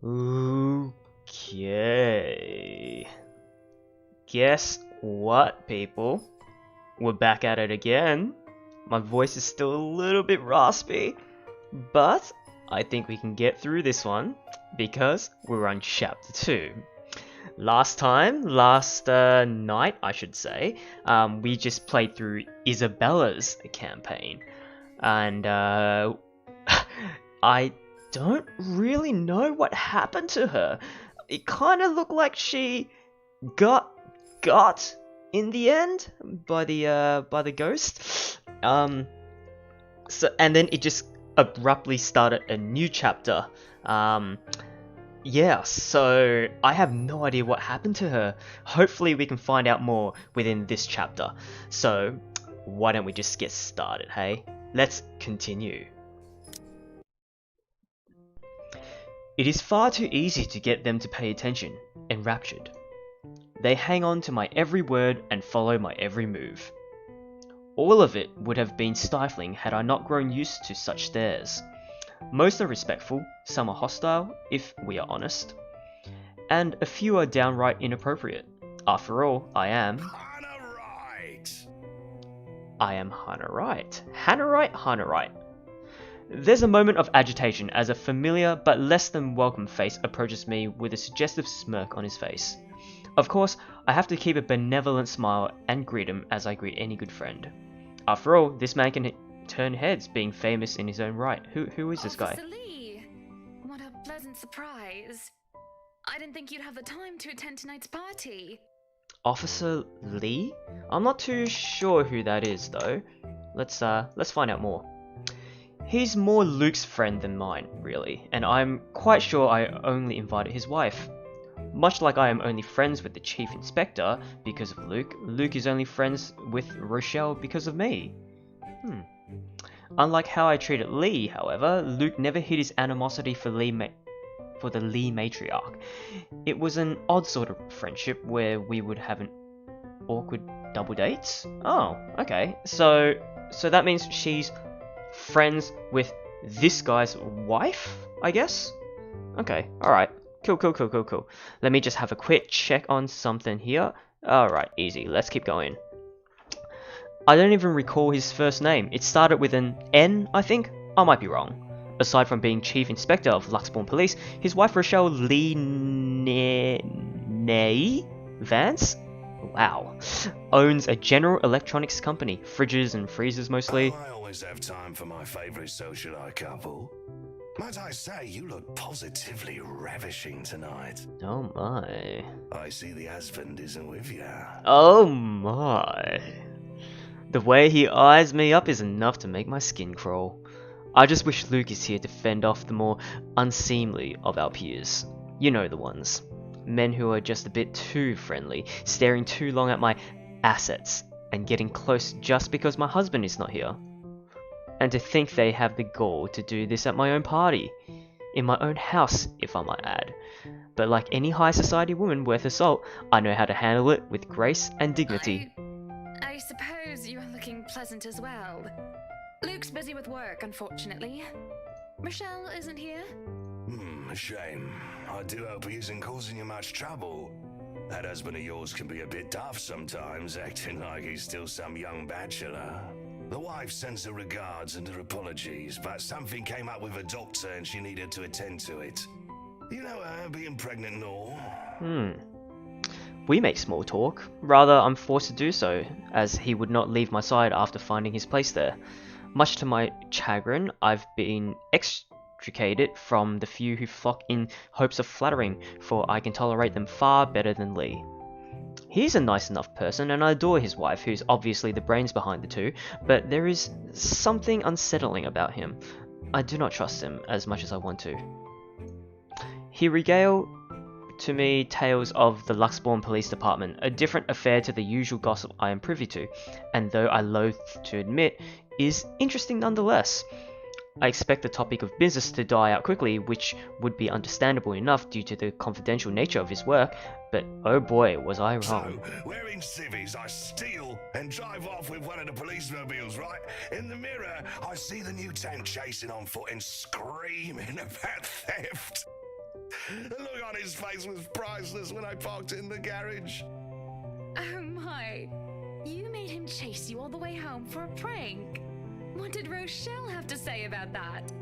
Okay. Guess what, people? We're back at it again. My voice is still a little bit raspy, but I think we can get through this one because we're on chapter 2. Last night, I should say, we just played through Isabella's campaign, and I don't really know what happened to her. It kind of looked like she got in the end by the ghost. So and then it just abruptly started a new chapter. Yeah, so I have no idea what happened to her. Hopefully we can find out more within this chapter. So why don't we just get started, hey? Let's continue. It is far too easy to get them to pay attention, enraptured. They hang on to my every word and follow my every move. All of it would have been stifling had I not grown used to such stares. Most are respectful, some are hostile, if we are honest, and a few are downright inappropriate. After all, I am Hannah Wright. There's a moment of agitation as a familiar but less than welcome face approaches me with a suggestive smirk on his face. Of course, I have to keep a benevolent smile and greet him as I greet any good friend. After all, this man can turn heads, being famous in his own right. Who is this guy? Officer Lee! What a pleasant surprise. I didn't think you'd have the time to attend tonight's party. Officer Lee? I'm not too sure who that is though. Let's find out more. He's more Luke's friend than mine, really, and I'm quite sure I only invited his wife. Much like I am only friends with the Chief Inspector because of Luke, Luke is only friends with Rochelle because of me. Unlike how I treated Lee, however, Luke never hid his animosity for the Lee matriarch. It was an odd sort of friendship where we would have an awkward double dates. Oh, okay. So that means she's friends with this guy's wife, I guess? Okay, alright. Cool. Let me just have a quick check on something here. Alright, easy. Let's keep going. I don't even recall his first name. It started with an N, I think? I might be wrong. Aside from being Chief Inspector of Luxbourne Police, his wife Rochelle Lee Vance? Wow. Owns a General Electronics company. Fridges and freezers mostly. I always have time for my favourite socialite couple. Might I say, you look positively ravishing tonight. Oh my. I see the husband isn't with you. Oh my. The way he eyes me up is enough to make my skin crawl. I just wish Luke is here to fend off the more unseemly of our peers. You know the ones. Men who are just a bit too friendly, staring too long at my assets, and getting close just because my husband is not here. And to think they have the gall to do this at my own party. In my own house, if I might add. But like any high society woman worth her salt, I know how to handle it with grace and dignity. I suppose you're looking pleasant as well. Luke's busy with work, unfortunately. Rochelle isn't here? A shame. I do hope he isn't causing you much trouble. That husband of yours can be a bit daft sometimes, acting like he's still some young bachelor. The wife sends her regards and her apologies, but something came up with her doctor and she needed to attend to it. You know her, being pregnant and all. We make small talk. Rather, I'm forced to do so, as he would not leave my side after finding his place there. Much to my chagrin, I've been extricated from the few who flock in hopes of flattering, for I can tolerate them far better than Lee. He's a nice enough person, and I adore his wife, who's obviously the brains behind the two, but there is something unsettling about him. I do not trust him as much as I want to. He regaled to me tales of the Luxbourne Police Department, a different affair to the usual gossip I am privy to, and though I loathe to admit, is interesting nonetheless. I expect the topic of business to die out quickly, which would be understandable enough due to the confidential nature of his work, but oh boy, was I wrong. So, wearing civvies, I steal and drive off with one of the police mobiles, right? In the mirror, I see the new tank chasing on foot and screaming about theft. His face was priceless when I parked it in the garage. Oh my. You made him chase you all the way home for a prank. What did Rochelle have to say about that?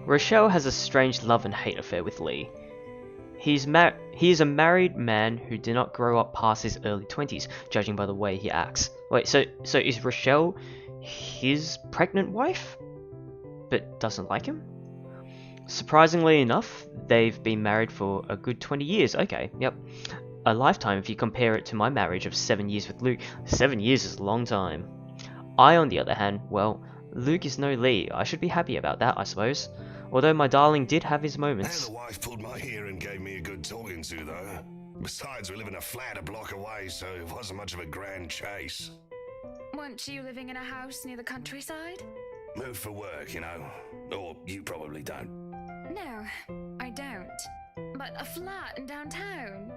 Rochelle has a strange love and hate affair with Lee. He is a married man who did not grow up past his early 20s, judging by the way he acts. Wait, so is Rochelle his pregnant wife? But doesn't like him? Surprisingly enough, they've been married for a good 20 years. Okay, yep. A lifetime if you compare it to my marriage of 7 years with Luke. 7 years is a long time. I, on the other hand, well, Luke is no Lee. I should be happy about that, I suppose. Although my darling did have his moments. And the wife pulled my ear and gave me a good talking to, though. Besides, we live in a flat a block away, so it wasn't much of a grand chase. Weren't you living in a house near the countryside? Moved for work, you know. Or you probably don't. No, I don't. But a flat in downtown.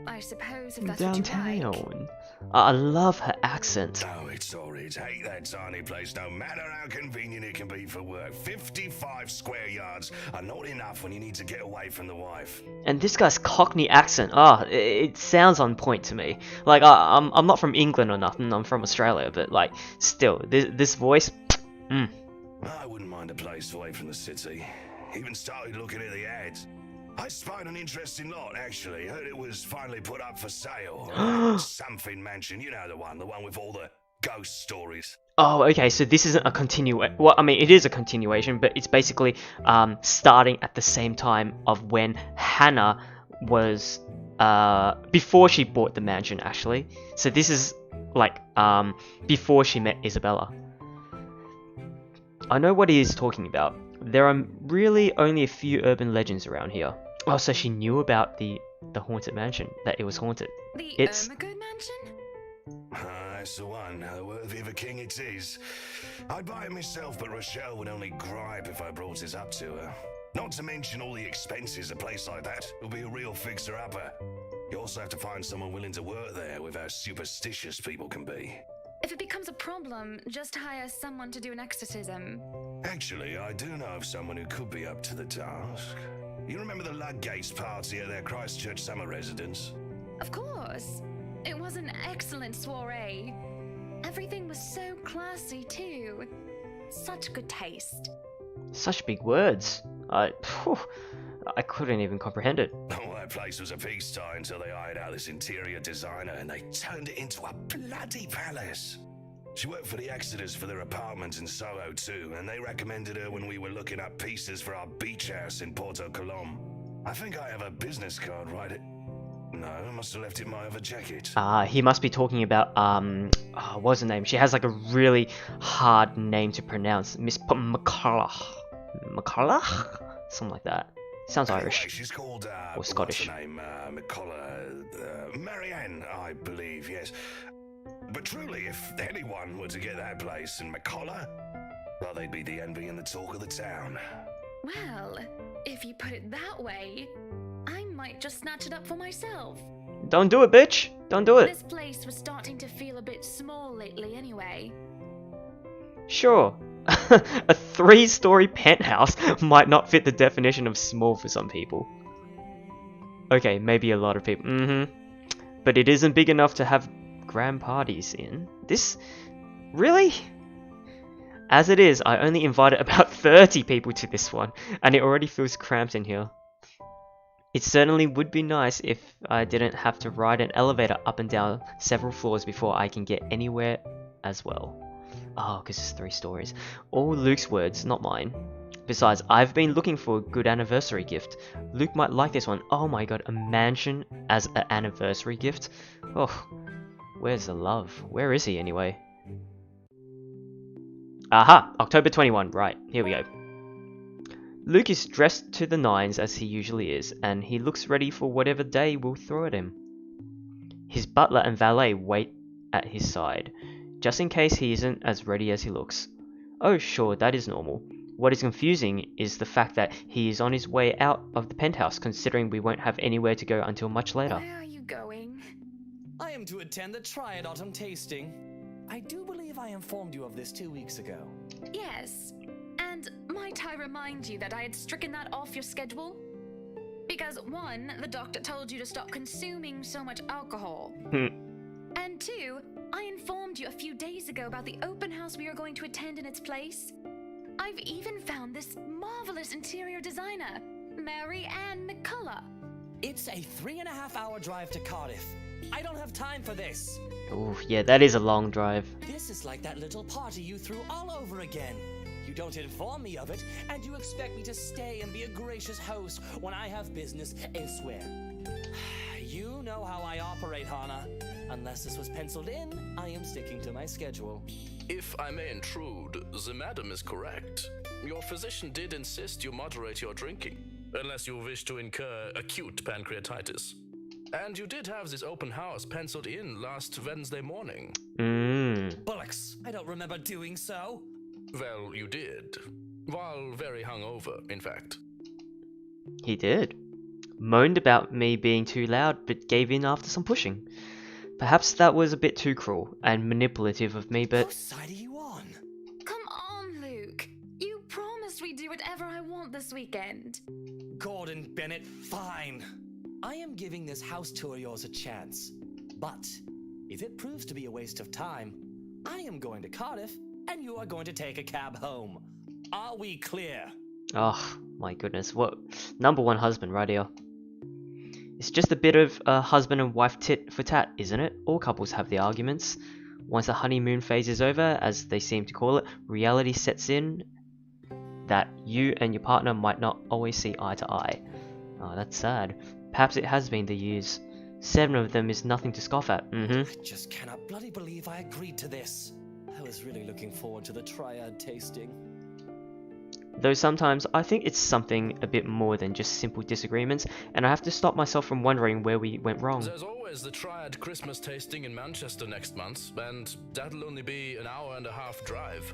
I suppose if that's what you like. Downtown. I love her accent. Oh, it's horrid. Hate that tiny place, no matter how convenient it can be for work. 55 square yards are not enough when you need to get away from the wife. And this guy's Cockney accent, it sounds on point to me. Like, I'm not from England or nothing, I'm from Australia, but like, still, this voice, I wouldn't mind a place away from the city. Even started looking at the ads. I spied an interesting lot, actually. Heard it was finally put up for sale. Something mansion, you know the one with all the ghost stories. Oh, okay, so this isn't a continuation. Well, I mean, it is a continuation, but it's basically starting at the same time of when Hannah was before she bought the mansion, actually. So this is like before she met Isabella. I know what he is talking about. There are really only a few urban legends around here. Oh, so she knew about the haunted mansion, that it was haunted. The It's Ermagood mansion? That's the one. Worthy of a king it is. I'd buy it myself, but Rochelle would only gripe if I brought it up to her. Not to mention all the expenses a place like that will be a real fixer-upper. You also have to find someone willing to work there with how superstitious people can be. If it becomes a problem, just hire someone to do an exorcism. Actually, I do know of someone who could be up to the task. You remember the Ludgates party at their Christchurch summer residence? Of course. It was an excellent soiree. Everything was so classy too. Such good taste. such big words. I couldn't even comprehend it. Oh, that place was a pigsty until they hired out this interior designer and they turned it into a bloody palace. She worked for the Exodus for their apartment in Soho too, and they recommended her when we were looking up pieces for our beach house in Porto Colom. I think I have a business card right at... No, I must have left it in my other jacket. He must be talking about, what's her name? She has like a really hard name to pronounce. Miss McCulloch. McCulloch? Something like that. Sounds Anyway, Irish. she's called, Or Scottish. What's her name? Marianne, I believe, yes. But truly, if anyone were to get that place in McCulloch, well, they'd be the envy and the talk of the town. Well, if you put it that way, I might just snatch it up for myself. Don't do it, bitch! Don't do it! This place was starting to feel a bit small lately anyway. Sure. A 3-story penthouse might not fit the definition of small for some people. Okay, maybe a lot of people. But it isn't big enough to have grand parties in. This... Really? As it is, I only invited about 30 people to this one, and it already feels cramped in here. It certainly would be nice if I didn't have to ride an elevator up and down several floors before I can get anywhere as well. Oh, because it's 3 stories. All Luke's words, not mine. Besides, I've been looking for a good anniversary gift. Luke might like this one. Oh my god, a mansion as an anniversary gift? Oh, where's the love? Where is he anyway? Aha! October 21, right, here we go. Luke is dressed to the nines as he usually is, and he looks ready for whatever day will throw at him. His butler and valet wait at his side, just in case he isn't as ready as he looks. Oh sure, that is normal. What is confusing is the fact that he is on his way out of the penthouse, considering we won't have anywhere to go until much later. Where are you going? I am to attend the Triad Autumn Tasting. I do believe I informed you of this 2 weeks ago. Yes. And might I remind you that I had stricken that off your schedule? Because one, the doctor told you to stop consuming so much alcohol. And two, I informed you a few days ago about the open house we are going to attend in its place. I've even found this marvelous interior designer, Mary Ann McCullough. It's a 3.5-hour drive to Cardiff. I don't have time for this. Ooh, yeah, that is a long drive. This is like that little party you threw all over again. You don't inform me of it, and you expect me to stay and be a gracious host when I have business elsewhere. You know how I operate, Hana. Unless this was penciled in, I am sticking to my schedule. If I may intrude, the madam is correct. Your physician did insist you moderate your drinking, unless you wish to incur acute pancreatitis. And you did have this open house penciled in last Wednesday morning. Bullocks, I don't remember doing so. Well, you did. While very hungover, in fact. He did. Moaned about me being too loud, but gave in after some pushing. Perhaps that was a bit too cruel and manipulative of me, but... Whose side are you on? Come on, Luke. You promised we'd do whatever I want this weekend. Gordon Bennett, fine. I am giving this house tour of yours a chance. But if it proves to be a waste of time, I am going to Cardiff and you are going to take a cab home. Are we clear? Oh, my goodness. What? Number one husband right here. It's just a bit of husband and wife tit for tat, isn't it? All couples have the arguments. Once the honeymoon phase is over, as they seem to call it, reality sets in that you and your partner might not always see eye to eye. Oh, that's sad. Perhaps it has been the years. 7 of them is nothing to scoff at. I just cannot bloody believe I agreed to this. I was really looking forward to the triad tasting. Though sometimes I think it's something a bit more than just simple disagreements, and I have to stop myself from wondering where we went wrong. There's always the triad Christmas tasting in Manchester next month, and that'll only be an hour-and-a-half drive.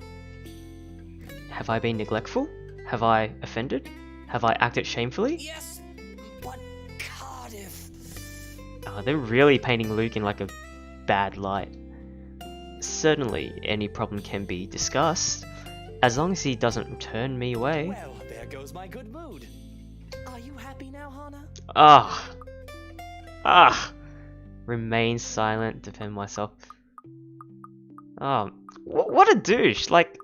Have I been neglectful? Have I offended? Have I acted shamefully? Yes, but Cardiff. Oh, they're really painting Luke in like a bad light. Certainly, any problem can be discussed, as long as he doesn't turn me away. Well, there goes my good mood. Are you happy now, Hana? Remain silent, defend myself. What a douche! Like,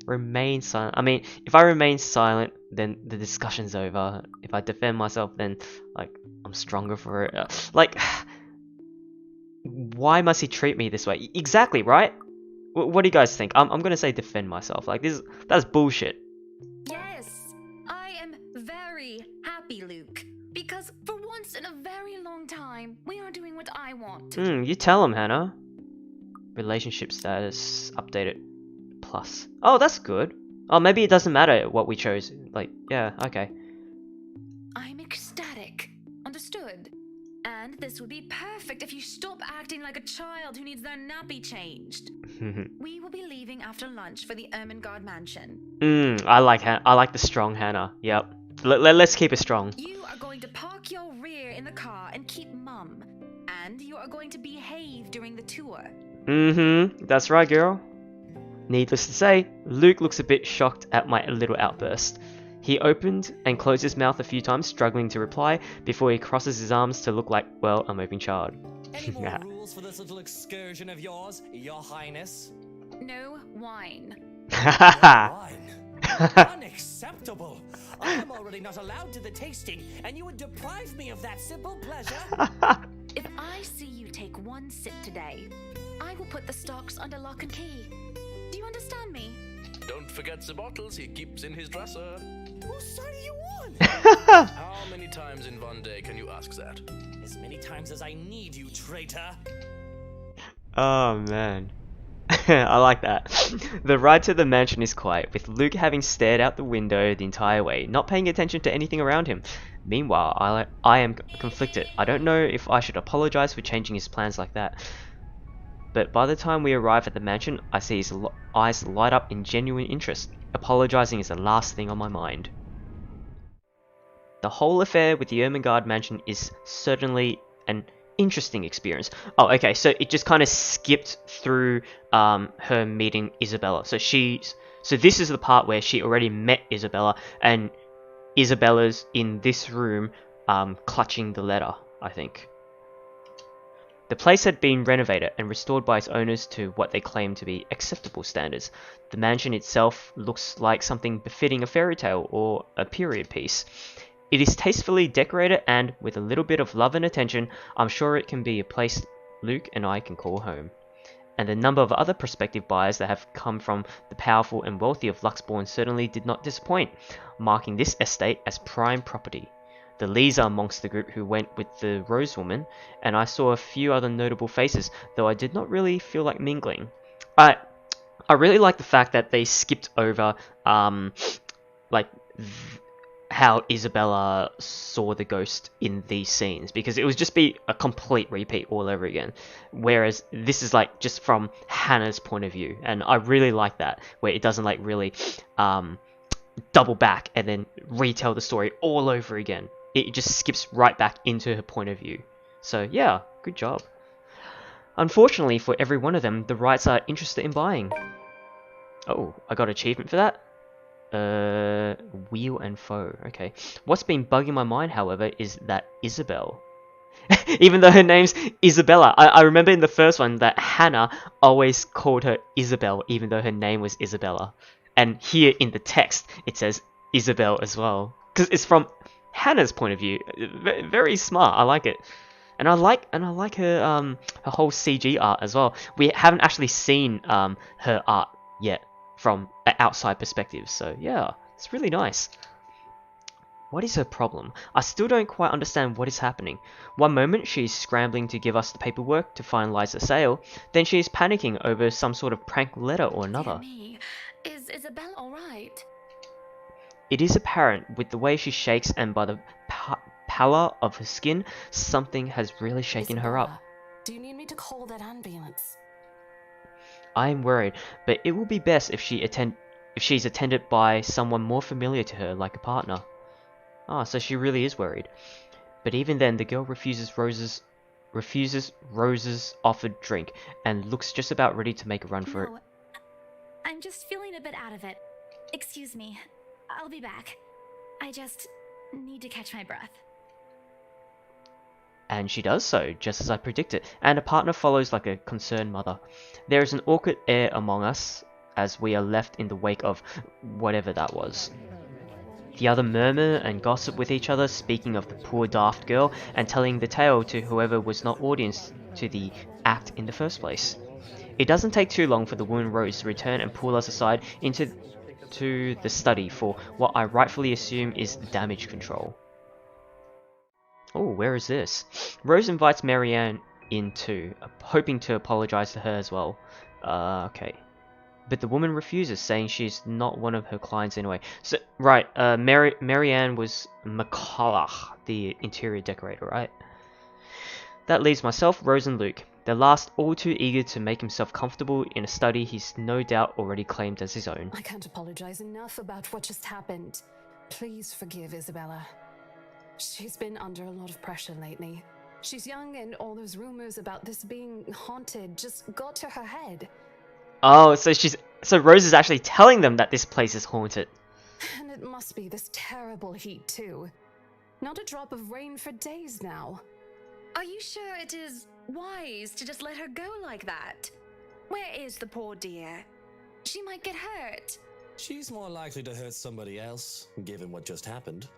remain silent. I mean, if I remain silent, then the discussion's over. If I defend myself, then, like, I'm stronger for it. Like, why must he treat me this way? Exactly, right? What do you guys think? I'm gonna say defend myself. Like, that's bullshit. Yes, I am very happy, Luke. Because for once in a very long time, we are doing what I want. You tell him, Hannah. Relationship status updated plus. Oh, that's good. Oh, maybe it doesn't matter what we chose. Like, yeah, okay. I'm ecstatic. Understood? And this would be perfect if you stop acting like a child who needs their nappy changed. We will be leaving after lunch for the Ermengarde mansion. I like the strong Hannah. Yep. Let's keep it strong. You are going to park your rear in the car and keep mum. And you are going to behave during the tour. That's right, girl. Needless to say, Luke looks a bit shocked at my little outburst. He opened and closed his mouth a few times, struggling to reply, before he crosses his arms to look like, well, a moping child. Any more rules for this little excursion of yours, Your Highness? No wine. Wine? Unacceptable! I am already not allowed to the tasting, and you would deprive me of that simple pleasure? If I see you take one sip today, I will put the stocks under lock and key. Do you understand me? Don't forget the bottles he keeps in his dresser. Whose side are you on? How many times in one day can you ask that? As many times as I need you, traitor. Oh, man. I like that. The ride to the mansion is quiet, with Luke having stared out the window the entire way, not paying attention to anything around him. Meanwhile, I am conflicted. I don't know if I should apologize for changing his plans like that. But by the time we arrive at the mansion, I see his eyes light up in genuine interest. Apologizing is the last thing on my mind. The whole affair with the Ermengarde mansion is certainly an interesting experience. Oh, okay, so it just kind of skipped through her meeting Isabella. So this is the part where she already met Isabella, and Isabella's in this room, clutching the letter, I think. The place had been renovated and restored by its owners to what they claimed to be acceptable standards. The mansion itself looks like something befitting a fairy tale or a period piece. It is tastefully decorated, and with a little bit of love and attention, I'm sure it can be a place Luke and I can call home. And the number of other prospective buyers that have come from the powerful and wealthy of Luxbourne certainly did not disappoint, marking this estate as prime property. The Lees are amongst the group who went with the Rose Woman, and I saw a few other notable faces, though I did not really feel like mingling. I really like the fact that they skipped over, how Isabella saw the ghost in these scenes, because it would just be a complete repeat all over again. Whereas this is like just from Hannah's point of view, and I really like that, where it doesn't like really double back and then retell the story all over again. It just skips right back into her point of view. So yeah, good job. Unfortunately for every one of them, the Wrights are interested in buying. Oh, I got an achievement for that? Wheel and foe. Okay. What's been bugging my mind, however, is that Isabel. Even though her name's Isabella. I remember in the first one that Hannah always called her Isabel, even though her name was Isabella. And here in the text, it says Isabel as well. Because it's from Hannah's point of view. Very smart. I like it. And I like her her whole CG art as well. We haven't actually seen her art yet from an outside perspective. So yeah, it's really nice. What is her problem? I still don't quite understand what is happening. One moment she's scrambling to give us the paperwork to finalize the sale, then she is panicking over some sort of prank letter or another. Dear me. Is Isabel alright? It is apparent with the way she shakes and by the pallor of her skin, something has really shaken her up. Isabella, do you need me to call that ambulance? I am worried, but it will be best if she's attended by someone more familiar to her, like a partner. Ah, so she really is worried. But even then, the girl refuses Rose's offered drink and looks just about ready to make a run for it. No, I'm just feeling a bit out of it. Excuse me. I'll be back. I just need to catch my breath. And she does so, just as I predicted, and a partner follows like a concerned mother. There is an awkward air among us as we are left in the wake of whatever that was. The other murmur and gossip with each other, speaking of the poor daft girl and telling the tale to whoever was not audience to the act in the first place. It doesn't take too long for the woman Rose to return and pull us aside into the study for what I rightfully assume is damage control. Oh, where is this? Rose invites Marianne in too, hoping to apologize to her as well. Okay. But the woman refuses, saying she's not one of her clients anyway. So, right, Marianne was McCulloch, the interior decorator, right? That leaves myself, Rose and Luke. The last all too eager to make himself comfortable in a study he's no doubt already claimed as his own. I can't apologize enough about what just happened. Please forgive Isabella. She's been under a lot of pressure lately. She's young and all those rumors about this being haunted just got to her head. Oh, so Rose is actually telling them that this place is haunted. And it must be this terrible heat too. Not a drop of rain for days now. Are you sure it is wise to just let her go like that? Where is the poor dear? She might get hurt. She's more likely to hurt somebody else, given what just happened.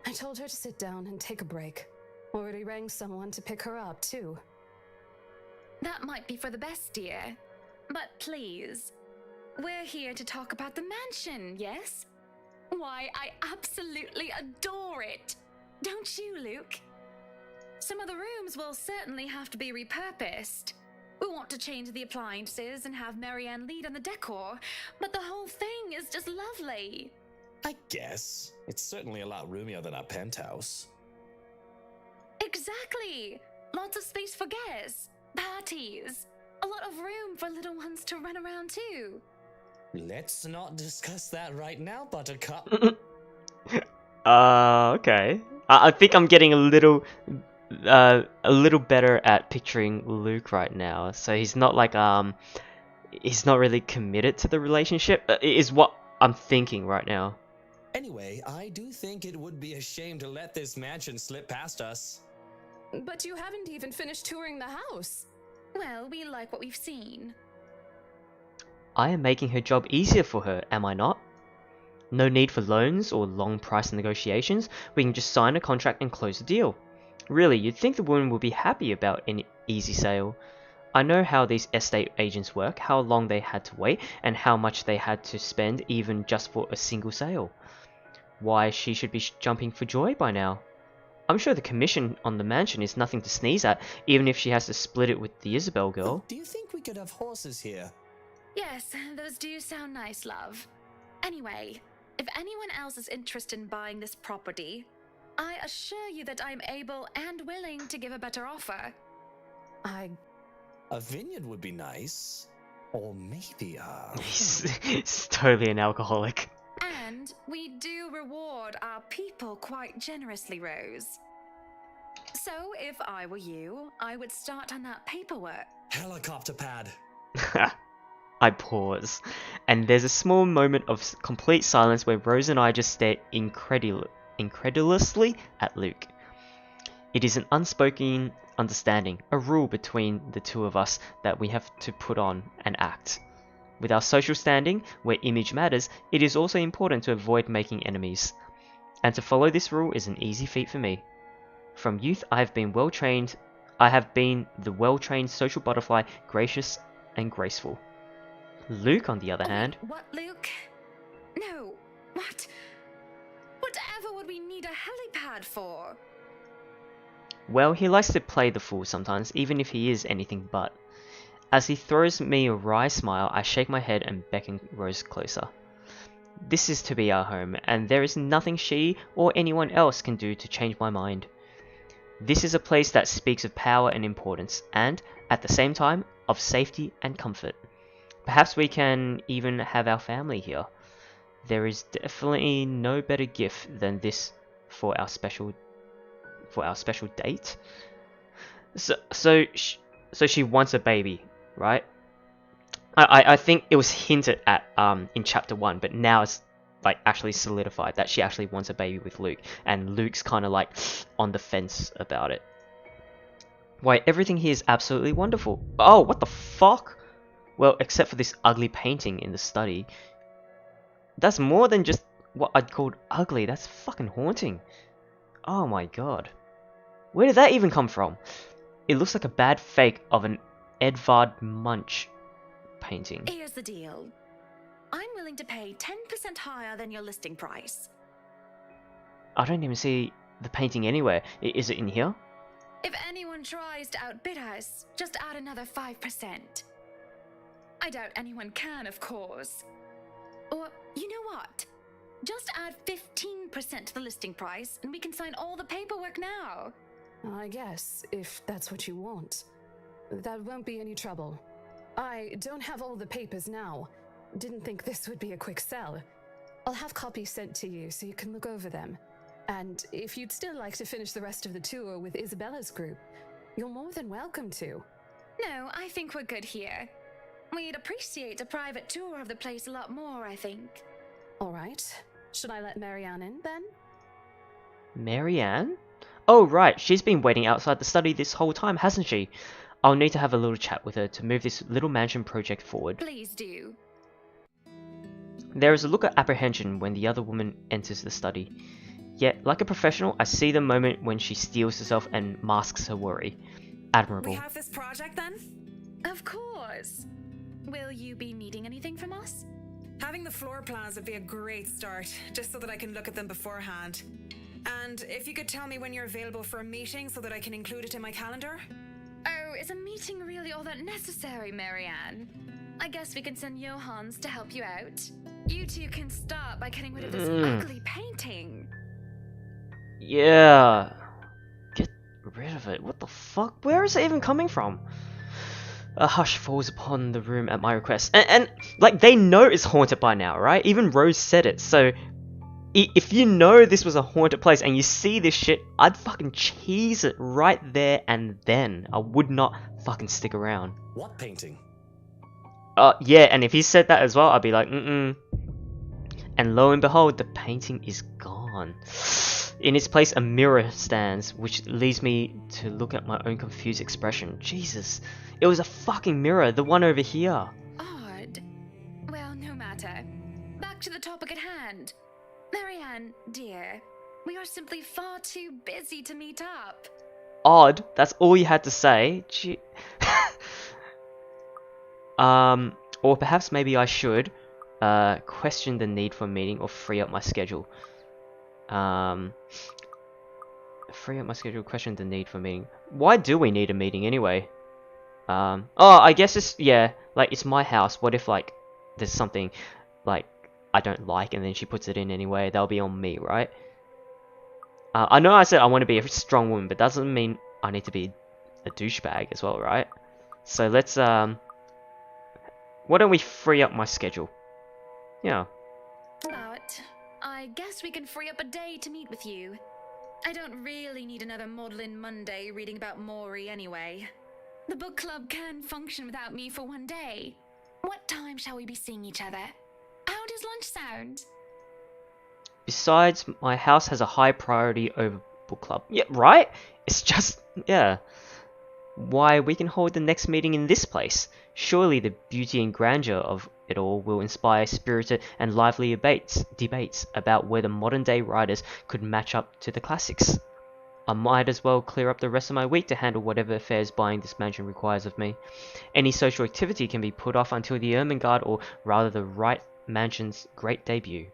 I told her to sit down and take a break. Already rang someone to pick her up too. That might be for the best, dear. But please, we're here to talk about the mansion, yes? Why, I absolutely adore it. Don't you, Luke? Some of the rooms will certainly have to be repurposed. We want to change the appliances and have Marianne lead on the decor, but the whole thing is just lovely. I guess. It's certainly a lot roomier than our penthouse. Exactly. Lots of space for guests, parties, a lot of room for little ones to run around too. Let's not discuss that right now, Buttercup. Okay. I think I'm getting a little better at picturing Luke right now. So he's not like he's not really committed to the relationship. Is what I'm thinking right now. Anyway, I do think it would be a shame to let this mansion slip past us. But you haven't even finished touring the house. Well, we like what we've seen. I am making her job easier for her, am I not? No need for loans or long price negotiations. We can just sign a contract and close the deal. Really, you'd think the woman would be happy about an easy sale. I know how these estate agents work, how long they had to wait, and how much they had to spend even just for a single sale. Why, she should be jumping for joy by now. I'm sure the commission on the mansion is nothing to sneeze at, even if she has to split it with the Isabel girl. Do you think we could have horses here? Yes, those do sound nice, love. Anyway, if anyone else is interested in buying this property, I assure you that I'm able and willing to give a better offer. A vineyard would be nice. Or maybe He's totally an alcoholic. And we do reward our people quite generously, Rose. So, if I were you, I would start on that paperwork. helicopter pad. I pause, and there's a small moment of complete silence where Rose and I just stare incredulously at Luke. It is an unspoken understanding, a rule between the two of us that we have to put on and act. With our social standing, where image matters, it is also important to avoid making enemies. And to follow this rule is an easy feat for me. From youth, I have been the well-trained social butterfly, gracious and graceful. Luke, on the other hand... What, Luke? No, what? Whatever would we need a helipad for? Well, he likes to play the fool sometimes, even if he is anything but. As he throws me a wry smile, I shake my head and beckon Rose closer. This is to be our home, and there is nothing she or anyone else can do to change my mind. This is a place that speaks of power and importance, and, at the same time, of safety and comfort. Perhaps we can even have our family here. There is definitely no better gift than this for our special date. So she wants a baby, right? I think it was hinted at in chapter 1, but now it's like actually solidified that she actually wants a baby with Luke, and Luke's kind of like on the fence about it. Why, everything here is absolutely wonderful. Oh, what the fuck? Well, except for this ugly painting in the study. That's more than just what I'd call ugly. That's fucking haunting. Oh my god. Where did that even come from? It looks like a bad fake of an Edvard Munch painting. Here's the deal. I'm willing to pay 10% higher than your listing price. I don't even see the painting anywhere. Is it in here? If anyone tries to outbid us, just add another 5%. I doubt anyone can, of course. Or, you know what? Just add 15% to the listing price, and we can sign all the paperwork now. I guess, if that's what you want. That won't be any trouble. I don't have all the papers now. Didn't think this would be a quick sell. I'll have copies sent to you so you can look over them. And if you'd still like to finish the rest of the tour with Isabella's group, you're more than welcome to. No, I think we're good here. We'd appreciate a private tour of the place a lot more, I think. All right. Should I let Marianne in, then? Marianne? Oh, right. She's been waiting outside the study this whole time, hasn't she? I'll need to have a little chat with her to move this little mansion project forward. Please do. There is a look of apprehension when the other woman enters the study. Yet, like a professional, I see the moment when she steels herself and masks her worry. Admirable. We have this project, then? Of course. Will you be needing anything from us? Having the floor plans would be a great start, just so that I can look at them beforehand. And if you could tell me when you're available for a meeting so that I can include it in my calendar? Oh, is a meeting really all that necessary, Marianne? I guess we can send Johans to help you out. You two can start by getting rid of this ugly painting. Yeah. Get rid of it. What the fuck? Where is it even coming from? A hush falls upon the room at my request. And like, they know it's haunted by now, right? Even Rose said it. So, if you know this was a haunted place and you see this shit, I'd fucking cheese it right there and then. I would not fucking stick around. What painting? Yeah, and if he said that as well, I'd be like, mm-mm. And lo and behold, the painting is gone. In its place, a mirror stands, which leads me to look at my own confused expression. Jesus, it was a fucking mirror, the one over here. Odd. Well, no matter. Back to the topic at hand. Marianne, dear, we are simply far too busy to meet up. Odd, that's all you had to say. Or perhaps maybe I should question the need for a meeting or free up my schedule. Free up my schedule, question the need for a meeting. Why do we need a meeting anyway? Oh, I guess it's, yeah, like, it's my house. What if, like, there's something, like, I don't like and then she puts it in anyway? That'll be on me, right? I know I said I want to be a strong woman, but that doesn't mean I need to be a douchebag as well, right? So let's, why don't we free up my schedule? Yeah. But I guess we can free up a day to meet with you. I don't really need another maudlin Monday reading about Maury anyway. The book club can function without me for one day. What time shall we be seeing each other? How does lunch sound? Besides, my house has a high priority over book club. Yeah, right? It's just, yeah. Why, we can hold the next meeting in this place. Surely the beauty and grandeur of it all will inspire spirited and lively debates about whether modern day writers could match up to the classics. I might as well clear up the rest of my week to handle whatever affairs buying this mansion requires of me. Any social activity can be put off until the Ermengarde, or rather the Wright Mansion's great debut.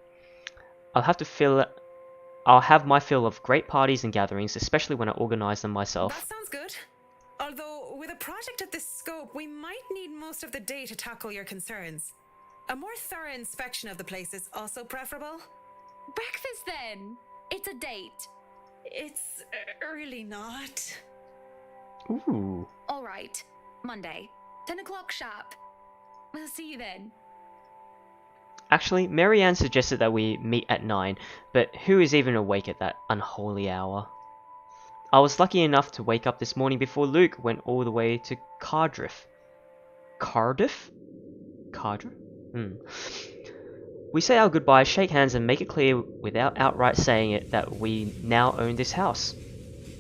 I'll have my fill of great parties and gatherings, especially when I organise them myself. That sounds good. Although, with a project of this scope, we might need most of the day to tackle your concerns. A more thorough inspection of the place is also preferable. Breakfast then! It's a date. It's really not. Ooh. Alright, Monday, 10 o'clock sharp. We'll see you then. Actually, Marianne suggested that we meet at 9, but who is even awake at that unholy hour? I was lucky enough to wake up this morning before Luke went all the way to Cardiff. Cardiff? Cardiff? We say our goodbyes, shake hands, and make it clear without outright saying it that we now own this house.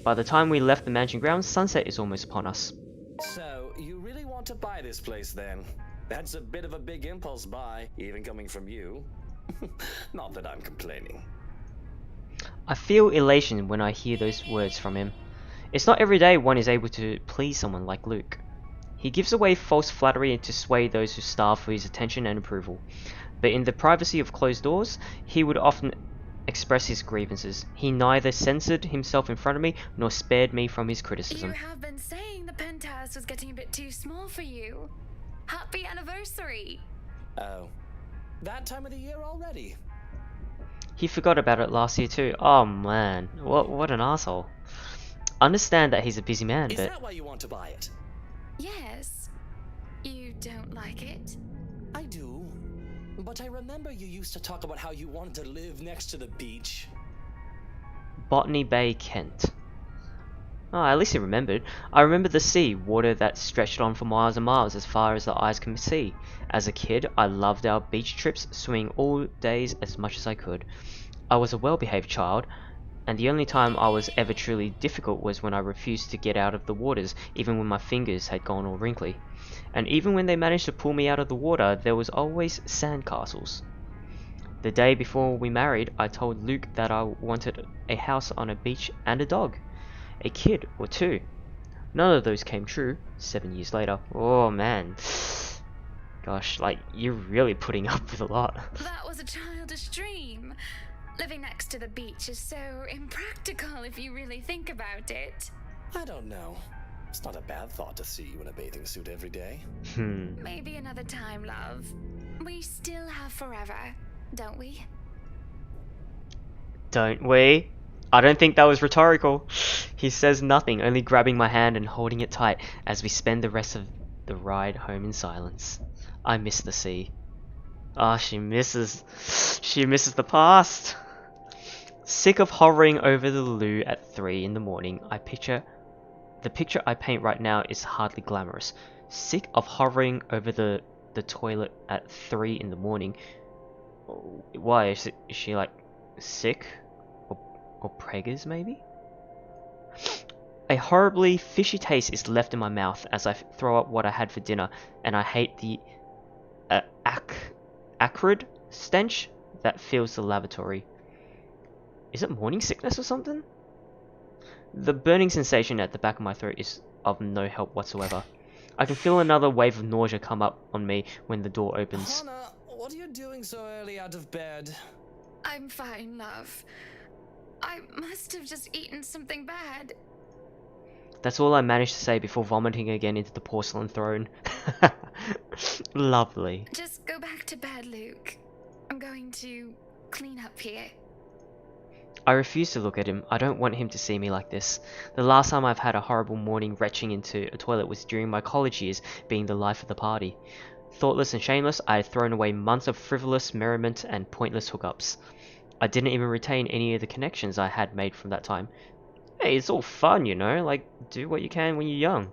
By the time we left the mansion grounds, sunset is almost upon us. So, you really want to buy this place then? That's a bit of a big impulse buy, even coming from you. Not that I'm complaining. I feel elation when I hear those words from him. It's not every day one is able to please someone like Luke. He gives away false flattery to sway those who starve for his attention and approval. But in the privacy of closed doors, he would often express his grievances. He neither censored himself in front of me, nor spared me from his criticism. You have been saying the penthouse was getting a bit too small for you. Happy anniversary! Oh, that time of the year already? He forgot about it last year too. Oh man, what an asshole. Understand that he's a busy man, Is but... that why you want to buy it? Yes. You don't like it? I do. But I remember you used to talk about how you wanted to live next to the beach. Botany Bay, Kent. Oh, at least he remembered. I remember the sea, water that stretched on for miles and miles as far as the eyes can see. As a kid, I loved our beach trips, swimming all days as much as I could. I was a well-behaved child, and the only time I was ever truly difficult was when I refused to get out of the waters, even when my fingers had gone all wrinkly. And even when they managed to pull me out of the water, there was always sandcastles. The day before we married, I told Luke that I wanted a house on a beach and a dog. A kid or two. None of those came true 7 years later. Oh man. Gosh, like, you're really putting up with a lot. That was a childish dream. Living next to the beach is so impractical if you really think about it. I don't know. It's not a bad thought to see you in a bathing suit every day. Maybe another time, love. We still have forever, don't we? Don't we? I don't think that was rhetorical. He says nothing, only grabbing my hand and holding it tight as we spend the rest of the ride home in silence. I miss the sea. Ah, she misses the past. Sick of hovering over the loo at 3 in the morning, the picture I paint right now is hardly glamorous. Sick of hovering over the toilet at 3 in the morning. Why? Is she like sick? Or preggers maybe? A horribly fishy taste is left in my mouth as I throw up what I had for dinner, and I hate the acrid stench that fills the lavatory. Is it morning sickness or something? The burning sensation at the back of my throat is of no help whatsoever. I can feel another wave of nausea come up on me when the door opens. Hannah, what are you doing so early out of bed? I'm fine, love. I must have just eaten something bad. That's all I managed to say before vomiting again into the porcelain throne. Lovely. Just go back to bed, Luke. I'm going to clean up here. I refuse to look at him. I don't want him to see me like this. The last time I've had a horrible morning retching into a toilet was during my college years, being the life of the party. Thoughtless and shameless, I had thrown away months of frivolous merriment and pointless hookups. I didn't even retain any of the connections I had made from that time. Hey, it's all fun, you know, like, do what you can when you're young.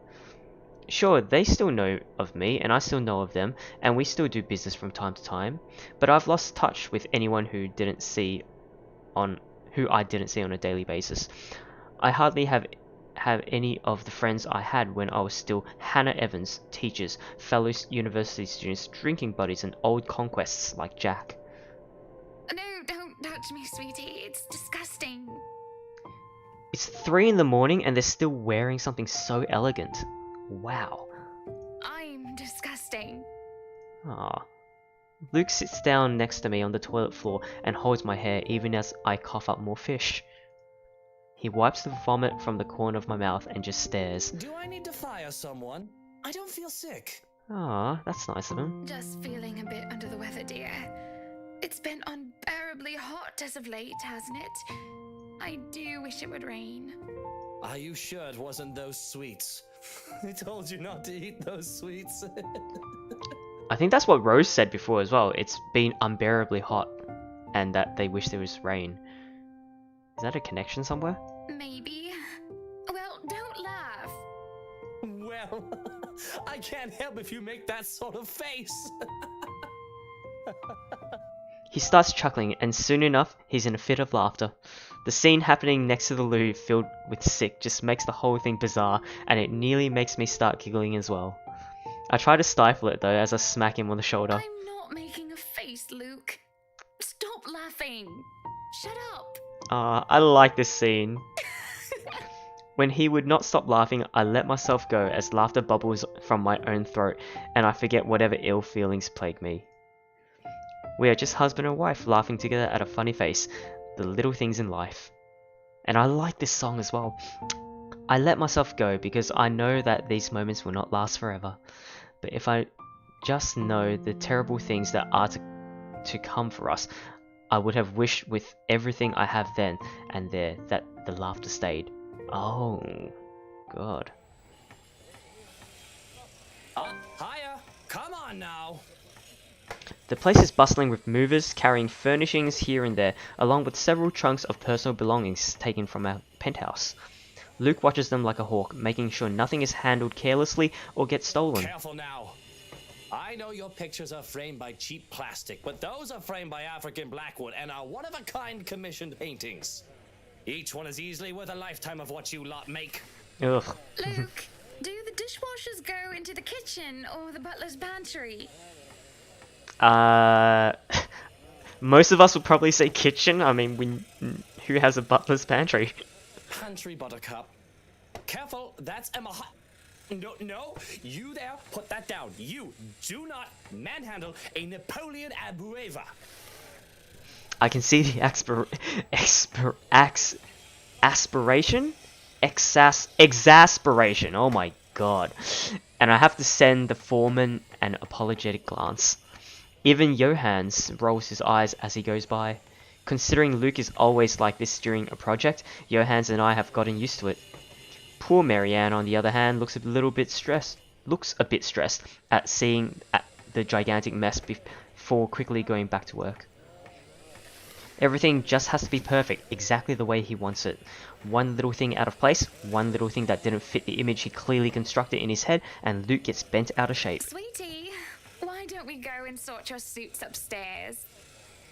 Sure, they still know of me, and I still know of them, and we still do business from time to time, but I've lost touch with anyone who I didn't see on a daily basis. I hardly have any of the friends I had when I was still Hannah Evans, teachers, fellow university students, drinking buddies, and old conquests like Jack. No, don't touch me, sweetie. It's disgusting. It's 3 in the morning and they're still wearing something so elegant. Wow. I'm disgusting. Ah. Luke sits down next to me on the toilet floor and holds my hair even as I cough up more fish. He wipes the vomit from the corner of my mouth and just stares. Do I need to fire someone? I don't feel sick. Ah, that's nice of him. Just feeling a bit under the weather, dear. It's been unbearably hot as of late, hasn't it? I do wish it would rain. Are you sure it wasn't those sweets? I told you not to eat those sweets. I think that's what Rose said before as well. It's been unbearably hot and that they wish there was rain. Is that a connection somewhere? Maybe. Well, don't laugh. Well, I can't help if you make that sort of face. He starts chuckling, and soon enough, he's in a fit of laughter. The scene happening next to the loo filled with sick just makes the whole thing bizarre, and it nearly makes me start giggling as well. I try to stifle it though as I smack him on the shoulder. I'm not making a face, Luke. Stop laughing. Shut up. I like this scene. When he would not stop laughing, I let myself go as laughter bubbles from my own throat, and I forget whatever ill feelings plague me. We are just husband and wife laughing together at a funny face, the little things in life. And I like this song as well. I let myself go because I know that these moments will not last forever. But if I just know the terrible things that are to come for us, I would have wished with everything I have then and there that the laughter stayed. Oh, God. Hiya! Come on now! The place is bustling with movers carrying furnishings here and there, along with several trunks of personal belongings taken from our penthouse. Luke watches them like a hawk, making sure nothing is handled carelessly or gets stolen. Careful now. I know your pictures are framed by cheap plastic, but those are framed by African Blackwood and are one-of-a-kind commissioned paintings. Each one is easily worth a lifetime of what you lot make. Ugh. Luke, do the dishwashers go into the kitchen or the butler's pantry? Most of us would probably say kitchen. I mean, who has a butler's pantry? Pantry, Buttercup. Careful, that's Emma. No, you there, put that down. You do not manhandle a Napoleon Abueva. I can see the exasperation. Oh my god. And I have to send the foreman an apologetic glance. Even Johannes rolls his eyes as he goes by. Considering Luke is always like this during a project, Johannes and I have gotten used to it. Poor Marianne, on the other hand, looks a bit stressed at seeing the gigantic mess before quickly going back to work. Everything just has to be perfect, exactly the way he wants it. One little thing out of place, one little thing that didn't fit the image he clearly constructed in his head, and Luke gets bent out of shape. Sweetie, why don't we go and sort your suits upstairs?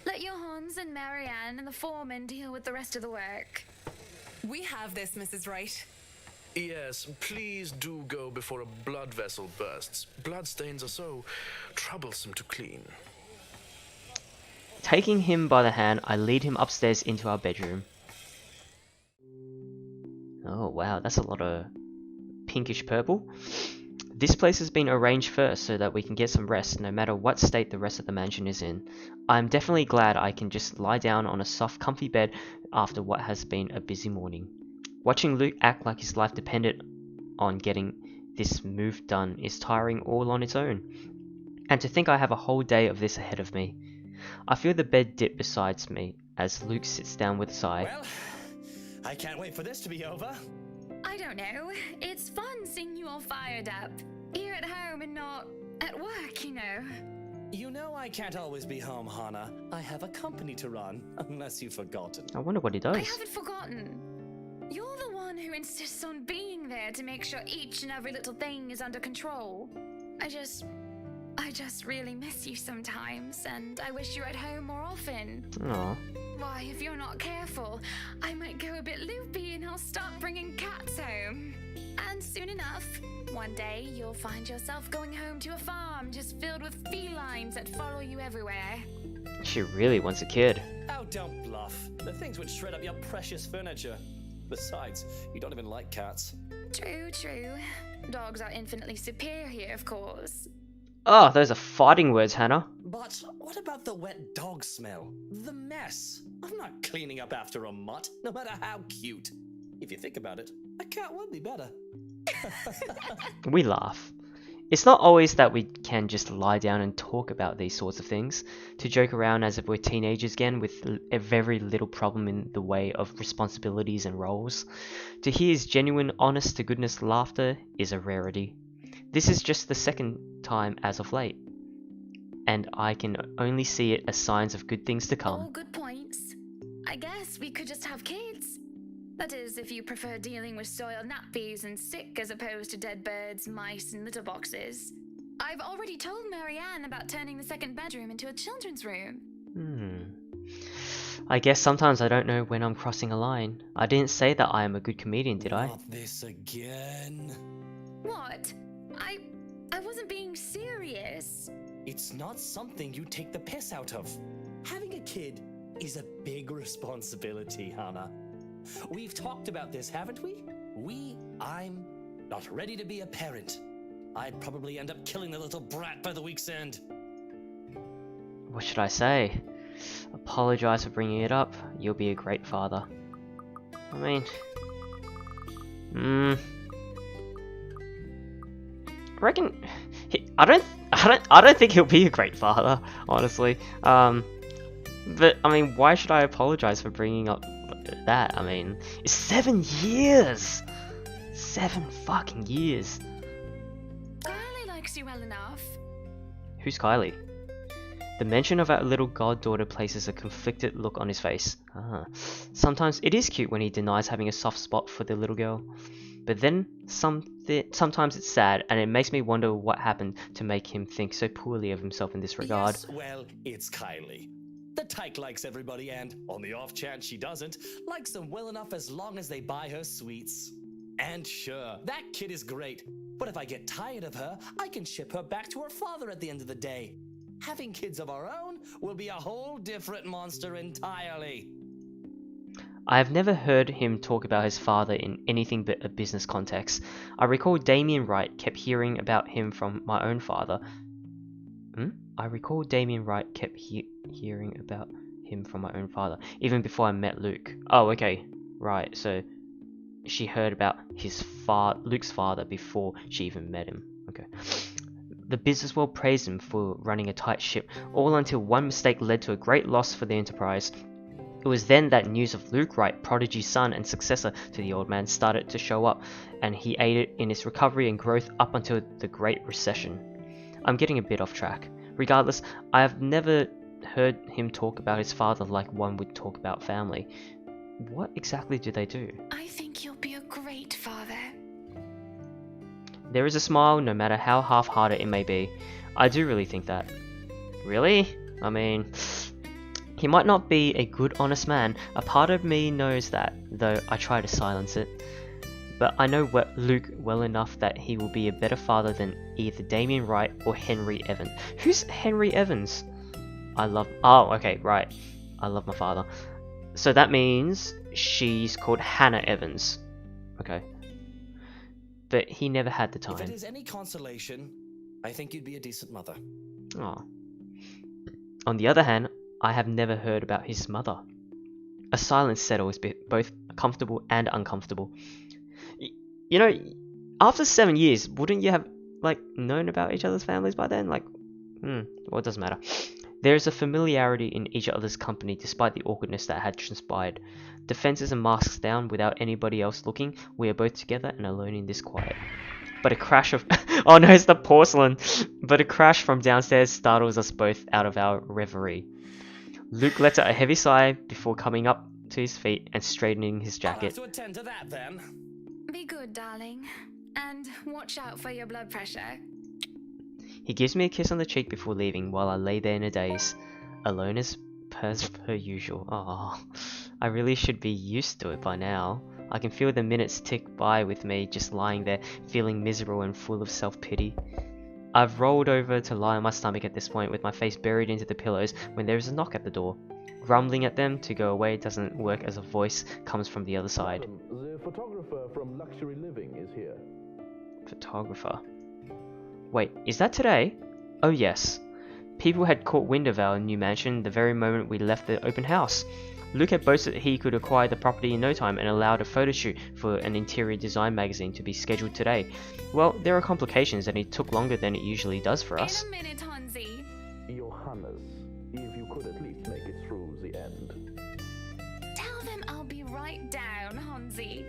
Let your Hans and Marianne and the foreman deal with the rest of the work. We have this, Mrs. Wright. Yes, please do go before a blood vessel bursts. Bloodstains are so troublesome to clean. Taking him by the hand, I lead him upstairs into our bedroom. Oh wow, that's a lot of pinkish purple. This place has been arranged first so that we can get some rest no matter what state the rest of the mansion is in. I'm definitely glad I can just lie down on a soft, comfy bed after what has been a busy morning. Watching Luke act like his life depended on getting this move done is tiring all on its own. And to think I have a whole day of this ahead of me. I feel the bed dip beside me as Luke sits down with a sigh. Well, I can't wait for this to be over. I don't know. It's fun seeing you all fired up. Here at home and not at work, you know. You know I can't always be home, Hannah. I have a company to run, unless you've forgotten. I wonder what he does. I haven't forgotten. You're the one who insists on being there to make sure each and every little thing is under control. I just really miss you sometimes, and I wish you were at home more often. Aw. Why, if you're not careful, I might go a bit loopy and I'll start bringing cats home. And soon enough, one day you'll find yourself going home to a farm just filled with felines that follow you everywhere. She really wants a kid. Oh, don't bluff. The things would shred up your precious furniture. Besides, you don't even like cats. True, true. Dogs are infinitely superior, of course. Oh, those are fighting words, Hannah. But what about the wet dog smell? The mess? I'm not cleaning up after a mutt, no matter how cute. If you think about it, a cat would be better. We laugh. It's not always that we can just lie down and talk about these sorts of things, to joke around as if we're teenagers again with a very little problem in the way of responsibilities and roles. To hear his genuine, honest-to-goodness laughter is a rarity. This is just the second time as of late, and I can only see it as signs of good things to come. All good points. I guess we could just have kids. That is, if you prefer dealing with soiled nappies and sick as opposed to dead birds, mice, and litter boxes. I've already told Marianne about turning the second bedroom into a children's room. I guess sometimes I don't know when I'm crossing a line. I didn't say that I am a good comedian, did I? Not this again. What? I wasn't being serious. It's not something you take the piss out of. Having a kid is a big responsibility, Hannah. We've talked about this, haven't we? I'm not ready to be a parent. I'd probably end up killing the little brat by the week's end. What should I say? Apologize for bringing it up. You'll be a great father. I mean... I reckon... I don't think he'll be a great father, honestly. But, I mean, why should I apologize for bringing up that? I mean, it's 7 years! 7 fucking years. Kylie likes you well enough. Who's Kylie? The mention of our little goddaughter places a conflicted look on his face. Sometimes it is cute when he denies having a soft spot for the little girl. But then, sometimes it's sad, and it makes me wonder what happened to make him think so poorly of himself in this regard. Yes, well, it's Kylie. The tyke likes everybody and, on the off chance she doesn't, likes them well enough as long as they buy her sweets. And sure, that kid is great, but if I get tired of her, I can ship her back to her father at the end of the day. Having kids of our own will be a whole different monster entirely. I have never heard him talk about his father in anything but a business context. I recall Damien Wright kept hearing about him from my own father. Hearing about him from my own father, even before I met Luke. Oh, okay, right. So she heard about his Luke's father before she even met him. Okay. The business world praised him for running a tight ship, all until one mistake led to a great loss for the enterprise. It was then that news of Luke Wright, prodigy son and successor to the old man, started to show up, and he aided in its recovery and growth up until the Great Recession. I'm getting a bit off track. Regardless, I have never heard him talk about his father like one would talk about family. What exactly do they do? I think you'll be a great father. There is a smile, no matter how half-hearted it may be. I do really think that. Really? I mean, He might not be a good, honest man. A part of me knows that, though I try to silence it. But I know Luke well enough that he will be a better father than either Damien Wright or Henry Evans. Who's Henry Evans? Oh, okay, right. I love my father. So that means she's called Hannah Evans. Okay. But he never had the time. If it is any consolation, I think you'd be a decent mother. Oh. On the other hand, I have never heard about his mother. A silence settles, both comfortable and uncomfortable. You know, after 7 years, wouldn't you have, like, known about each other's families by then? Like, well, it doesn't matter. There is a familiarity in each other's company despite the awkwardness that had transpired. Defenses and masks down without anybody else looking, we are both together and alone in this quiet. But a crash of... oh no, it's the porcelain! But a crash from downstairs startles us both out of our reverie. Luke lets out a heavy sigh before coming up to his feet and straightening his jacket. I'll have to attend to that then. Be good, darling. And watch out for your blood pressure. He gives me a kiss on the cheek before leaving while I lay there in a daze. Alone as per usual. Oh, I really should be used to it by now. I can feel the minutes tick by with me just lying there, feeling miserable and full of self-pity. I've rolled over to lie on my stomach at this point with my face buried into the pillows when there is a knock at the door. Grumbling at them to go away doesn't work as a voice comes from the other side. The photographer from Luxury Living is here. Photographer? Wait, is that today? Oh yes. People had caught wind of our new mansion the very moment we left the open house. Luke had boasted that he could acquire the property in no time and allowed a photo shoot for an interior design magazine to be scheduled today. Well, there are complications and it took longer than it usually does for us. In a minute, Hansi. Johannes, if you could at least make it through the end. Tell them I'll be right down, Hansi.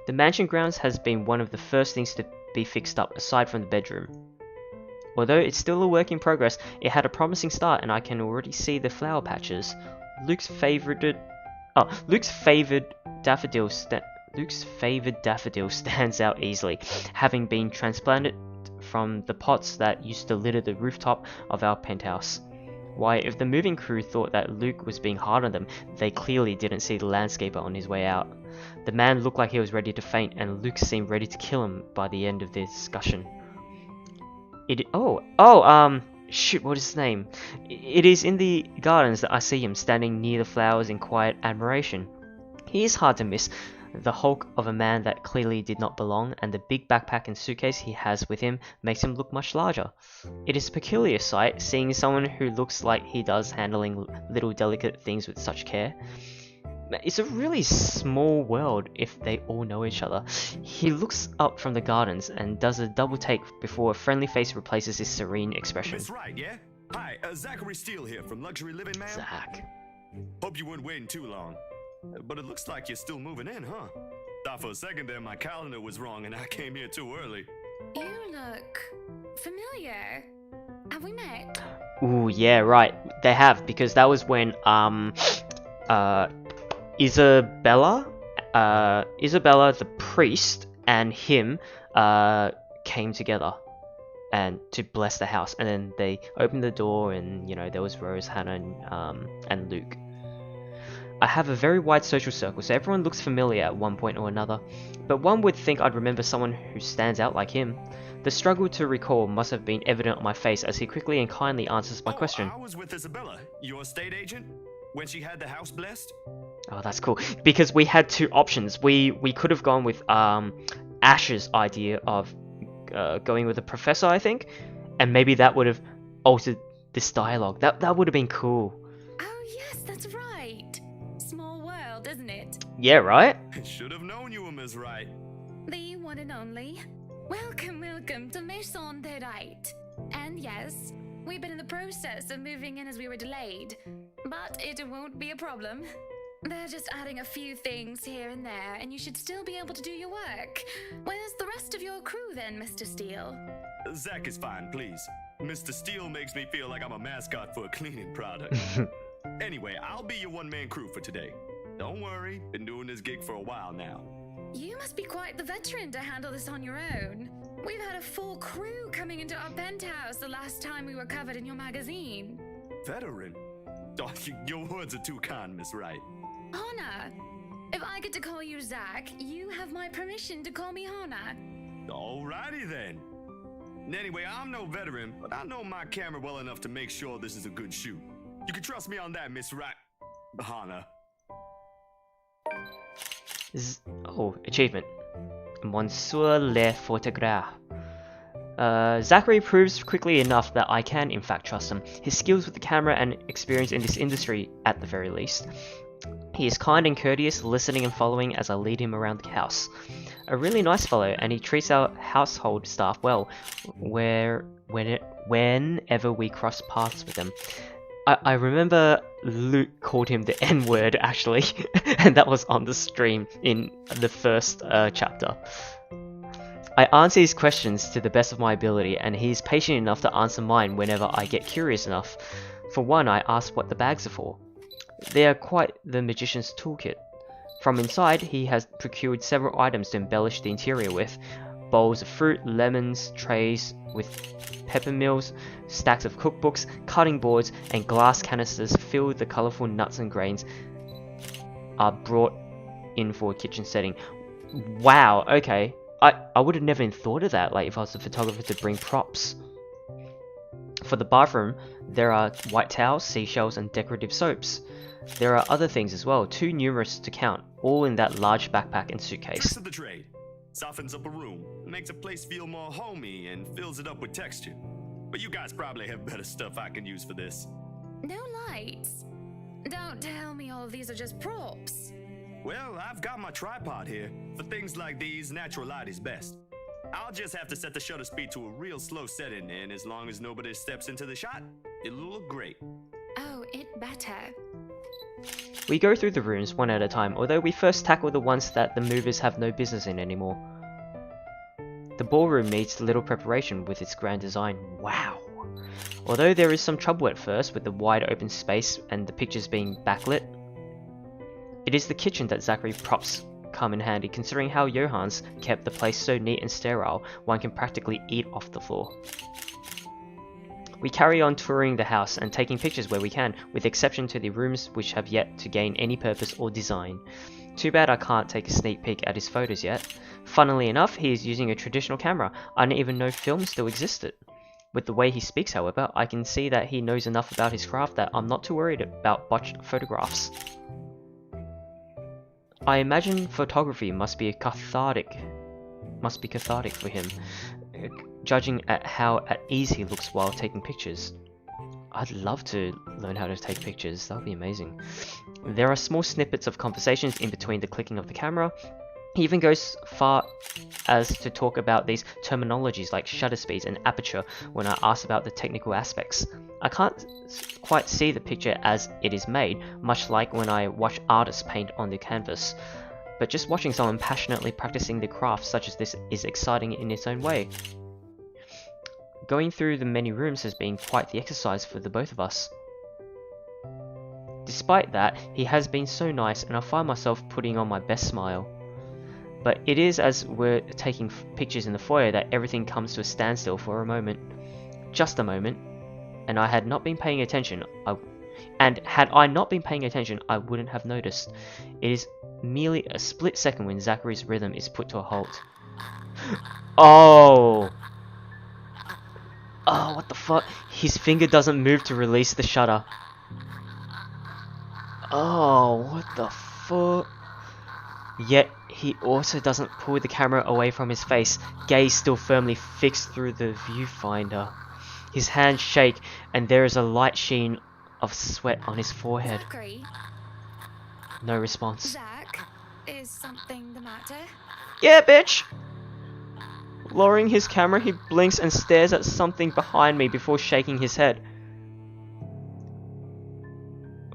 The mansion grounds has been one of the first things to be fixed up aside from the bedroom. Although it's still a work in progress, it had a promising start and I can already see the flower patches. Luke's favoured daffodil stands out easily, having been transplanted from the pots that used to litter the rooftop of our penthouse. Why, if the moving crew thought that Luke was being hard on them, they clearly didn't see the landscaper on his way out. The man looked like he was ready to faint and Luke seemed ready to kill him by the end of the discussion. Shoot, what is his name? It is in the gardens that I see him standing near the flowers in quiet admiration. He is hard to miss, the hulk of a man that clearly did not belong, and the big backpack and suitcase he has with him makes him look much larger. It is a peculiar sight, seeing someone who looks like he does handling little delicate things with such care. It's a really small world if they all know each other. He looks up from the gardens and does a double take before a friendly face replaces his serene expression. That's right, yeah? Hi, Zachary Steele here from Luxury Living, ma'am. Zach. Hope you weren't waiting too long. But it looks like you're still moving in, huh? Thought for a second there my calendar was wrong and I came here too early. You look familiar. Have we met? Ooh, yeah, right. They have, because that was when, Isabella, the priest, and him came together and to bless the house, and then they opened the door, and there was Rose, Hannah, and Luke. I have a very wide social circle, so everyone looks familiar at one point or another, but one would think I'd remember someone who stands out like him. The struggle to recall must have been evident on my face as he quickly and kindly answers my question. I was with Isabella, your estate agent, when she had the house blessed. Oh, that's cool. Because we had two options. We could have gone with Ash's idea of going with a professor, I think, and maybe that would have altered this dialogue. That would have been cool. Oh yes, that's right. Small world, isn't it? Yeah, right? Should have known you were Miss Wright. The one and only. Welcome to Maison de Right. And yes, we've been in the process of moving in as we were delayed, but it won't be a problem. They're just adding a few things here and there, and you should still be able to do your work. Where's the rest of your crew then, Mr. Steele? Zach is fine, please. Mr. Steele makes me feel like I'm a mascot for a cleaning product. Anyway, I'll be your one-man crew for today. Don't worry, been doing this gig for a while now. You must be quite the veteran to handle this on your own. We've had a full crew coming into our penthouse the last time we were covered in your magazine. Veteran? Oh, your words are too kind, Miss Wright. Hana! If I get to call you Zach, you have my permission to call me Hana. Alrighty then. Anyway, I'm no veteran, but I know my camera well enough to make sure this is a good shoot. You can trust me on that, Miss Wright. Hana. Oh, achievement. Monsieur le photographe. Zachary proves quickly enough that I can in fact trust him. His skills with the camera and experience in this industry, at the very least. He is kind and courteous, listening and following as I lead him around the house. A really nice fellow, and he treats our household staff well, whenever we cross paths with him. I remember Luke called him the N-word, actually, and that was on the stream in the first chapter. I answer his questions to the best of my ability, and he is patient enough to answer mine whenever I get curious enough. For one, I ask what the bags are for. They are quite the magician's toolkit. From inside, he has procured several items to embellish the interior with. Bowls of fruit, lemons, trays with peppermills, stacks of cookbooks, cutting boards, and glass canisters filled with the colourful nuts and grains are brought in for a kitchen setting. Wow, okay. I would have never even thought of that, like if I was a photographer, to bring props. For the bathroom, there are white towels, seashells, and decorative soaps. There are other things as well, too numerous to count, all in that large backpack and suitcase. Tricks of the trade. Softens up a room, makes a place feel more homey, and fills it up with texture. But you guys probably have better stuff I can use for this. No lights. Don't tell me all of these are just props. Well, I've got my tripod here. For things like these, natural light is best. I'll just have to set the shutter speed to a real slow setting, and as long as nobody steps into the shot, it'll look great. Oh, it better. We go through the rooms one at a time, although we first tackle the ones that the movers have no business in anymore. The ballroom needs little preparation with its grand design. Wow! Although there is some trouble at first with the wide open space and the pictures being backlit, it is the kitchen that Zachary props come in handy, considering how Johans kept the place so neat and sterile, one can practically eat off the floor. We carry on touring the house and taking pictures where we can, with exception to the rooms which have yet to gain any purpose or design. Too bad I can't take a sneak peek at his photos yet. Funnily enough, he is using a traditional camera. I didn't even know film still existed. With the way he speaks, however, I can see that he knows enough about his craft that I'm not too worried about botched photographs. I imagine photography must be cathartic for him, judging at how at ease he looks while taking pictures. I'd love to learn how to take pictures, that would be amazing. There are small snippets of conversations in between the clicking of the camera. He even goes far as to talk about these terminologies like shutter speeds and aperture when I ask about the technical aspects. I can't quite see the picture as it is made, much like when I watch artists paint on the canvas. But just watching someone passionately practicing the craft such as this is exciting in its own way. Going through the many rooms has been quite the exercise for the both of us. Despite that, he has been so nice and I find myself putting on my best smile. But it is as we're taking pictures in the foyer that everything comes to a standstill for a moment. Just a moment. And I had not been paying attention. Had I not been paying attention, I wouldn't have noticed. It is merely a split second when Zachary's rhythm is put to a halt. Oh! Oh, what the fuck? His finger doesn't move to release the shutter. Oh, what the fuck? Yet, he also doesn't pull the camera away from his face, gaze still firmly fixed through the viewfinder. His hands shake, and there is a light sheen of sweat on his forehead. Zachary? No response. Zach, is something the matter? Yeah, bitch! Lowering his camera, he blinks and stares at something behind me before shaking his head.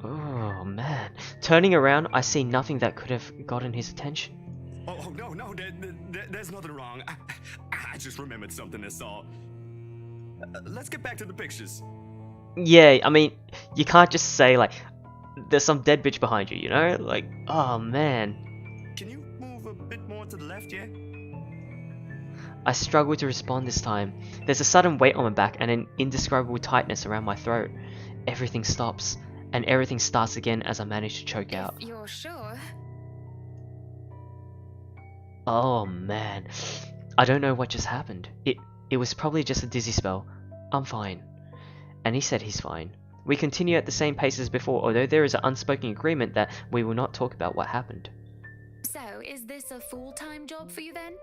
Oh, man. Turning around, I see nothing that could have gotten his attention. Oh, no, there's nothing wrong. I just remembered something, that's all. Let's get back to the pictures. Yeah, I mean, you can't just say, like, there's some dead bitch behind you, you know? Like, oh, man. Can you move a bit more to the left, yeah? I struggle to respond this time. There's a sudden weight on my back and an indescribable tightness around my throat. everything stops, and everything starts again as I manage to choke out. If you're sure. Oh man, I don't know what just happened. It was probably just a dizzy spell. I'm fine. And he said he's fine. We continue at the same pace as before, although there is an unspoken agreement that we will not talk about what happened. So, is this a full-time job for you then?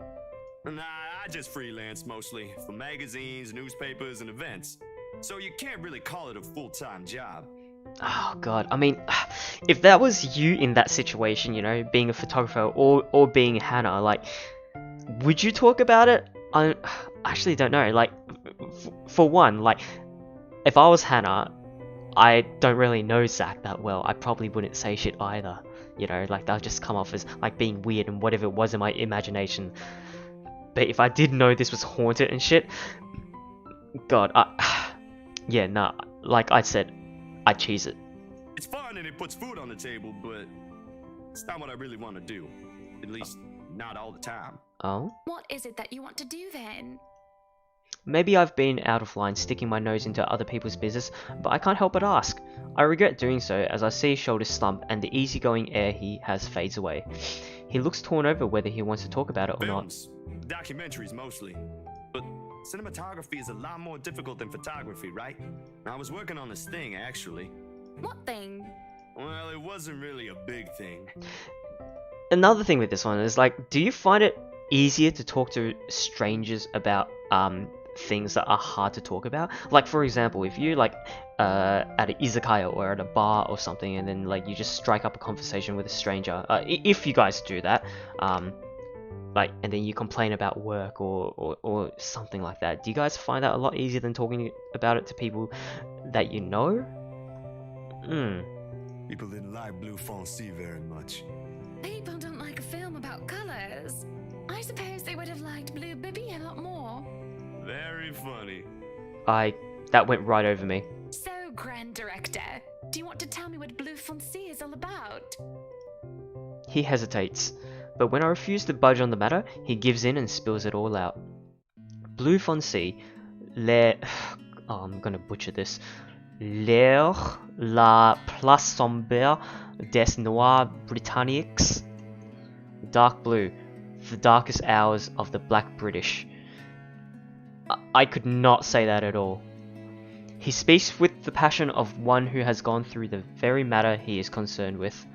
Nah, I just freelance mostly for magazines, newspapers, and events. So you can't really call it a full-time job. Oh god, I mean, if that was you in that situation, you know, being a photographer or being Hannah, like, would you talk about it? I actually don't know. Like, for one, like, if I was Hannah, I don't really know Zach that well. I probably wouldn't say shit either. You know, like, they'll just come off as, like, being weird and whatever it was in my imagination. But if I did know this was haunted and shit, god, yeah, nah, like I said, I'd cheese it. It's fun and it puts food on the table, but it's not what I really want to do. At least, not all the time. Oh? What is it that you want to do then? Maybe I've been out of line sticking my nose into other people's business, but I can't help but ask. I regret doing so as I see his shoulders slump and the easygoing air he has fades away. He looks torn over whether he wants to talk about it or Films, documentaries mostly. But cinematography is a lot more difficult than photography, right? I was working on this thing, actually. What thing? Well, it wasn't really a big thing. Another thing with this one is, like, do you find it easier to talk to strangers about things that are hard to talk about? Like, for example, if you like at an izakaya or at a bar or something, and then like you just strike up a conversation with a stranger, if you guys do that, like, and then you complain about work or something like that, do you guys find that a lot easier than talking about it to people that you know? People didn't like Blue Fonzie very much. People don't like a film about colors. I suppose they would have liked Blue Baby a lot more. Very funny. That went right over me. So, Grand Director, do you want to tell me what Blue Fonzie is all about? He hesitates, but when I refuse to budge on the matter, he gives in and spills it all out. Blue Fonzie, I'm gonna butcher this. L'air, la place sombre des Noirs Britanniques. Dark blue, the darkest hours of the Black British. I could not say that at all. He speaks with the passion of one who has gone through the very matter he is concerned with.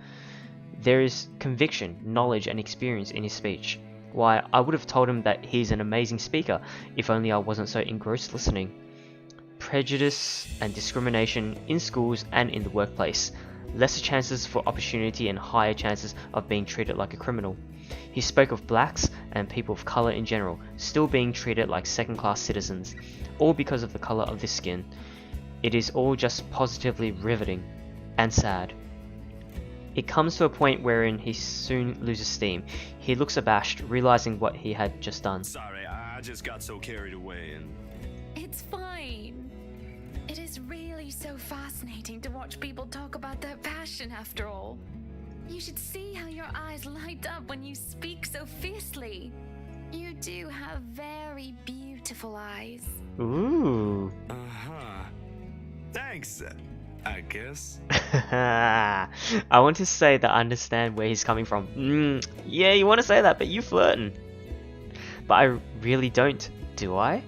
There is conviction, knowledge, and experience in his speech. Why, I would have told him that he's an amazing speaker, if only I wasn't so engrossed listening. Prejudice and discrimination in schools and in the workplace. Lesser chances for opportunity and higher chances of being treated like a criminal. He spoke of blacks and people of colour in general, still being treated like second-class citizens, all because of the colour of their skin. It is all just positively riveting and sad. It comes to a point wherein he soon loses steam. He looks abashed, realizing what he had just done. Sorry, I just got so carried away and... It's fine. It is really so fascinating to watch people talk about their passion after all. You should see how your eyes light up when you speak so fiercely. You do have very beautiful eyes. Ooh. Uh-huh. Thanks, I guess. I want to say that I understand where he's coming from. Yeah, you want to say that, but you flirting. But I really don't, do I?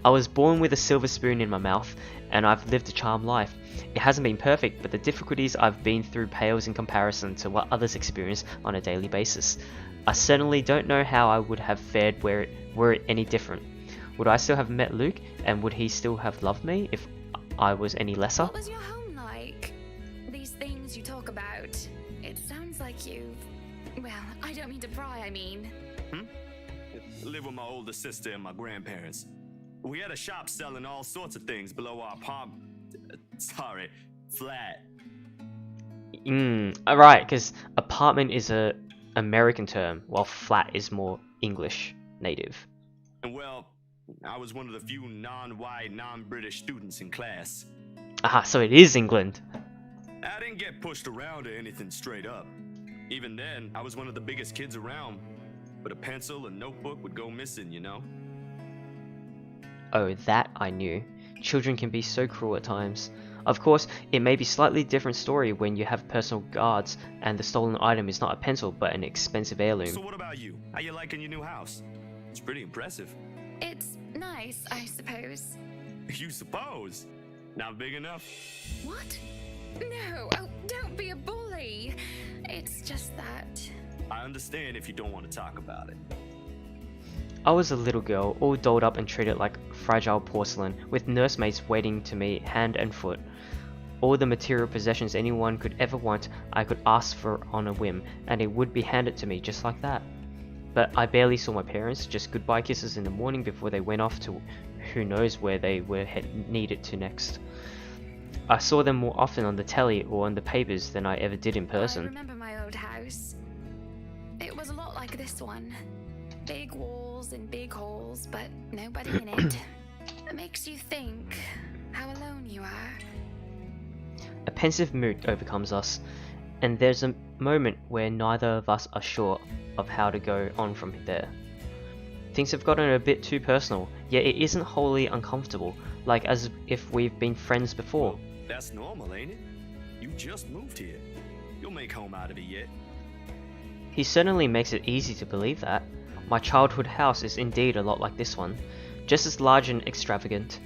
I was born with a silver spoon in my mouth, and I've lived a charmed life. It hasn't been perfect, but the difficulties I've been through pales in comparison to what others experience on a daily basis. I certainly don't know how I would have fared were it any different. Would I still have met Luke, and would he still have loved me if I was any lesser? What was your home like? These things you talk about, it sounds like you've... Well, I don't mean to pry, I mean... Live with my older sister and my grandparents. We had a shop selling all sorts of things below our flat. Alright, because apartment is a American term, while flat is more English native. And well, I was one of the few non-white, non-British students in class. Aha, so it is England. I didn't get pushed around or anything straight up. Even then, I was one of the biggest kids around. But a pencil and notebook would go missing, you know? Oh, that I knew. Children can be so cruel at times. Of course, it may be slightly different story when you have personal guards and the stolen item is not a pencil but an expensive heirloom. So what about you? How you liking your new house? It's pretty impressive. It's nice, I suppose. You suppose? Not big enough? What? No, oh, don't be a bully. It's just that. I understand if you don't want to talk about it. I was a little girl, all dolled up and treated like fragile porcelain, with nursemaids waiting to me hand and foot. All the material possessions anyone could ever want, I could ask for on a whim, and it would be handed to me just like that. But I barely saw my parents, just goodbye kisses in the morning before they went off to who knows where they were needed to next. I saw them more often on the telly or on the papers than I ever did in I person. remember my old house. It was a lot like this one. Big walls and big halls, but nobody in it. It makes you think how alone you are. A pensive mood overcomes us, and there's a moment where neither of us are sure of how to go on from there. Things have gotten a bit too personal, yet it isn't wholly uncomfortable, like as if we've been friends before. That's normal, ain't it? You just moved here. You'll make home out of it yet. He certainly makes it easy to believe that. My childhood house is indeed a lot like this one, just as large and extravagant,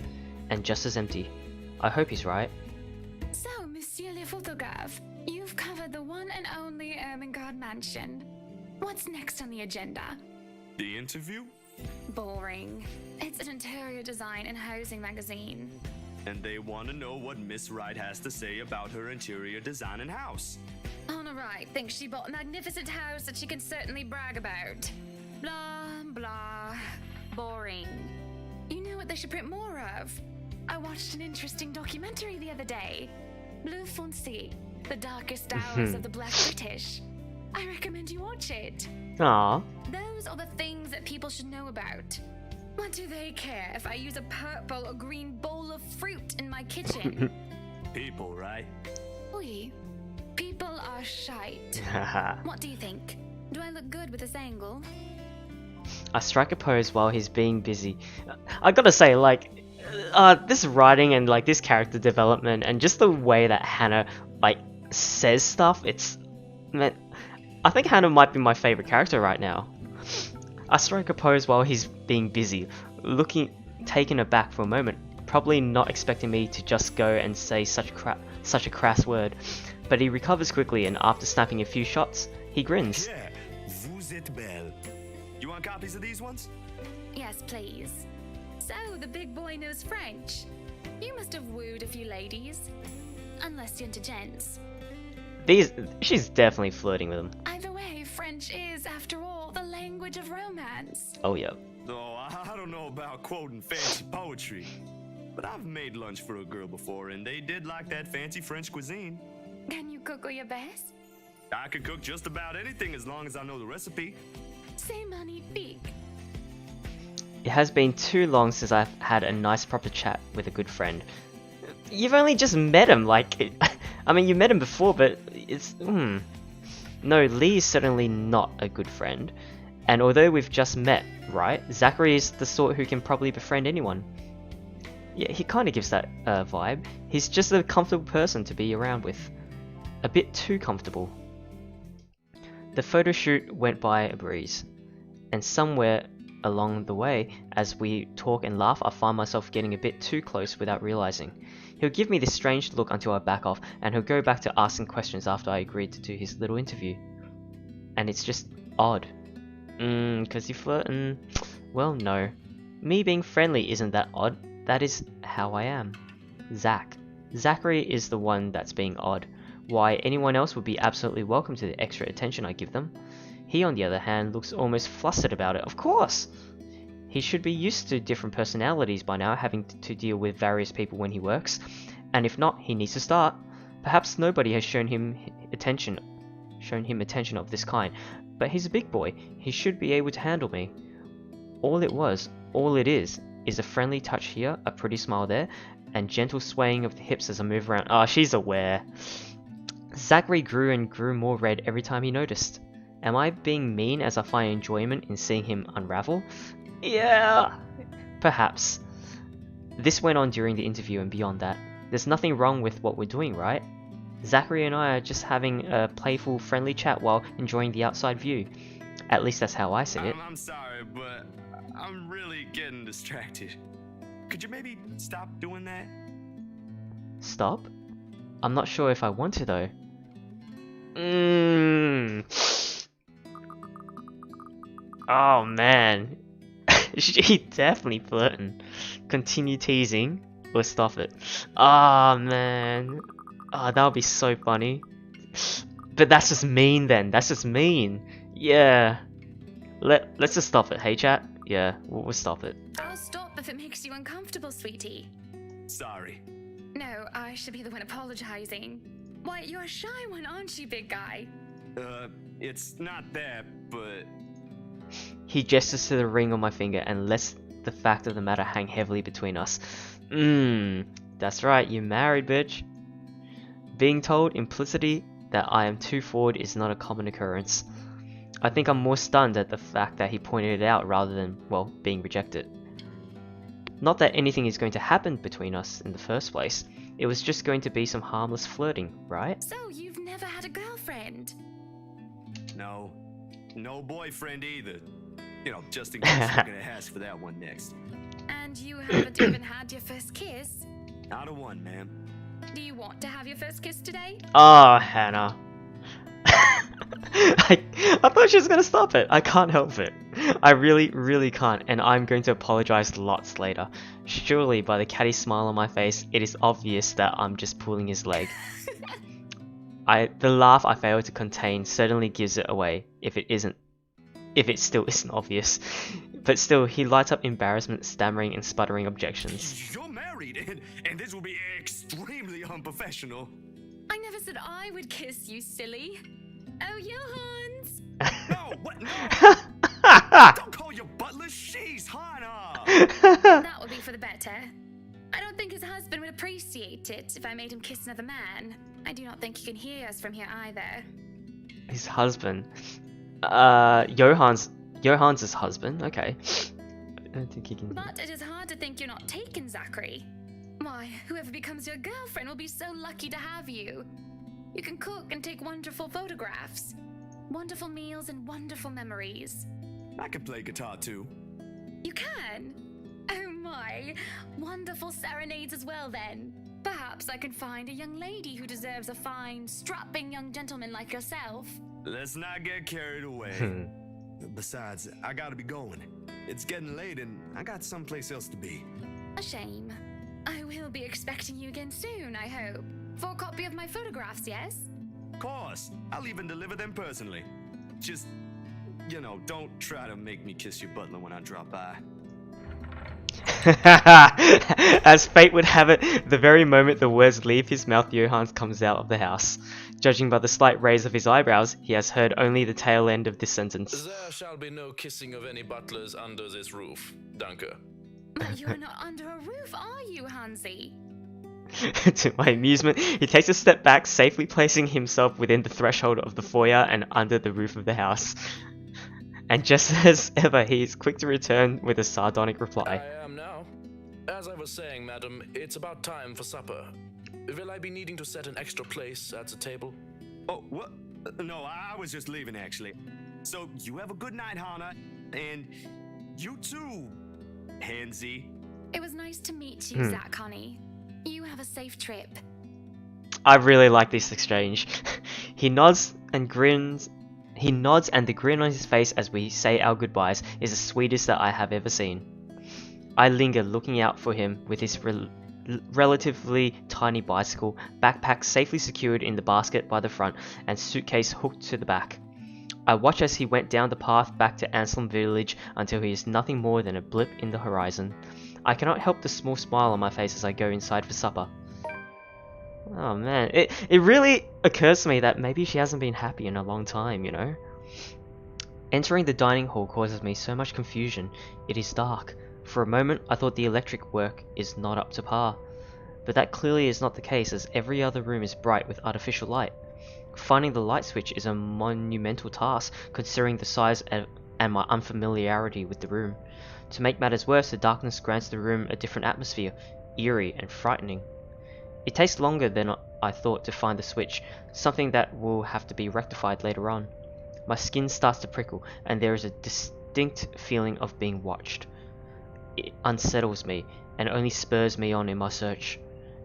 and just as empty. I hope he's right. So, Monsieur le Photographe, you've covered the one and only Ermengarde mansion. What's next on the agenda? The interview? Boring. It's an interior design and housing magazine. And they want to know what Miss Wright has to say about her interior design and house. Honor Wright thinks she bought a magnificent house that she can certainly brag about. Blah, blah. Boring. You know what they should print more of? I watched an interesting documentary the other day. Bleu Foncé, the darkest hours of the Black British. I recommend you watch it. Aww. Those are the things that people should know about. What do they care if I use a purple or green bowl of fruit in my kitchen? People, right? Oui. People are shite. What do you think? Do I look good with this angle? I strike a pose while he's being busy. I gotta say, like, this writing and like this character development and just the way that Hannah like says stuff, it's, man, I think Hannah might be my favorite character right now. I strike a pose while he's being busy, looking taken aback for a moment, probably not expecting me to just go and say such a crass word. But he recovers quickly, and after snapping a few shots, he grins. Yeah, vous êtes belle. You want copies of these ones? Yes, please. So, the big boy knows French. You must have wooed a few ladies. Unless you're into gents. She's definitely flirting with him. Either way, French is, after all, the language of romance. Oh yeah. No, I don't know about quoting fancy poetry. But I've made lunch for a girl before, and they did like that fancy French cuisine. Can you cook your best? I can cook just about anything as long as I know the recipe. C'est magnifique. It has been too long since I've had a nice proper chat with a good friend. You've only just met him, like, I mean, you met him before, but it's, No, Lee is certainly not a good friend. And although we've just met, right, Zachary is the sort who can probably befriend anyone. Yeah, he kind of gives that vibe. He's just a comfortable person to be around with. A bit too comfortable. The photo shoot went by a breeze. And somewhere along the way, as we talk and laugh, I find myself getting a bit too close without realizing. He'll give me this strange look until I back off, and he'll go back to asking questions after I agreed to do his little interview. And it's just odd. Cause you flirting? Well, no. Me being friendly isn't that odd. That is how I am. Zachary is the one that's being odd. Why, anyone else would be absolutely welcome to the extra attention I give them. He, on the other hand, looks almost flustered about it. Of course! He should be used to different personalities by now, having to deal with various people when he works. And if not, he needs to start. Perhaps nobody has shown him attention of this kind. But he's a big boy. He should be able to handle me. All it is a friendly touch here, a pretty smile there, and gentle swaying of the hips as I move around. Ah, she's aware. Zachary grew and grew more red every time he noticed. Am I being mean as I find enjoyment in seeing him unravel? Yeah, perhaps. This went on during the interview and beyond that. There's nothing wrong with what we're doing, right? Zachary and I are just having a playful, friendly chat while enjoying the outside view. At least that's how I see it. I'm sorry, but I'm really getting distracted. Could you maybe stop doing that? Stop? I'm not sure if I want to though. Oh man. She definitely flirting. Continue teasing or stop it. Oh man. Oh, that would be so funny. But that's just mean then. That's just mean. Yeah. Let's just stop it. Hey chat? Yeah, we'll stop it. I'll stop if it makes you uncomfortable, sweetie. Sorry. No, I should be the one apologizing. Why, you're a shy one, aren't you, big guy? It's not that, but... He gestures to the ring on my finger and lets the fact of the matter hang heavily between us. That's right, you married, bitch. Being told implicitly that I am too forward is not a common occurrence. I think I'm more stunned at the fact that he pointed it out rather than, well, being rejected. Not that anything is going to happen between us in the first place. It was just going to be some harmless flirting, right? So, you've never had a girlfriend? No. No boyfriend either. You know, just in case you're gonna ask for that one next. And you haven't even had your first kiss? Not a one, ma'am. Do you want to have your first kiss today? Oh, Hannah. I thought she was gonna stop it. I can't help it. I really can't, and I'm going to apologize lots later. Surely, by the catty smile on my face, it is obvious that I'm just pulling his leg. The laugh I failed to contain certainly gives it away, if it still isn't obvious. But still, he lights up embarrassment, stammering and sputtering objections. You're married, and this will be extremely unprofessional. I never said I would kiss you, silly. Oh, Johans! No, what? No! Don't call your butler, she's Hannah! That would be for the better. I don't think his husband would appreciate it if I made him kiss another man. I do not think he can hear us from here either. His husband? Johans' husband? Okay. I don't think he can... But it is hard to think you're not taken, Zachary. Why, whoever becomes your girlfriend will be so lucky to have you. You can cook and take wonderful photographs. Wonderful meals and wonderful memories. I can play guitar too. You can? Oh my. Wonderful serenades as well then. Perhaps I can find a young lady who deserves a fine, strapping young gentleman like yourself. Let's not get carried away. Besides, I gotta be going. It's getting late and I got someplace else to be. A shame. I will be expecting you again soon, I hope. For a copy of my photographs, yes? Of course. I'll even deliver them personally. Just, you know, don't try to make me kiss your butler when I drop by. As fate would have it, the very moment the words leave his mouth, Johans comes out of the house. Judging by the slight raise of his eyebrows, he has heard only the tail end of this sentence. There shall be no kissing of any butlers under this roof, Danke. But you are not under a roof, are you, Hansi? To my amusement, he takes a step back, safely placing himself within the threshold of the foyer and under the roof of the house. And just as ever, he is quick to return with a sardonic reply. I am now. As I was saying, madam, it's about time for supper. Will I be needing to set an extra place at the table? Oh, what? No, I was just leaving, actually. So, you have a good night, Hannah. And you too, Hansi. It was nice to meet you, Zach, honey. You have a safe trip. I really like this exchange. He nods and grins. He nods and the grin on his face as we say our goodbyes is the sweetest that I have ever seen. I linger looking out for him with his relatively tiny bicycle, backpack safely secured in the basket by the front and suitcase hooked to the back. I watch as he went down the path back to Anselm Village until he is nothing more than a blip in the horizon. I cannot help the small smile on my face as I go inside for supper. Oh man, it really occurs to me that maybe she hasn't been happy in a long time, you know? Entering the dining hall causes me so much confusion. It is dark. For a moment, I thought the electric work is not up to par. But that clearly is not the case, as every other room is bright with artificial light. Finding the light switch is a monumental task, considering the size and my unfamiliarity with the room. To make matters worse, the darkness grants the room a different atmosphere, eerie and frightening. It takes longer than I thought to find the switch, something that will have to be rectified later on. My skin starts to prickle, and there is a distinct feeling of being watched. It unsettles me, and only spurs me on in my search.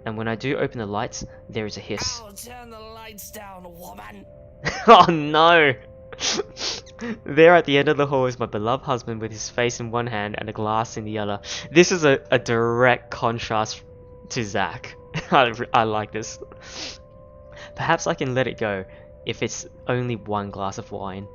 And when I do open the lights, there is a hiss. I'll turn the lights down, woman. Oh no! There at the end of the hall is my beloved husband with his face in one hand and a glass in the other. This is a direct contrast to Zach. I like this. Perhaps I can let it go if it's only one glass of wine.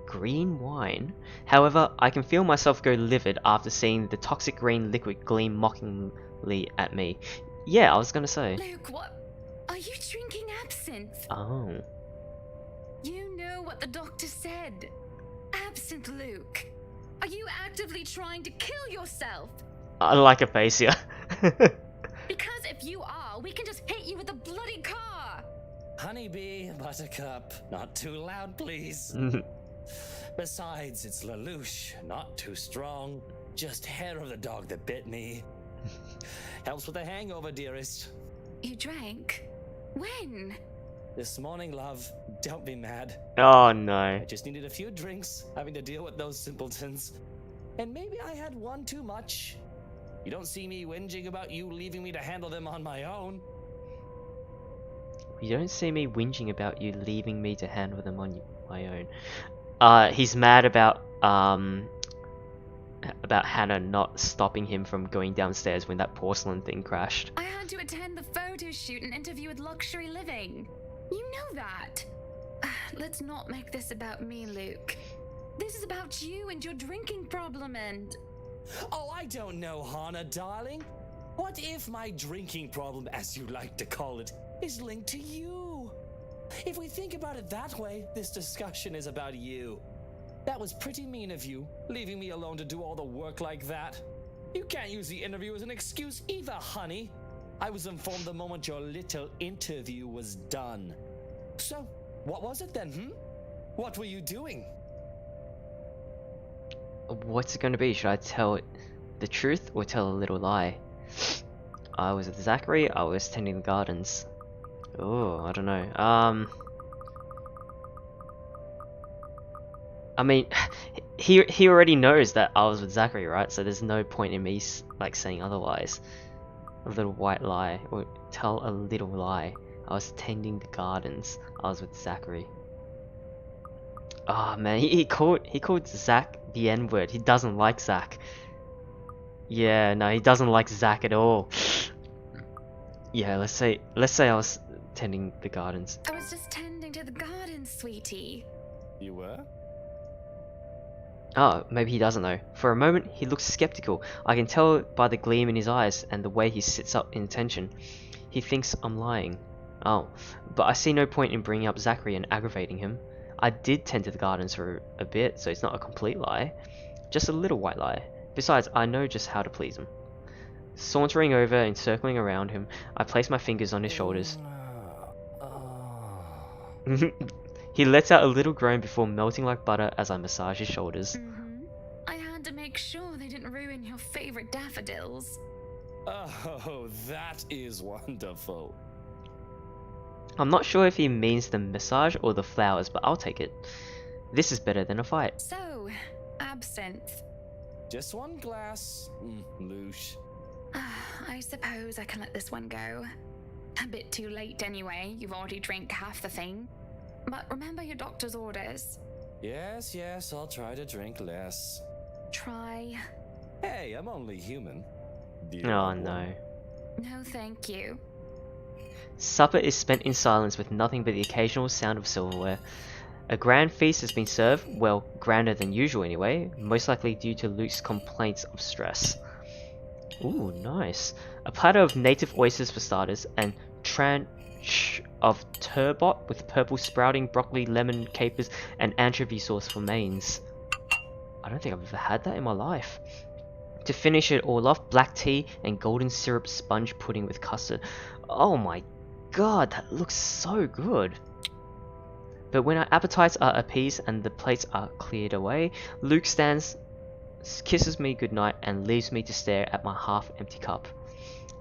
Green wine? However, I can feel myself go livid after seeing the toxic green liquid gleam mockingly at me. Yeah, I was gonna say. Luke, what? Are you drinking absinthe? Oh. You know what the doctor said. Absinthe, Luke. Are you actively trying to kill yourself? I like a face here. Because if you are, we can just hit you with a bloody car. Honeybee, buttercup, not too loud, please. Besides, it's Lelouch, not too strong. Just hair of the dog that bit me. Helps with the hangover, dearest. You drank? When? This morning, love. Don't be mad. Oh no. I just needed a few drinks, having to deal with those simpletons. And maybe I had one too much. You don't see me whinging about you leaving me to handle them on my own. You don't see me whinging about you leaving me to handle them on my own. He's mad about Hannah not stopping him from going downstairs when that porcelain thing crashed. I had to attend the photo shoot and interview with Luxury Living. You know that. Let's not make this about me, Luke. This is about you and your drinking problem and... Oh, I don't know, Hannah, darling. What if my drinking problem, as you like to call it, is linked to you? If we think about it that way, this discussion is about you. That was pretty mean of you, leaving me alone to do all the work like that. You can't use the interview as an excuse either, honey. I was informed the moment your little interview was done. So, what was it then, What were you doing? What's it gonna be? Should I tell the truth or tell a little lie? I was with Zachary, I was tending the gardens. Oh, I don't know. I mean, he already knows that I was with Zachary, right? So there's no point in me like saying otherwise. A little white lie, or tell a little lie. I was tending the gardens. I was with Zachary. Oh man, he called Zach the N-word. He doesn't like Zach. Yeah, no, he doesn't like Zach at all. Yeah, let's say I was tending the gardens. I was just tending to the gardens, sweetie. You were? Oh, maybe he doesn't know. For a moment, he looks skeptical. I can tell by the gleam in his eyes and the way he sits up in attention. He thinks I'm lying. Oh, but I see no point in bringing up Zachary and aggravating him. I did tend to the gardens for a bit, so it's not a complete lie. Just a little white lie. Besides, I know just how to please him. Sauntering over and circling around him, I place my fingers on his shoulders. He lets out a little groan before melting like butter as I massage his shoulders. I had to make sure they didn't ruin your favorite daffodils. Oh, that is wonderful. I'm not sure if he means the massage or the flowers, but I'll take it. This is better than a fight. So, absinthe. Just one glass, Loosh. I suppose I can let this one go. A bit too late anyway, you've already drank half the thing. But remember your doctor's orders. Yes, I'll try to drink less. Try. Hey, I'm only human. Oh no. No, thank you. Supper is spent in silence with nothing but the occasional sound of silverware. A grand feast has been served, well, grander than usual anyway, most likely due to Luke's complaints of stress. Ooh, nice. A platter of native oysters for starters, and tranche of turbot with purple sprouting, broccoli, lemon, capers, and anchovy sauce for mains. I don't think I've ever had that in my life. To finish it all off, black tea and golden syrup sponge pudding with custard. Oh my god, that looks so good. But when our appetites are appeased and the plates are cleared away, Luke stands, kisses me goodnight, and leaves me to stare at my half-empty cup.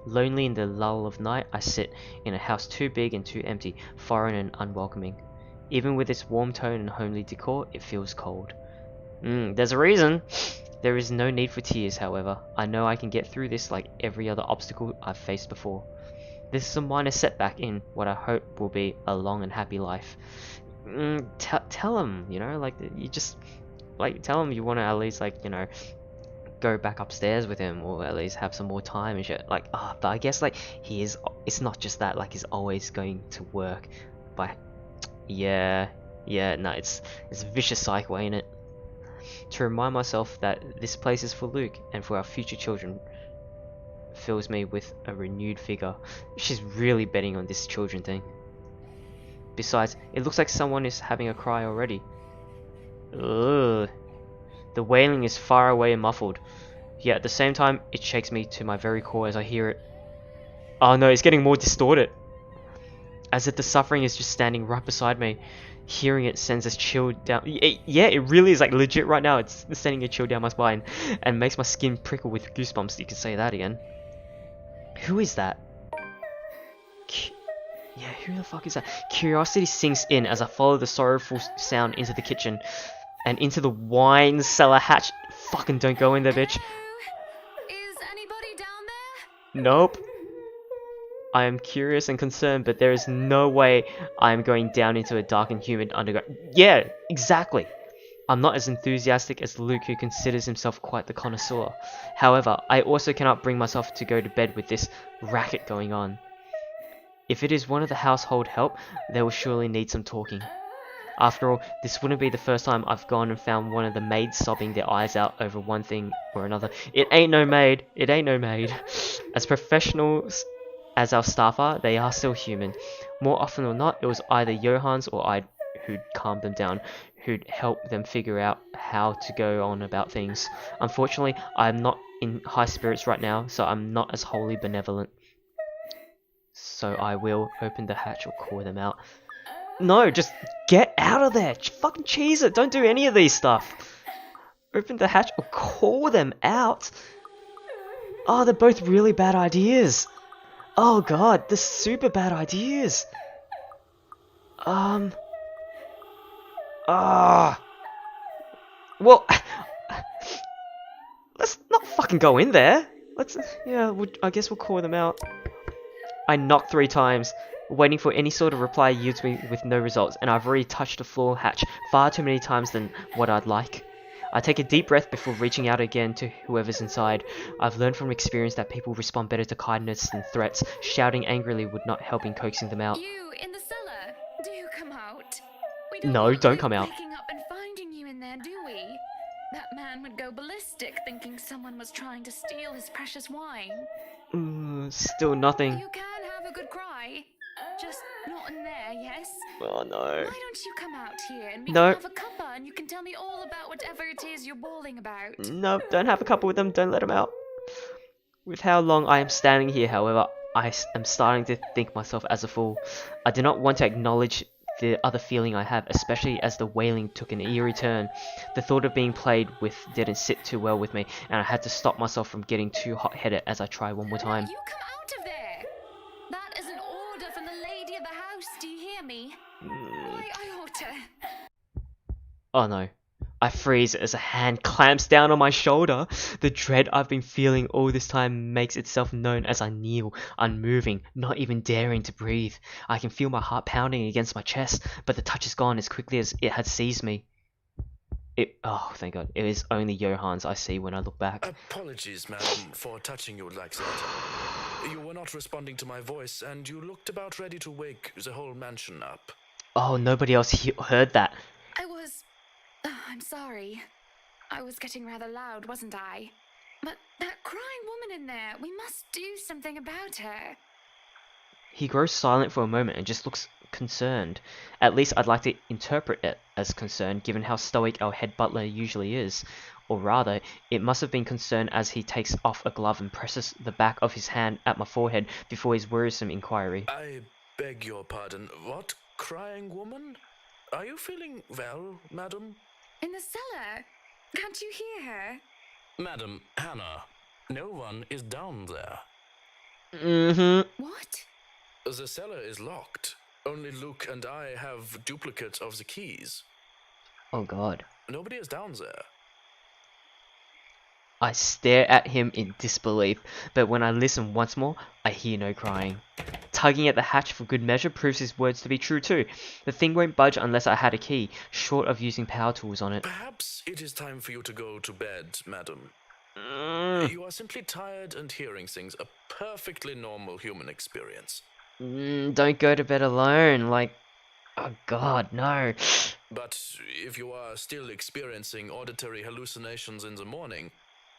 Lonely in the lull of night, I sit in a house too big and too empty, foreign and unwelcoming. Even with its warm tone and homely decor, it feels cold. There's a reason! There is no need for tears, however. I know I can get through this like every other obstacle I've faced before. This is a minor setback in what I hope will be a long and happy life. Tell him, you know, like, you just, like, tell him you want to at least, like, you know, go back upstairs with him, or at least have some more time and shit. Like, but I guess, like, it's not just that, like, he's always going to work. But, no, it's a vicious cycle, ain't it? To remind myself that this place is for Luke and for our future children fills me with a renewed vigor. She's really betting on this children thing. Besides, it looks like someone is having a cry already. Ugh. The wailing is far away and muffled, yet at the same time it shakes me to my very core as I hear it. Oh no, it's getting more distorted. As if the suffering is just standing right beside me. Hearing it sends a chill down. Yeah, it really is, like, legit right now. It's sending a chill down my spine and makes my skin prickle with goosebumps. You can say that again. Who is that? Yeah, who the fuck is that? Curiosity sinks in as I follow the sorrowful sound into the kitchen and into the wine cellar hatch. Fucking don't go in there, bitch. Is anybody down there? Nope. I am curious and concerned, but there is no way I am going down into a dark and humid underground. Yeah, exactly. I'm not as enthusiastic as Luke, who considers himself quite the connoisseur. However, I also cannot bring myself to go to bed with this racket going on. If it is one of the household help, they will surely need some talking. After all, this wouldn't be the first time I've gone and found one of the maids sobbing their eyes out over one thing or another. It ain't no maid. It ain't no maid. As professionals as our staff are, they are still human. More often than not, it was either Johans or I who'd calm them down, who'd help them figure out how to go on about things. Unfortunately, I'm not in high spirits right now, so I'm not as wholly benevolent. So I will open the hatch or call them out. No, just get out of there! Fucking cheese it! Don't do any of these stuff! Open the hatch or call them out? Oh, they're both really bad ideas. Oh god, they're super bad ideas. Well, let's not fucking go in there. I guess we'll call them out. I knock 3 times, waiting for any sort of reply yields me with no results, and I've already touched the floor hatch far too many times than what I'd like. I take a deep breath before reaching out again to whoever's inside. I've learned from experience that people respond better to kindness than threats. Shouting angrily would not help in coaxing them out. You in the cellar? Do come out. We Don't come out. Waking up and finding you in there, do we? That man would go ballistic thinking someone was trying to steal his precious wine. Still nothing. You can have a good cry. Just not in there, yes? Oh no. Why don't you come out here and we No. can have a cuppa and you can tell me all about whatever it is you're bawling about? No, don't have a couple with them. Don't let them out. With how long I am standing here, however, I am starting to think myself as a fool. I do not want to acknowledge the other feeling I have, especially as the wailing took an eerie turn. The thought of being played with didn't sit too well with me, and I had to stop myself from getting too hot-headed as I try one more time. You come out of there! That is an order from the lady of the house, do you hear me? Why, I ought to... Oh no. I freeze as a hand clamps down on my shoulder. The dread I've been feeling all this time makes itself known as I kneel, unmoving, not even daring to breathe. I can feel my heart pounding against my chest, but the touch is gone as quickly as it had seized me. Oh, thank God. It is only Johans I see when I look back. Apologies, madam, for touching you like that. You were not responding to my voice, and you looked about ready to wake the whole mansion up. Oh, nobody else heard that. I was... I'm sorry. I was getting rather loud, wasn't I? But that crying woman in there, we must do something about her. He grows silent for a moment and just looks concerned. At least I'd like to interpret it as concern, given how stoic our head butler usually is. Or rather, it must have been concern as he takes off a glove and presses the back of his hand at my forehead before his worrisome inquiry. I beg your pardon, what crying woman? Are you feeling well, madam? In the cellar? Can't you hear her? Madam Hannah, no one is down there. What? The cellar is locked. Only Luke and I have duplicates of the keys. Oh god. Nobody is down there. I stare at him in disbelief, but when I listen once more, I hear no crying. Tugging at the hatch for good measure proves his words to be true too. The thing won't budge unless I had a key, short of using power tools on it. Perhaps it is time for you to go to bed, madam. You are simply tired and hearing things, a perfectly normal human experience. Don't go to bed alone, like... Oh god, no. But if you are still experiencing auditory hallucinations in the morning,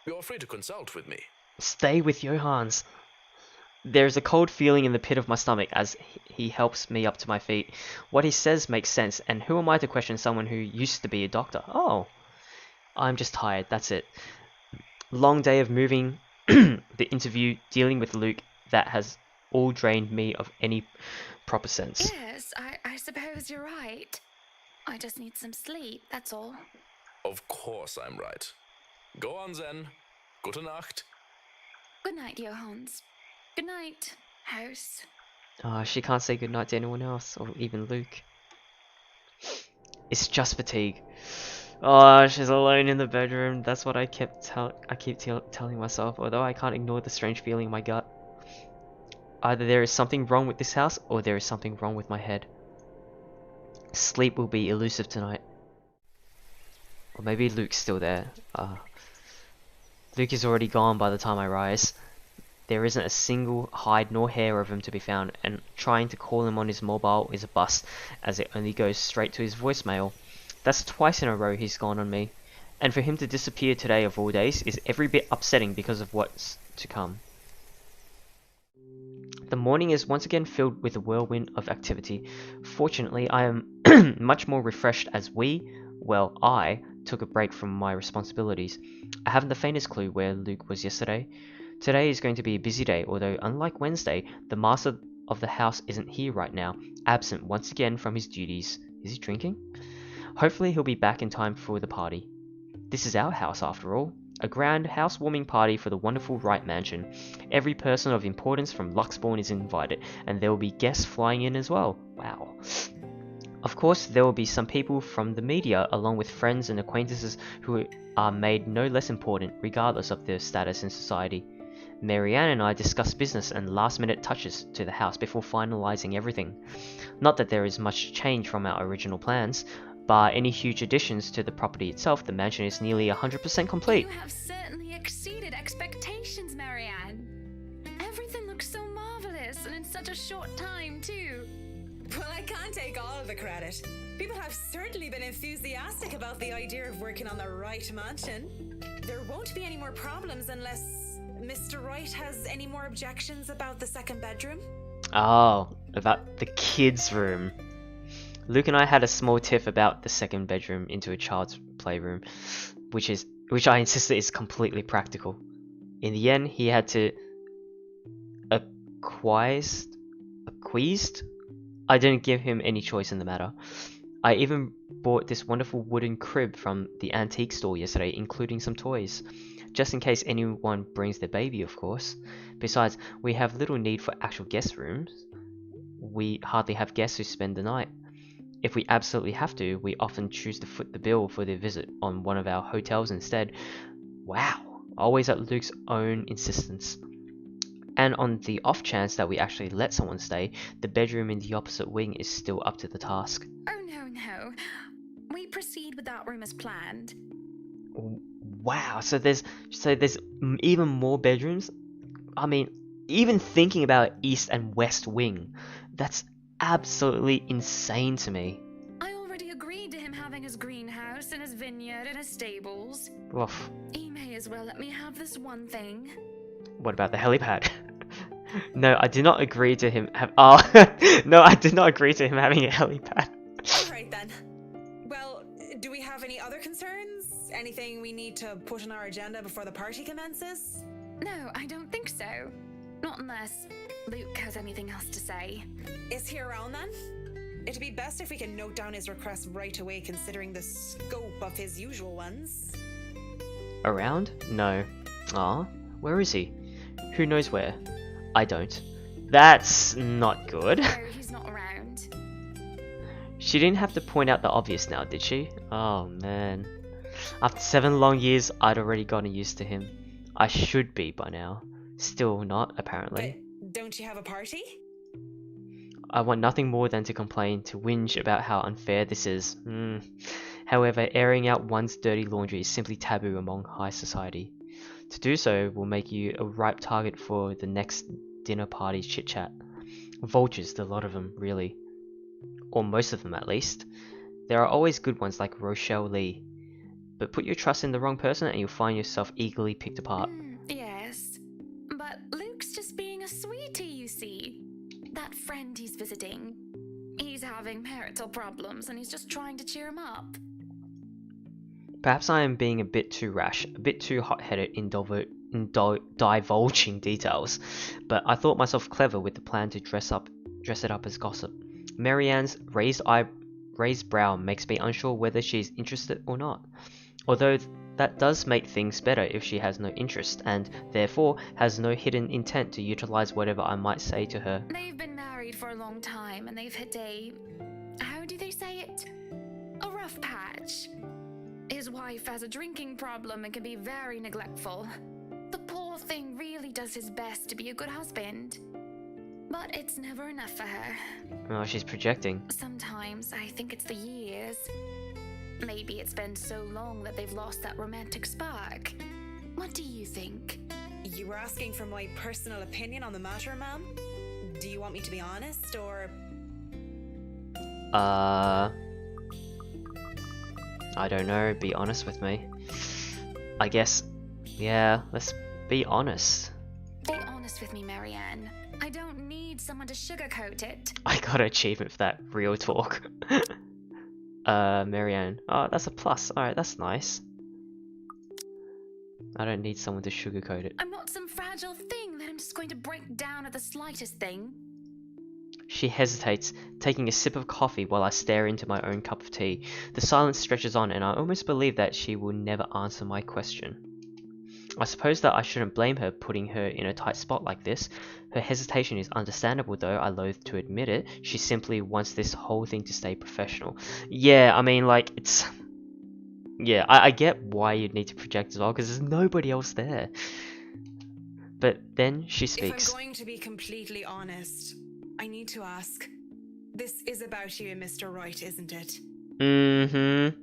you are free to consult with me. Stay with Johans. There's a cold feeling in the pit of my stomach as he helps me up to my feet. What he says makes sense, and who am I to question someone who used to be a doctor? Oh, I'm just tired, that's it. Long day of moving, the interview, dealing with Luke, that has all drained me of any proper sense. Yes, I suppose you're right. I just need some sleep, that's all. Of course I'm right. Go on then. Gute Nacht. Good night, Johans. Good night, house. She can't say goodnight to anyone else, or even Luke. It's just fatigue. She's alone in the bedroom. That's what I keep telling myself, although I can't ignore the strange feeling in my gut. Either there is something wrong with this house, or there is something wrong with my head. Sleep will be elusive tonight. Or maybe Luke's still there. Luke is already gone by the time I rise. There isn't a single hide nor hair of him to be found, and trying to call him on his mobile is a bust, as it only goes straight to his voicemail. That's twice in a row he's gone on me, and for him to disappear today of all days is every bit upsetting because of what's to come. The morning is once again filled with a whirlwind of activity. Fortunately, I am much more refreshed as I took a break from my responsibilities. I haven't the faintest clue where Luke was yesterday. Today is going to be a busy day, although unlike Wednesday, the master of the house isn't here right now, absent once again from his duties. Is he drinking? Hopefully he'll be back in time for the party. This is our house after all. A grand housewarming party for the wonderful Wright mansion. Every person of importance from Luxbourne is invited, and there will be guests flying in as well. Wow. Of course, there will be some people from the media, along with friends and acquaintances who are made no less important, regardless of their status in society. Marianne and I discussed business and last-minute touches to the house before finalizing everything. Not that there is much change from our original plans. Bar any huge additions to the property itself, the mansion is nearly 100% complete. You have certainly exceeded expectations, Marianne. Everything looks so marvelous, and in such a short time, too. Well, I can't take all of the credit. People have certainly been enthusiastic about the idea of working on the Wright mansion. There won't be any more problems unless Mr. Wright has any more objections about the second bedroom. Oh, about the kids' room. Luke and I had a small tiff about the second bedroom into a child's playroom, which I insisted is completely practical. In the end, he had to acquiesced. I didn't give him any choice in the matter. I even bought this wonderful wooden crib from the antique store yesterday, including some toys. Just in case anyone brings their baby, of course. Besides, we have little need for actual guest rooms. We hardly have guests who spend the night. If we absolutely have to, we often choose to foot the bill for their visit on one of our hotels instead. Wow, always at Luke's own insistence. And on the off chance that we actually let someone stay, the bedroom in the opposite wing is still up to the task. Oh no. We proceed with that room as planned. Wow, so there's even more bedrooms? I mean, even thinking about east and west wing, that's absolutely insane to me. I already agreed to him having his greenhouse and his vineyard and his stables. Oof. He may as well let me have this one thing. What about the helipad? No, I did not agree to him no, I did not agree to him having a helipad. Alright then. Well, do we have any other concerns? Anything we need to put on our agenda before the party commences? No, I don't think so. Not unless Luke has anything else to say. Is he around then? It'd be best if we can note down his requests right away, considering the scope of his usual ones. Around? No. Ah, where is he? Who knows where? I don't. That's not good. No, he's not around. She didn't have to point out the obvious now, did she? Oh man. After 7 long years, I'd already gotten used to him. I should be by now. Still not, apparently. But don't you have a party? I want nothing more than to complain, to whinge about how unfair this is. However, airing out one's dirty laundry is simply taboo among high society. To do so will make you a ripe target for the next dinner party's chit-chat. Vultures, the lot of them, really. Or most of them, at least. There are always good ones like Rochelle Lee. But put your trust in the wrong person and you'll find yourself eagerly picked apart. Yes. But Luke's just being a sweetie, you see. That friend he's visiting, he's having marital problems and he's just trying to cheer him up. Perhaps I am being a bit too rash, a bit too hot-headed in divulging details, but I thought myself clever with the plan to dress it up as gossip. Marianne's raised brow makes me unsure whether she is interested or not. Although that does make things better if she has no interest, and therefore has no hidden intent to utilize whatever I might say to her. They've been married for a long time and they've hit a... how do they say it? A rough patch. His wife has a drinking problem and can be very neglectful. The poor thing really does his best to be a good husband. But it's never enough for her. Oh, she's projecting. Sometimes I think it's the years. Maybe it's been so long that they've lost that romantic spark. What do you think? You were asking for my personal opinion on the matter, ma'am? Do you want me to be honest, or... I don't know, be honest with me. I guess, yeah, let's be honest. Be honest with me, Marianne. I don't need someone to sugarcoat it. I got an achievement for that, real talk. Marianne. Oh, that's a plus. Alright, that's nice. I don't need someone to sugarcoat it. I'm not some fragile thing that I'm just going to break down at the slightest thing. She hesitates, taking a sip of coffee while I stare into my own cup of tea. The silence stretches on and I almost believe that she will never answer my question. I suppose that I shouldn't blame her putting her in a tight spot like this. Her hesitation is understandable though, I loathe to admit it. She simply wants this whole thing to stay professional. Yeah, I mean like, it's... Yeah, I get why you'd need to project as well, because there's nobody else there. But then she speaks. If I'm going to be completely honest, I need to ask. This is about you and Mr. Wright, isn't it? Mm-hmm.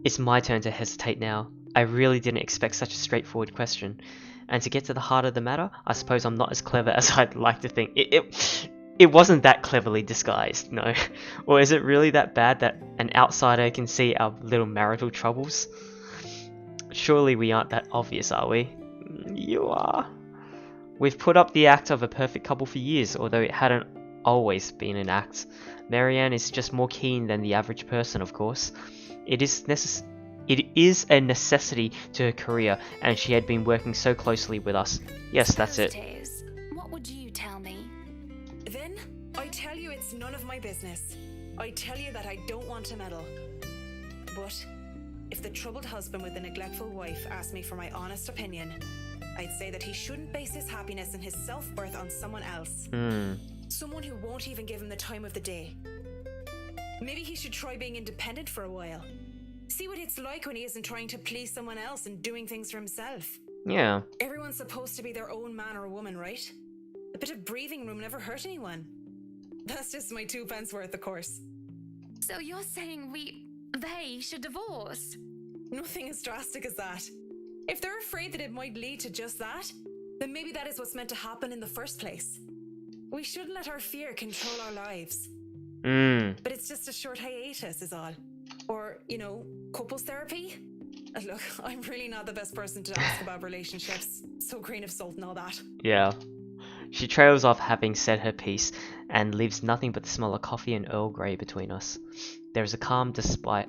It's my turn to hesitate now. I really didn't expect such a straightforward question. And to get to the heart of the matter, I suppose I'm not as clever as I'd like to think. It wasn't that cleverly disguised, no. Or is it really that bad that an outsider can see our little marital troubles? Surely we aren't that obvious, are we? You are. We've put up the act of a perfect couple for years, although it hadn't always been an act. Marianne is just more keen than the average person, of course. It is a necessity to her career, and she had been working so closely with us. Yes, that's it. What would you tell me? Then, I tell you it's none of my business. I tell you that I don't want to meddle. But, if the troubled husband with the neglectful wife asked me for my honest opinion, I'd say that he shouldn't base his happiness and his self-worth on someone else. Someone who won't even give him the time of the day. Maybe he should try being independent for a while. See what it's like when he isn't trying to please someone else and doing things for himself. Yeah. Everyone's supposed to be their own man or woman, right? A bit of breathing room never hurt anyone. That's just my 2 pence worth, of course. So you're saying they should divorce? Nothing as drastic as that. If they're afraid that it might lead to just that, then maybe that is what's meant to happen in the first place. We shouldn't let our fear control our lives. But it's just a short hiatus is all. Or, you know, couples therapy? Look, I'm really not the best person to ask about relationships. So grain of salt and all that. Yeah. She trails off having said her piece and leaves nothing but the smell of coffee and Earl Grey between us. There is a calm despite...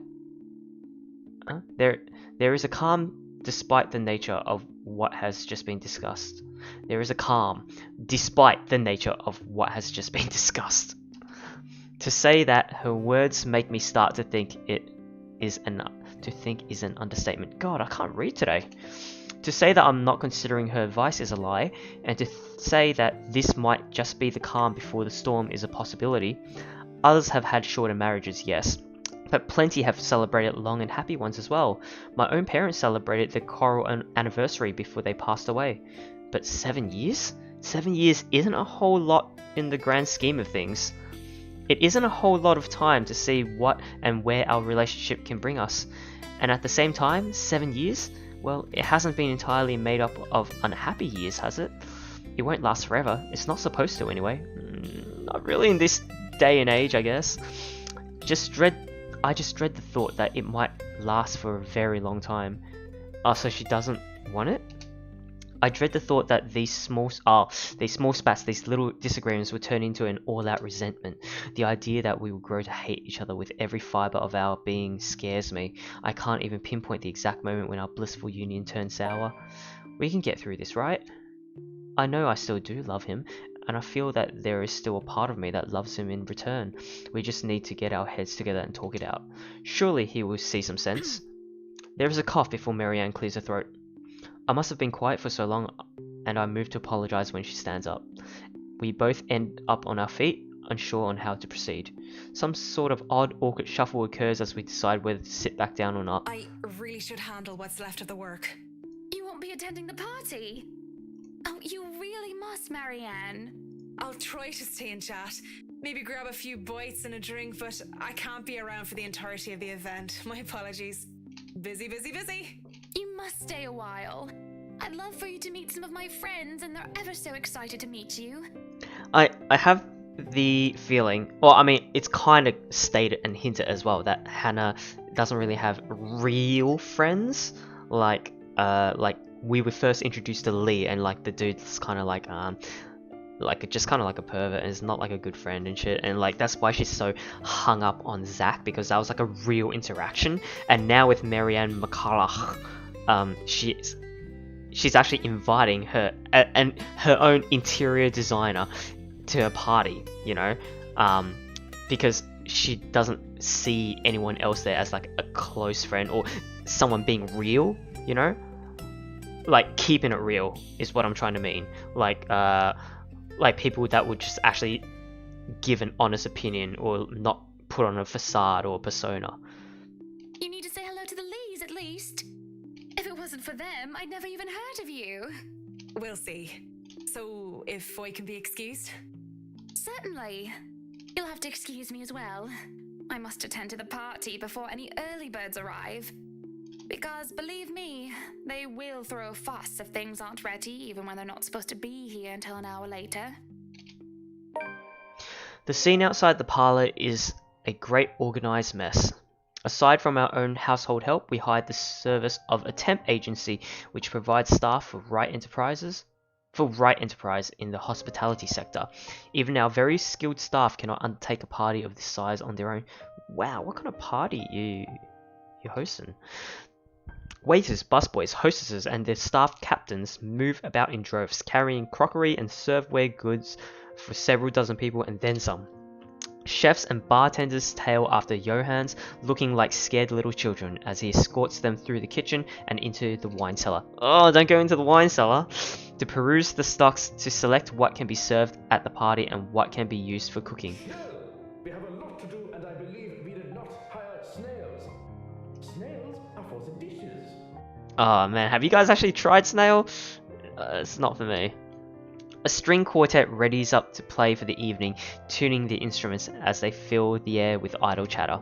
There is a calm despite the nature of what has just been discussed. There is a calm despite the nature of what has just been discussed. To say that her words make me start to think is an understatement. God, I can't read today. To say that I'm not considering her advice is a lie, and to say that this might just be the calm before the storm is a possibility. Others have had shorter marriages, yes, but plenty have celebrated long and happy ones as well. My own parents celebrated their choral anniversary before they passed away. But 7 years? 7 years isn't a whole lot in the grand scheme of things. It isn't a whole lot of time to see what and where our relationship can bring us. And at the same time, 7 years? Well, it hasn't been entirely made up of unhappy years, has it? It won't last forever. It's not supposed to anyway. Not really in this day and age, I guess. I just dread the thought that it might last for a very long time. Oh, so she doesn't want it? I dread the thought that these small spats, these little disagreements will turn into an all-out resentment. The idea that we will grow to hate each other with every fibre of our being scares me. I can't even pinpoint the exact moment when our blissful union turns sour. We can get through this, right? I know I still do love him, and I feel that there is still a part of me that loves him in return. We just need to get our heads together and talk it out. Surely he will see some sense. There is a cough before Marianne clears her throat. I must have been quiet for so long, and I move to apologize when she stands up. We both end up on our feet, unsure on how to proceed. Some sort of odd, awkward shuffle occurs as we decide whether to sit back down or not. I really should handle what's left of the work. You won't be attending the party? Oh, you really must, Marianne. I'll try to stay in chat. Maybe grab a few bites and a drink, but I can't be around for the entirety of the event. My apologies. Busy, busy, busy. You must stay a while. I'd love for you to meet some of my friends, and they're ever so excited to meet you. I have the feeling, well, I mean, it's kind of stated and hinted as well that Hannah doesn't really have real friends. Like we were first introduced to Lee, and like the dude's kind of like just kind of like a pervert, and is not like a good friend and shit, and like that's why she's so hung up on Zach, because that was like a real interaction. And now with Marianne McCulloch, she's actually inviting her and her own interior designer to a party, you know, because she doesn't see anyone else there as like a close friend or someone being real, you know, like keeping it real is what I'm trying to mean. Like people that would just actually give an honest opinion or not put on a facade or persona. You need to say hello to the Lees at least. If it wasn't for them, I'd never even heard of you. We'll see. So, if I can be excused? Certainly. You'll have to excuse me as well. I must attend to the party before any early birds arrive. Because, believe me, they will throw a fuss if things aren't ready, even when they're not supposed to be here until an hour later. The scene outside the parlour is a great organised mess. Aside from our own household help, we hired the service of a temp agency which provides staff for Right Enterprise in the hospitality sector. Even our very skilled staff cannot undertake a party of this size on their own. Wow, what kind of party you hosting? Waiters, busboys, hostesses, and their staff captains move about in droves, carrying crockery and serveware goods for several dozen people and then some. Chefs and bartenders tail after Johans, looking like scared little children as he escorts them through the kitchen and into the wine cellar. Oh, don't go into the wine cellar! To peruse the stocks to select what can be served at the party and what can be used for cooking. We have a lot to do, and I believe we did not hire snails. Snails are for the dishes. Oh man, have you guys actually tried snail? It's not for me. A string quartet readies up to play for the evening, tuning the instruments as they fill the air with idle chatter.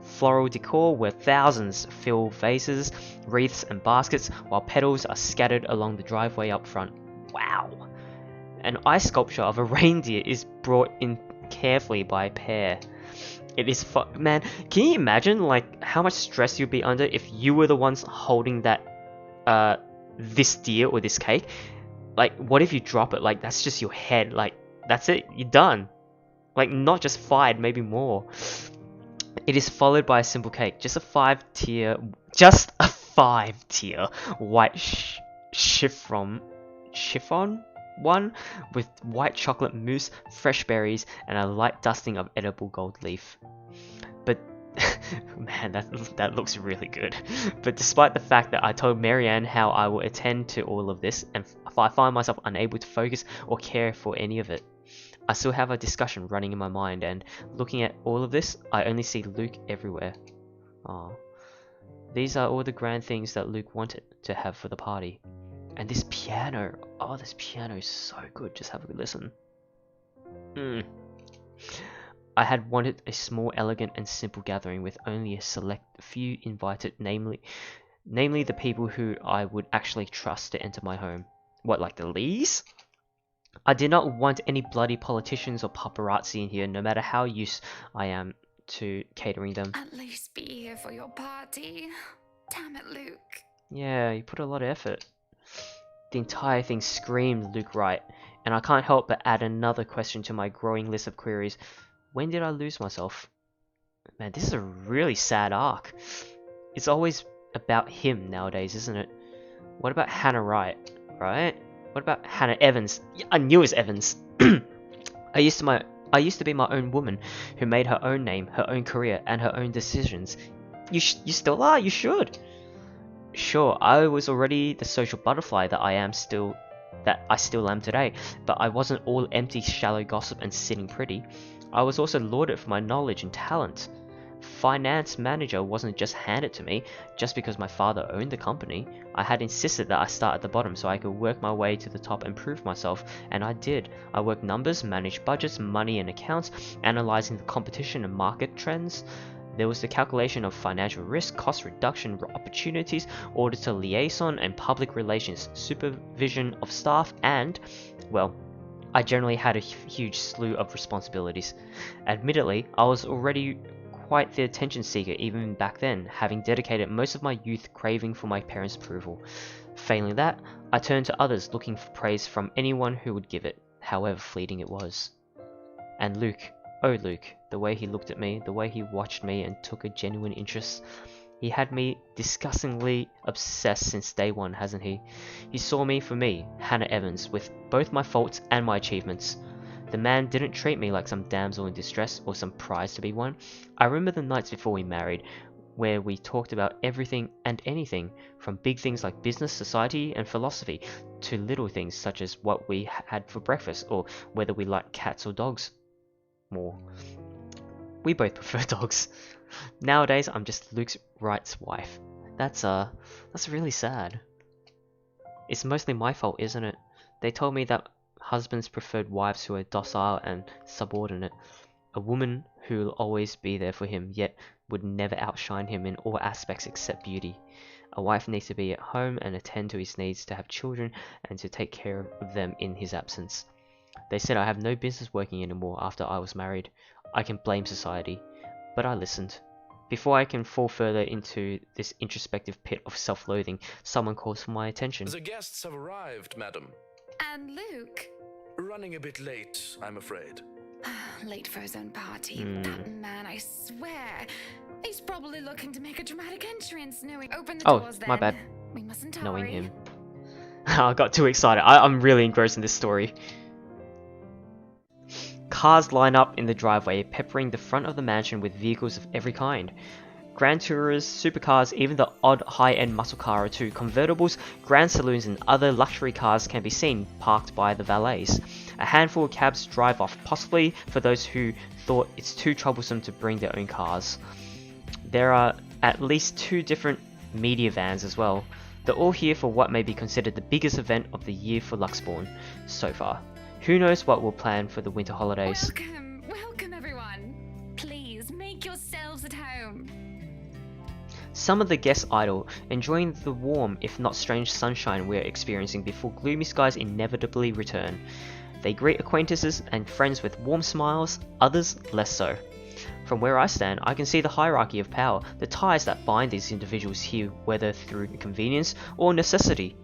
Floral decor where thousands fill vases, wreaths and baskets, while petals are scattered along the driveway up front. Wow! An ice sculpture of a reindeer is brought in carefully by a pair. It is man, can you imagine like how much stress you'd be under if you were the ones holding that this deer or this cake? Like, what if you drop it? Like, that's just your head. Like, that's it. You're done. Like, not just fired, maybe more. It is followed by a simple cake. Just a five-tier white chiffon one with white chocolate mousse, fresh berries, and a light dusting of edible gold leaf. But man, that looks really good. But despite the fact that I told Marianne how I will attend to all of this, and I find myself unable to focus or care for any of it, I still have a discussion running in my mind, and looking at all of this, I only see Luke everywhere. Aw. These are all the grand things that Luke wanted to have for the party. And this piano, oh, this piano is so good, just have a good listen. I had wanted a small, elegant and simple gathering with only a select few invited, namely the people who I would actually trust to enter my home. What, like the Lees? I did not want any bloody politicians or paparazzi in here, no matter how used I am to catering them. At least be here for your party. Damn it, Luke. Yeah, you put a lot of effort. The entire thing screamed Luke Wright, and I can't help but add another question to my growing list of queries. When did I lose myself? Man, this is a really sad arc. It's always about him nowadays, isn't it? What about Hannah Wright, right? What about Hannah Evans? Yeah, I knew it was Evans. I used to be my own woman who made her own name, her own career, and her own decisions. You still are. You should. Sure, I was already the social butterfly that I still am today, but I wasn't all empty, shallow gossip and sitting pretty. I was also lauded for my knowledge and talent. Finance manager wasn't just handed to me just because my father owned the company. I had insisted that I start at the bottom so I could work my way to the top and prove myself, and I did. I worked numbers, managed budgets, money and accounts, analyzing the competition and market trends. There was the calculation of financial risk, cost reduction opportunities, auditor liaison and public relations, supervision of staff, and, well, I generally had a huge slew of responsibilities. Admittedly, I was already quite the attention seeker even back then, having dedicated most of my youth craving for my parents' approval. Failing that, I turned to others looking for praise from anyone who would give it, however fleeting it was. And Luke, oh Luke, the way he looked at me, the way he watched me and took a genuine interest. He had me disgustingly obsessed since day one, hasn't he? He saw me for me, Hannah Evans, with both my faults and my achievements. The man didn't treat me like some damsel in distress or some prize to be won. I remember the nights before we married, where we talked about everything and anything, from big things like business, society, and philosophy, to little things such as what we had for breakfast or whether we liked cats or dogs more. We both prefer dogs. Nowadays, I'm just Luke Wright's wife. That's really sad. It's mostly my fault, isn't it? They told me that husbands preferred wives who are docile and subordinate. A woman who will always be there for him, yet would never outshine him in all aspects except beauty. A wife needs to be at home and attend to his needs, to have children, and to take care of them in his absence. They said I have no business working anymore after I was married. I can blame society, but I listened. Before I can fall further into this introspective pit of self-loathing, someone calls for my attention. The guests have arrived, madam. And Luke? Running a bit late, I'm afraid. Late for his own party. That man, I swear. He's probably looking to make a dramatic entrance, knowing. Open the doors then. My bad. We mustn't hurry. Knowing him. I got too excited. I'm really engrossed in this story. Cars line up in the driveway, peppering the front of the mansion with vehicles of every kind. Grand Tourers, supercars, even the odd high-end muscle car or two, convertibles, grand saloons and other luxury cars can be seen parked by the valets. A handful of cabs drive off, possibly for those who thought it's too troublesome to bring their own cars. There are at least 2 different media vans as well. They're all here for what may be considered the biggest event of the year for Luxbourne so far. Who knows what we'll plan for the winter holidays. Welcome everyone. Please make yourselves at home. Some of the guests idle, enjoying the warm if not strange sunshine we're experiencing before gloomy skies inevitably return. They greet acquaintances and friends with warm smiles, others less so. From where I stand, I can see the hierarchy of power, the ties that bind these individuals here, whether through convenience or necessity.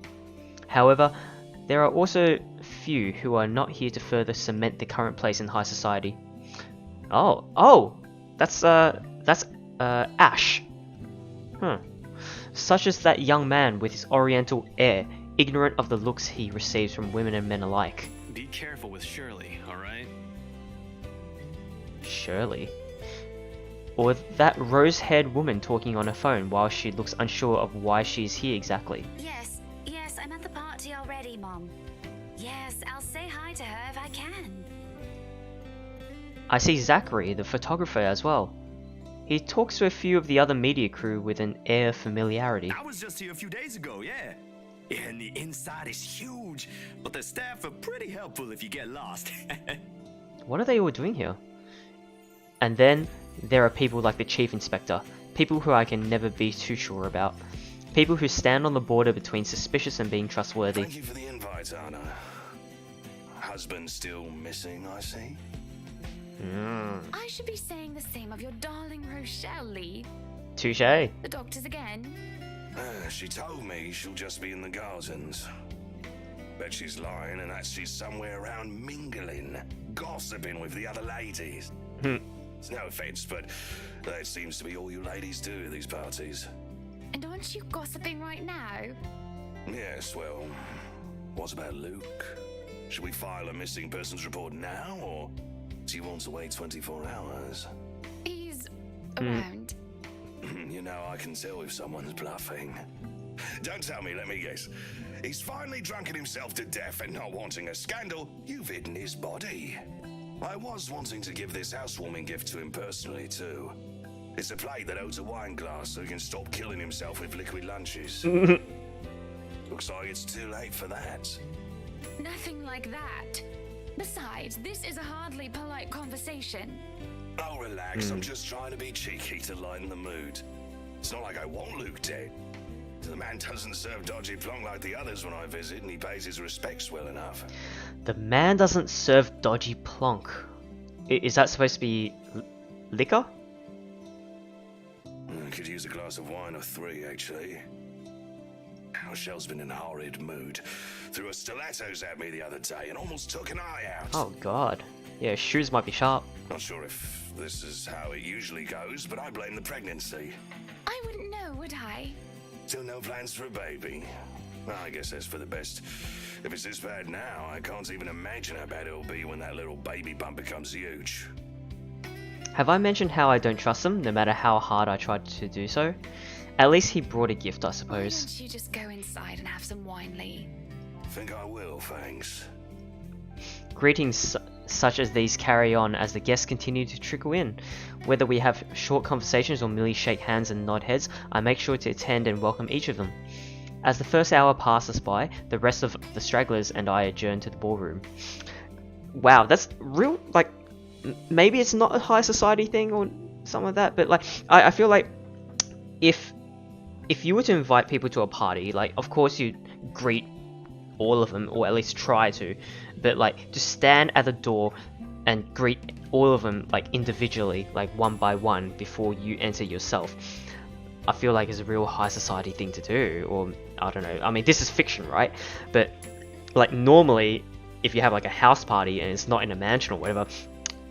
However, there are also few who are not here to further cement the current place in high society. That's Ash. Such as that young man with his oriental air, ignorant of the looks he receives from women and men alike. Be careful with Shirley, alright? Shirley? Or that rose-haired woman talking on her phone while she looks unsure of why she's here exactly. Yes, I'm at the party already, Mom. Yes, I'll say hi to her if I can. I see Zachary, the photographer, as well. He talks to a few of the other media crew with an air of familiarity. I was just here a few days ago, yeah. And the inside is huge, but the staff are pretty helpful if you get lost. What are they all doing here? And then there are people like the Chief Inspector, people who I can never be too sure about. People who stand on the border between suspicious and being trustworthy. Thank you for the invite, Anna. Husband still missing, I see. I should be saying the same of your darling Rochelle, Lee. Touche. The doctors again. She told me she'll just be in the gardens. Bet she's lying and that she's somewhere around mingling, gossiping with the other ladies. It's no offense, but that seems to be all you ladies do at these parties. And aren't you gossiping right now? Yes, well, what about Luke? Should we file a missing persons report now, or do you want to wait 24 hours? He's around. You know, I can tell if someone's bluffing. Don't tell me, let me guess. He's finally drunken himself to death and not wanting a scandal, you've hidden his body. I was wanting to give this housewarming gift to him personally, too. It's a plate that holds a wine glass so he can stop killing himself with liquid lunches. Looks like it's too late for that. Nothing like that. Besides, this is a hardly polite conversation. Oh, relax, I'm just trying to be cheeky to lighten the mood. It's not like I want Luke dead. The man doesn't serve dodgy plonk like the others when I visit, and he pays his respects well enough. The man doesn't serve dodgy plonk. Is that supposed to be liquor? I could use a glass of wine or 3, actually. Rochelle's been in a horrid mood. Threw her stilettos at me the other day and almost took an eye out. Oh god. Yeah, shoes might be sharp. Not sure if this is how it usually goes, but I blame the pregnancy. I wouldn't know, would I? Still no plans for a baby? Well, I guess that's for the best. If it's this bad now, I can't even imagine how bad it'll be when that little baby bump becomes huge. Have I mentioned how I don't trust him, no matter how hard I tried to do so? At least he brought a gift, I Why suppose. don't you just go inside and have some wine, Lee? Think I will, thanks. Greetings such as these carry on as the guests continue to trickle in. Whether we have short conversations or merely shake hands and nod heads, I make sure to attend and welcome each of them. As the first hour passes by, the rest of the stragglers and I adjourn to the ballroom. Wow, that's real, like, maybe it's not a high society thing or something like that, but like, I feel like if you were to invite people to a party, like, of course you greet all of them, or at least try to, but like, to stand at the door and greet all of them, like, individually, like, one by one, before you enter yourself, I feel like it's a real high society thing to do, or, I don't know, I mean, this is fiction, right? But, like, normally, if you have, like, a house party, and it's not in a mansion or whatever,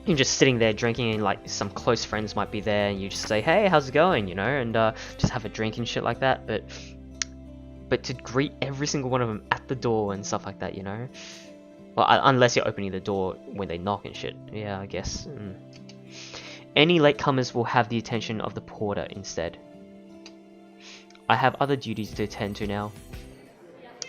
you're just sitting there drinking, and like some close friends might be there, and you just say, hey, how's it going, you know, and just have a drink and shit like that. But to greet every single one of them at the door and stuff like that, you know, well, unless you're opening the door when they knock and shit, yeah, I guess. Any latecomers will have the attention of the porter instead. I have other duties to attend to now.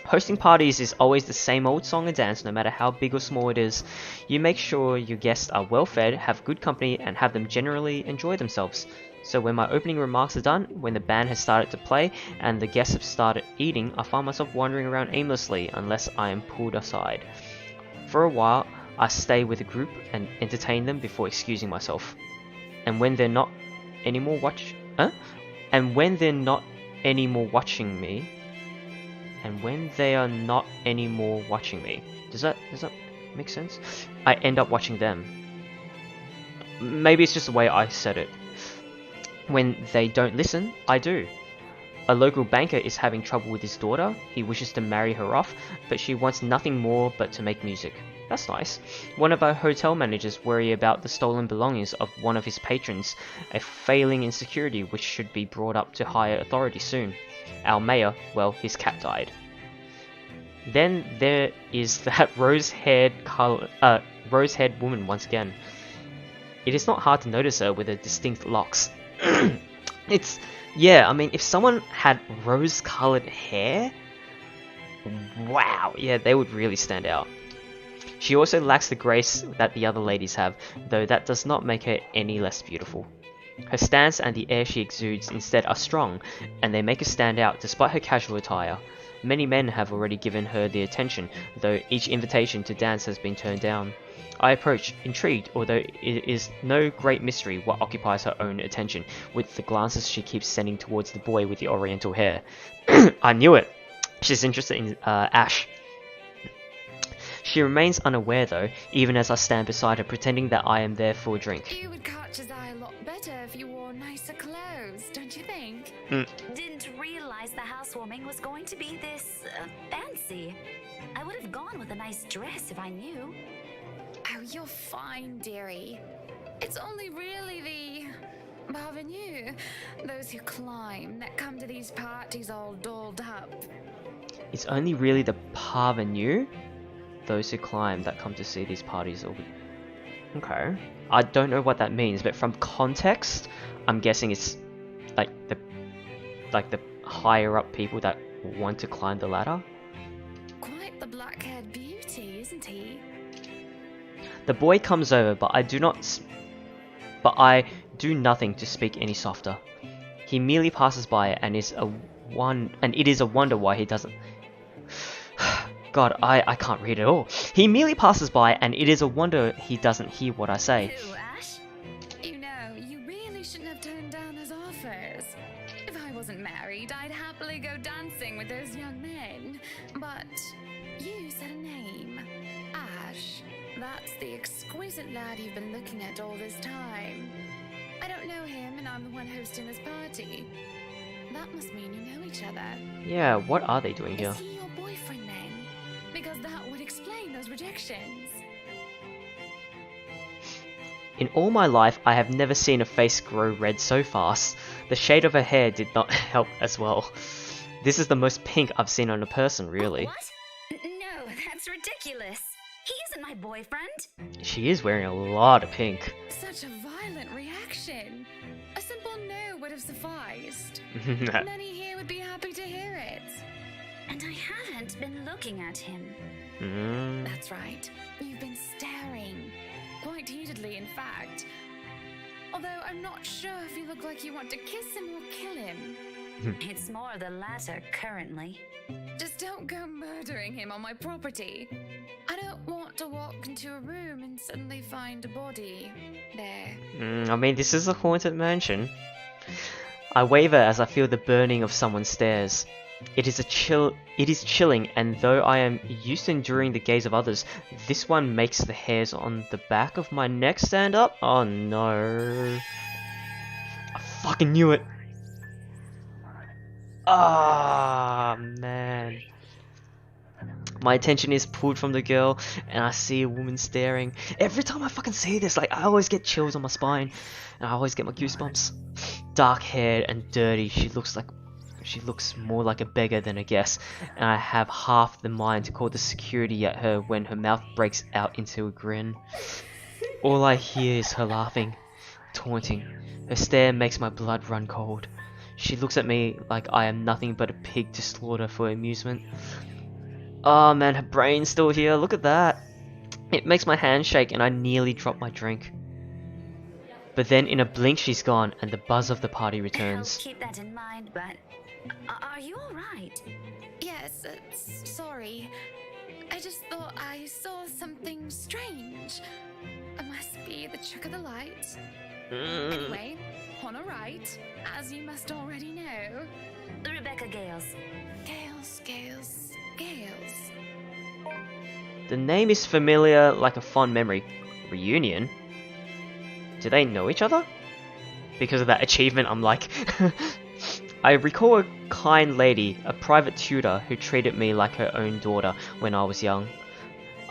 Hosting parties is always the same old song and dance, no matter how big or small it is. You make sure your guests are well fed, have good company, and have them generally enjoy themselves. So when my opening remarks are done, when the band has started to play, and the guests have started eating, I find myself wandering around aimlessly unless I am pulled aside. For a while, I stay with the group and entertain them before excusing myself. And when they're not anymore watching me, and when they are not anymore watching me, does that make sense? I end up watching them. Maybe it's just the way I said it. When they don't listen, I do. A local banker is having trouble with his daughter. He wishes to marry her off, but she wants nothing more but to make music. That's nice. One of our hotel managers worry about the stolen belongings of one of his patrons, a failing in security which should be brought up to higher authority soon. Our mayor, well, his cat died. Then there is that rose-haired woman once again. It is not hard to notice her with her distinct locks. Yeah, I mean, if someone had rose-colored hair, wow, yeah, they would really stand out. She also lacks the grace that the other ladies have, though that does not make her any less beautiful. Her stance and the air she exudes instead are strong, and they make her stand out despite her casual attire. Many men have already given her the attention, though each invitation to dance has been turned down. I approach, intrigued, although it is no great mystery what occupies her own attention, with the glances she keeps sending towards the boy with the oriental hair. I knew it! She's interested in Ash. She remains unaware though, even as I stand beside her pretending that I am there for a drink. You would catch his eye a lot better if you wore nicer clothes, don't you think? Didn't realize the housewarming was going to be this fancy. I would have gone with a nice dress if I knew. Oh, you're fine, dearie. It's only really the parvenu, those who climb, that come to these parties all dolled up. It's only really the parvenu? Those who climb that come to see these parties. Okay. I don't know what that means, but from context, I'm guessing it's like the higher up people that want to climb the ladder. Quite the black-haired beauty, isn't he? The boy comes over, but I do nothing to speak any softer. He merely passes by and it is a wonder why he doesn't. God, I can't read at all. He merely passes by, and it is a wonder he doesn't hear what I say. Who, Ash? You know, you really shouldn't have turned down his offers. If I wasn't married, I'd happily go dancing with those young men. But you said a name. Ash. That's the exquisite lad you've been looking at all this time. I don't know him, and I'm the one hosting this party. That must mean you know each other. Yeah, what are they doing here? Is he your boyfriend then? Because that would explain those rejections. In all my life, I have never seen a face grow red so fast. The shade of her hair did not help as well. This is the most pink I've seen on a person, really. What? No, that's ridiculous. He isn't my boyfriend. She is wearing a lot of pink. Such a violent reaction. A simple no would have sufficed. Mm. Many here would be happy to hear it. And I haven't been looking at him. That's right. You've been staring. Quite heatedly, in fact. Although I'm not sure if you look like you want to kiss him or kill him. It's more the latter currently. Just don't go murdering him on my property. I don't want to walk into a room and suddenly find a body there. I mean, this is a haunted mansion. I waver as I feel the burning of someone's stares. It is chilling, and though I am used to enduring the gaze of others, this one makes the hairs on the back of my neck stand up. Oh no. I fucking knew it. Ah, man. My attention is pulled from the girl, and I see a woman staring. Every time I fucking see this, like, I always get chills on my spine, and I always get my goosebumps. Dark haired and dirty, she looks more like a beggar than a guest, and I have half the mind to call the security at her when her mouth breaks out into a grin. All I hear is her laughing, taunting. Her stare makes my blood run cold. She looks at me like I am nothing but a pig to slaughter for amusement. Oh man, her brain's still here, look at that. It makes my hand shake and I nearly drop my drink. But then in a blink she's gone and the buzz of the party returns. I'll keep that in mind, but are you alright? Yes, sorry. I just thought I saw something strange. It must be the trick of the light. Anyway, on a right, as you must already know. Rebecca Gales. Gales. The name is familiar like a fond memory. Reunion? Do they know each other? Because of that achievement, I'm like... I recall a kind lady, a private tutor, who treated me like her own daughter when I was young.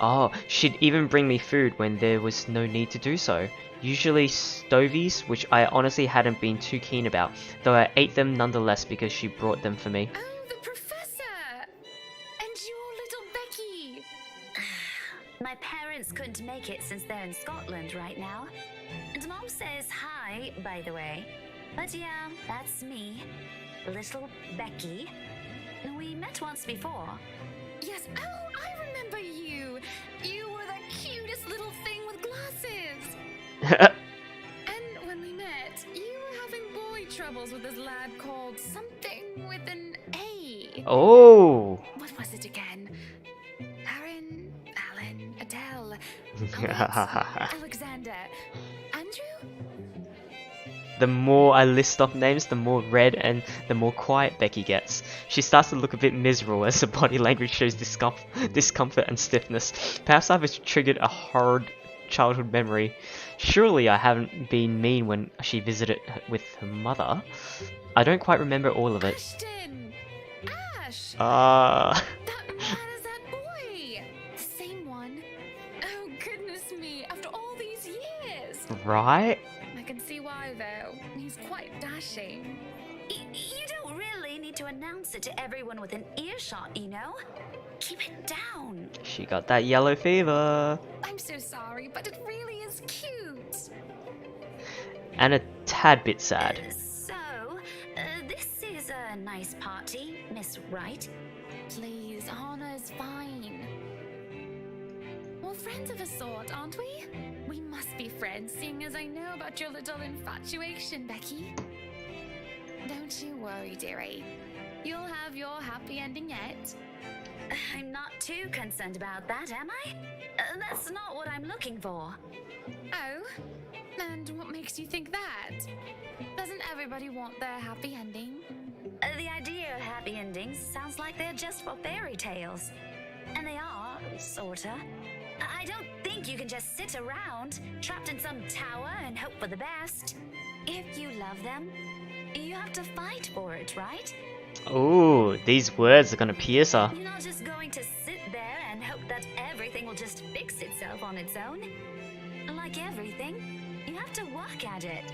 Oh, she'd even bring me food when there was no need to do so. Usually stovies, which I honestly hadn't been too keen about, though I ate them nonetheless because she brought them for me. Oh, the professor! And your little parents couldn't make it since they're in Scotland right now. And Mom says hi, by the way. But yeah, that's me, little Becky. We met once before. Yes, oh, I remember you. You were the cutest little thing with glasses. And when we met, you were having boy troubles with this lad called something with an A. Oh. What was it again? Aaron, Alan, Adele, Albert, Alexander, Andrew? The more I list off names, the more red and the more quiet Becky gets. She starts to look a bit miserable as her body language shows discomfort and stiffness. Perhaps I've triggered a horrid childhood memory. Surely I haven't been mean when she visited with her mother. I don't quite remember all of it. Ashton! Ash! Ah. That man is that boy! The same one. Oh, goodness me, after all these years! Right? I can see why, though. He's quite dashing. You don't really need to announce it to everyone with an earshot, you know? Keep it down. She got that yellow fever. I'm so sorry, but it really is cute. And a tad bit sad. So, this is a nice party, Miss Wright. Please, Anna's fine. We're friends of a sort, aren't we? We must be friends, seeing as I know about your little infatuation, Becky. Don't you worry, dearie. You'll have your happy ending yet. I'm not too concerned about that, am I? That's not what I'm looking for. Oh? And what makes you think that? Doesn't everybody want their happy ending? The idea of happy endings sounds like they're just for fairy tales. And they are, sorta. I don't think you can just sit around, trapped in some tower and hope for the best. If you love them, you have to fight for it, right? Ooh, these words are gonna pierce her. You're not just going to sit there and hope that everything will just fix itself on its own. Like everything, you have to work at it.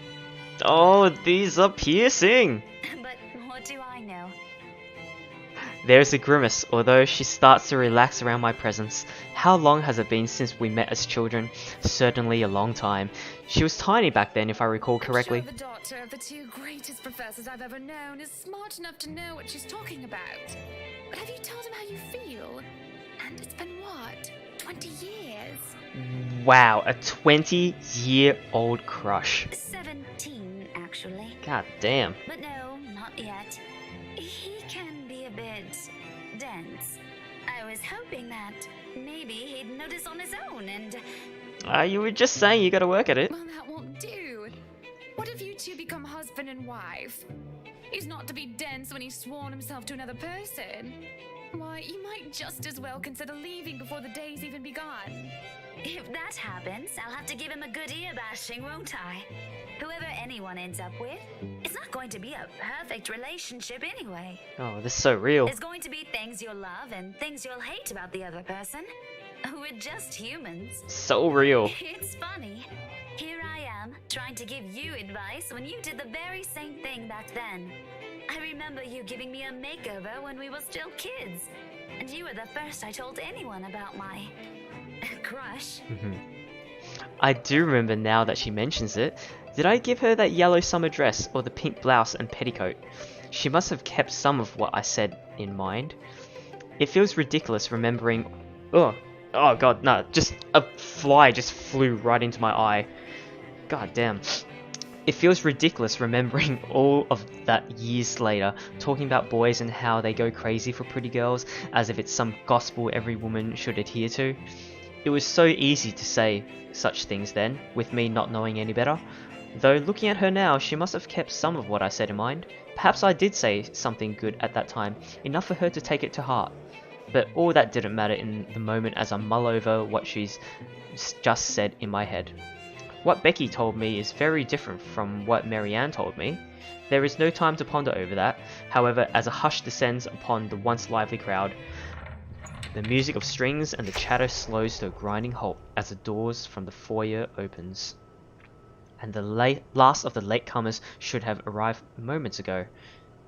Oh, these are piercing. But what do I know? There's a grimace, although she starts to relax around my presence. How long has it been since we met as children? Certainly a long time. She was tiny back then, if I recall correctly. I'm sure the daughter of the two greatest professors I've ever known is smart enough to know what she's talking about. But have you told him how you feel? And it's been what? 20 years? Wow, a 20-year-old crush. 17, actually. God damn. But no, not yet. He can be a bit dense. I was hoping that maybe he'd notice on his own and... You were just saying you gotta work at it. Well, that won't do. What if you two become husband and wife? He's not to be dense when he's sworn himself to another person. Why, you might just as well consider leaving before the day's even begun. If that happens, I'll have to give him a good ear bashing, won't I? Whoever anyone ends up with, it's not going to be a perfect relationship anyway. Oh, this is so real. There's going to be things you'll love and things you'll hate about the other person. We're just humans. So real. It's funny. Here I am, trying to give you advice when you did the very same thing back then. I remember you giving me a makeover when we were still kids. And you were the first I told anyone about my... crush. I do remember now that she mentions it. Did I give her that yellow summer dress or the pink blouse and petticoat? She must have kept some of what I said in mind. It feels ridiculous remembering... Oh god, no, just a fly just flew right into my eye. God damn. It feels ridiculous remembering all of that years later, talking about boys and how they go crazy for pretty girls, as if it's some gospel every woman should adhere to. It was so easy to say such things then, with me not knowing any better. Though looking at her now, she must have kept some of what I said in mind. Perhaps I did say something good at that time, enough for her to take it to heart. But all that didn't matter in the moment as I mull over what she's just said in my head. What Becky told me is very different from what Marianne told me. There is no time to ponder over that. However, as a hush descends upon the once lively crowd, the music of strings and the chatter slows to a grinding halt as the doors from the foyer opens. And the last of the latecomers should have arrived moments ago,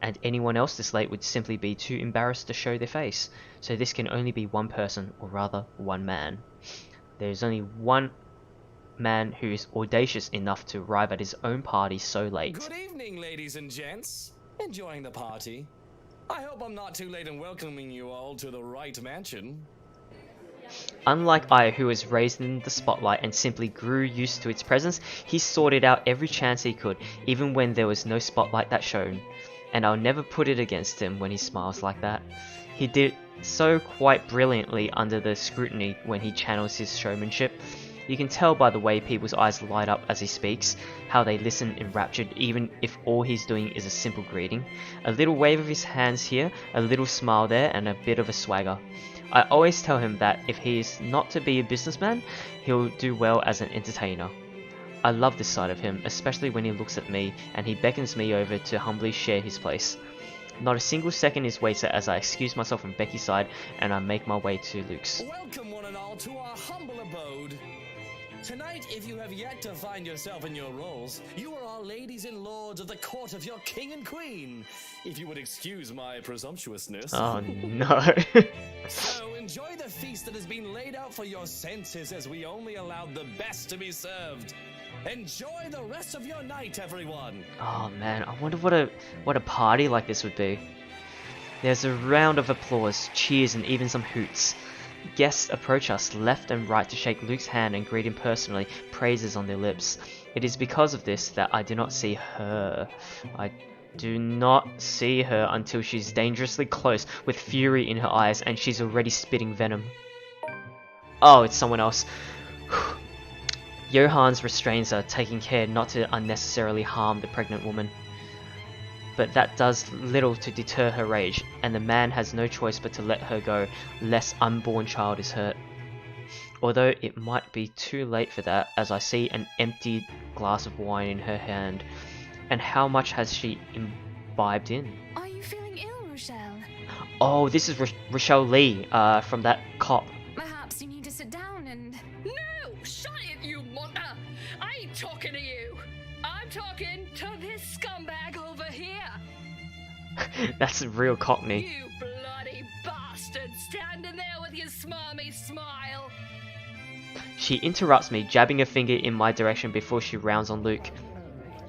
and anyone else this late would simply be too embarrassed to show their face, so this can only be one person, or rather one man. There is only one man who is audacious enough to arrive at his own party so late. Good evening, ladies and gents. Enjoying the party? I hope I'm not too late in welcoming you all to the right mansion. Unlike I, who was raised in the spotlight and simply grew used to its presence, he sought it out every chance he could, even when there was no spotlight that shone. And I'll never put it against him when he smiles like that. He did so quite brilliantly under the scrutiny when he channels his showmanship. You can tell by the way people's eyes light up as he speaks, how they listen enraptured even if all he's doing is a simple greeting. A little wave of his hands here, a little smile there, and a bit of a swagger. I always tell him that if he is not to be a businessman, he'll do well as an entertainer. I love this side of him, especially when he looks at me and he beckons me over to humbly share his place. Not a single second is wasted as I excuse myself from Becky's side and I make my way to Luke's. Welcome one and all to our humble abode. Tonight, if you have yet to find yourself in your roles, you are all ladies and lords of the court of your king and queen, if you would excuse my presumptuousness. Oh no. So enjoy the feast that has been laid out for your senses as we only allowed the best to be served. Enjoy the rest of your night, everyone. Oh man, I wonder what a party like this would be. There's a round of applause, cheers, and even some hoots. Guests approach us left and right to shake Luke's hand and greet him personally, praises on their lips. It is because of this that I do not see her. I do not see her until she's dangerously close with fury in her eyes and she's already spitting venom. Oh, it's someone else. Johans restrains her, taking care not to unnecessarily harm the pregnant woman. But that does little to deter her rage, and the man has no choice but to let her go, lest unborn child is hurt. Although it might be too late for that, as I see an empty glass of wine in her hand. And how much has she imbibed in? Are you feeling ill, Rochelle? Oh, this is Rochelle Lee, from that cop. Perhaps you need to sit down and... No! Shut it, you monster! I ain't talking to you! I'm talking to this scumbag over here! That's a real cockney. You bloody bastard, standing there with your smarmy smile! She interrupts me, jabbing a finger in my direction before she rounds on Luke.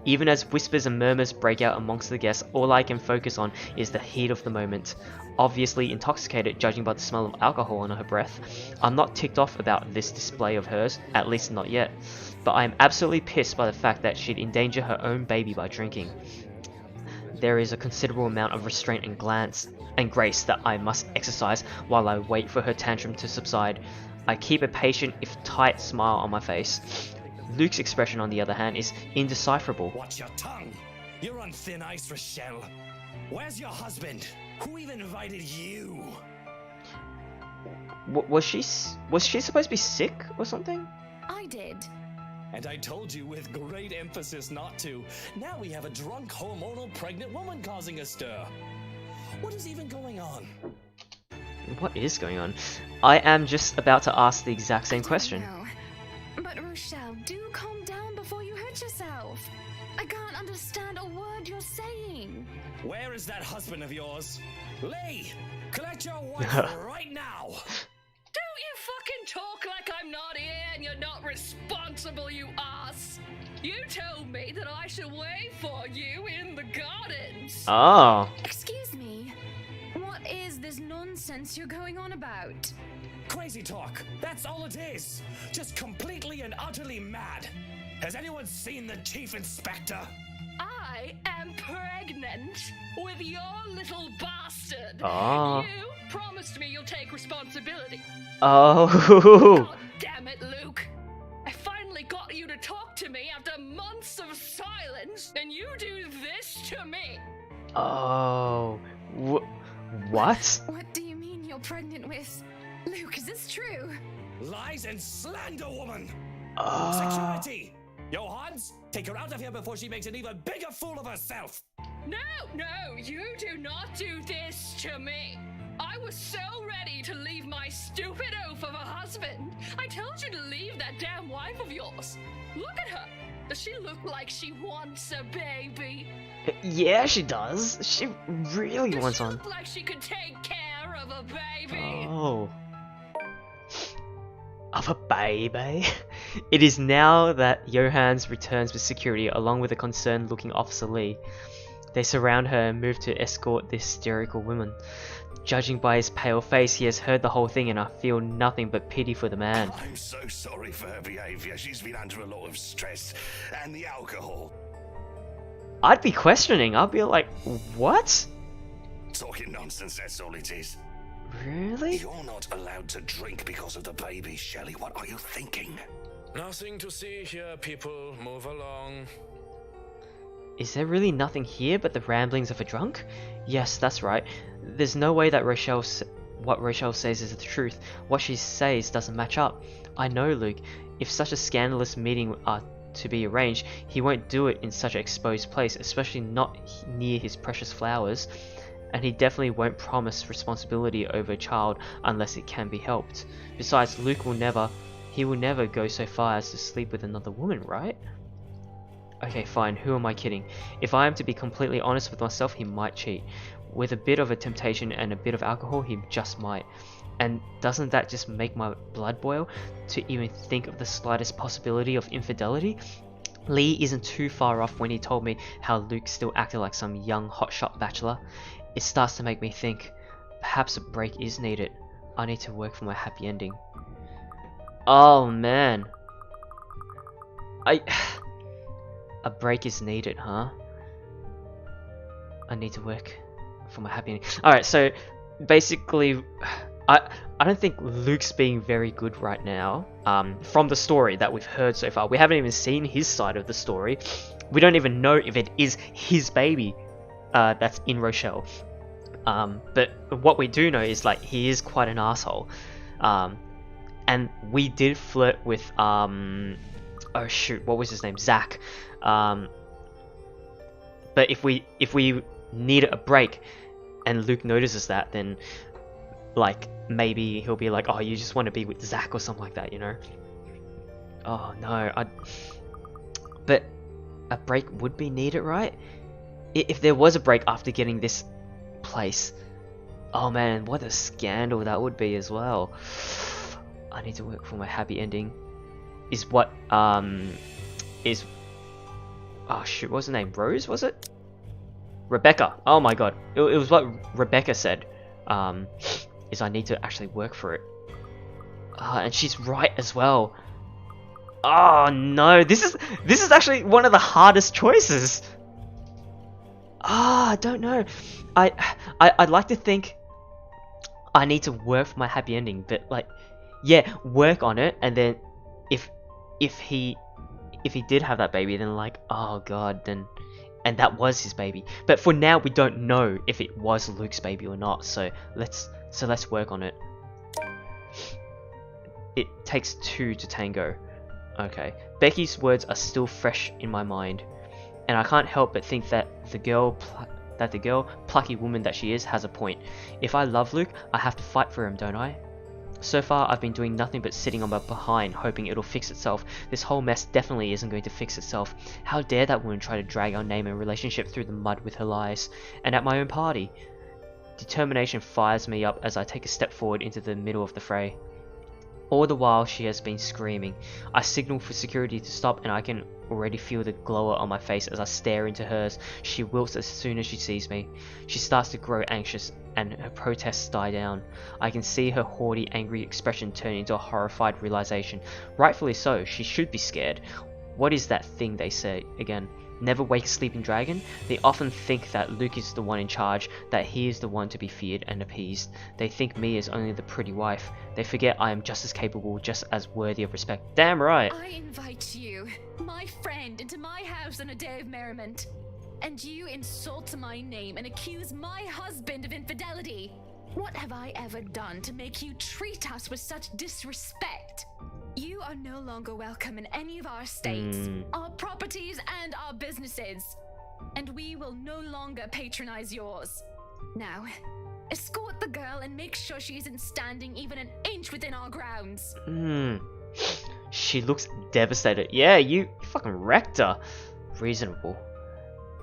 Even as whispers and murmurs break out amongst the guests, all I can focus on is the heat of the moment. Obviously intoxicated, judging by the smell of alcohol on her breath. I'm not ticked off about this display of hers, at least not yet. But I am absolutely pissed by the fact that she'd endanger her own baby by drinking. There is a considerable amount of restraint and glance and grace that I must exercise while I wait for her tantrum to subside. I keep a patient if tight smile on my face. Luke's expression, on the other hand, is indecipherable. Watch your tongue. You're on thin ice, Rochelle. Where's your husband? Who even invited you? Was she supposed to be sick or something? I did. And I told you with great emphasis not to. Now we have a drunk, hormonal, pregnant woman causing a stir. What is even going on? What is going on? I am just about to ask the exact same question. No. But Rochelle, do calm down before you hurt yourself. I can't understand a word you're saying. Where is that husband of yours? Lee, collect your wife right now. Don't you fucking talk like I'm not here and you're not responsible, you ass! You told me that I should wait for you in the gardens! Oh. Excuse me. What is this nonsense you're going on about? Crazy talk. That's all it is. Just completely and utterly mad. Has anyone seen the chief inspector? I am pregnant with your little bastard. Oh. You promised me you'll take responsibility. Oh. God damn it, Luke. I finally got you to talk to me after months of silence, and you do this to me. Oh. What? What do you mean you're pregnant with? Luke, is this true? Lies and slander, woman! Oh. Security! Johans, take her out of here before she makes an even bigger fool of herself! No, you do not do this to me. I was so ready to leave my stupid oaf of a husband. I told you to leave that damn wife of yours. Look at her. Does she look like she wants a baby? Yeah, she does. She really wants one. Look like she could take care of a baby. Oh. of a baby. It is now that Johans returns with security along with a concerned looking Officer Lee. They surround her and move to escort this hysterical woman. Judging by his pale face, he has heard the whole thing and I feel nothing but pity for the man. I'm so sorry for her behaviour. She's been under a lot of stress and the alcohol. I'd be questioning. I'd be like, what? Talking nonsense, that's all it is. Really? You're not allowed to drink because of the baby, Shelley. What are you thinking? Nothing to see here, people. Move along. Is there really nothing here but the ramblings of a drunk? Yes, that's right. There's no way that what Rochelle says is the truth. What she says doesn't match up. I know, Luke. If such a scandalous meeting are to be arranged, he won't do it in such an exposed place, especially not near his precious flowers. And he definitely won't promise responsibility over a child unless it can be helped. Besides, Luke will never go so far as to sleep with another woman, right? Okay, fine, who am I kidding? If I am to be completely honest with myself, he might cheat. With a bit of a temptation and a bit of alcohol, he just might. And doesn't that just make my blood boil to even think of the slightest possibility of infidelity? Lee isn't too far off when he told me how Luke still acted like some young hotshot bachelor. It starts to make me think, perhaps a break is needed. I need to work for my happy ending. Oh man. A break is needed, huh? I need to work for my happy ending. Alright, so basically, I don't think Luke's being very good right now. From the story that we've heard so far. We haven't even seen his side of the story. We don't even know if it is his baby that's in Rochelle. But what we do know is like he is quite an asshole. And we did flirt with oh shoot, what was his name? Zach. But if we need a break and Luke notices that, then like maybe he'll be like, oh, you just want to be with Zach or something like that, you know? Oh no, but a break would be needed, right? If there was a break after getting this place, oh man, what a scandal that would be as well. I need to work for my happy ending. Is what is oh shoot, what was her name? Rose, was it? Rebecca. Oh my god, it was what Rebecca said. Is I need to actually work for it. And she's right as well. Oh no, this is actually one of the hardest choices. I don't know. I'd like to think I need to work for my happy ending, but like, yeah, work on it, and then if he did have that baby, then like, oh god, then, and that was his baby. But for now, we don't know if it was Luke's baby or not. So let's work on it. It takes two to tango. Okay, Becky's words are still fresh in my mind, and I can't help but think that the girl, plucky woman that she is, has a point. If I love Luke, I have to fight for him, don't I? So far, I've been doing nothing but sitting on my behind, hoping it'll fix itself. This whole mess definitely isn't going to fix itself. How dare that woman try to drag our name and relationship through the mud with her lies, and at my own party. Determination fires me up as I take a step forward into the middle of the fray. All the while, she has been screaming. I signal for security to stop, and I can already feel the glower on my face as I stare into hers. She wilts as soon as she sees me. She starts to grow anxious, and her protests die down. I can see her haughty, angry expression turn into a horrified realization. Rightfully so, she should be scared. What is that thing they say again? Never wake sleeping dragon? They often think that Luke is the one in charge, that he is the one to be feared and appeased. They think me as only the pretty wife. They forget I am just as capable, just as worthy of respect. Damn right! I invite you, my friend, into my house on a day of merriment. And you insult my name and accuse my husband of infidelity. What have I ever done to make you treat us with such disrespect? You are no longer welcome in any of our estates, our properties, and our businesses. And we will no longer patronize yours. Now, escort the girl and make sure she isn't standing even an inch within our grounds. She looks devastated. Yeah, you fucking wrecked her. Reasonable.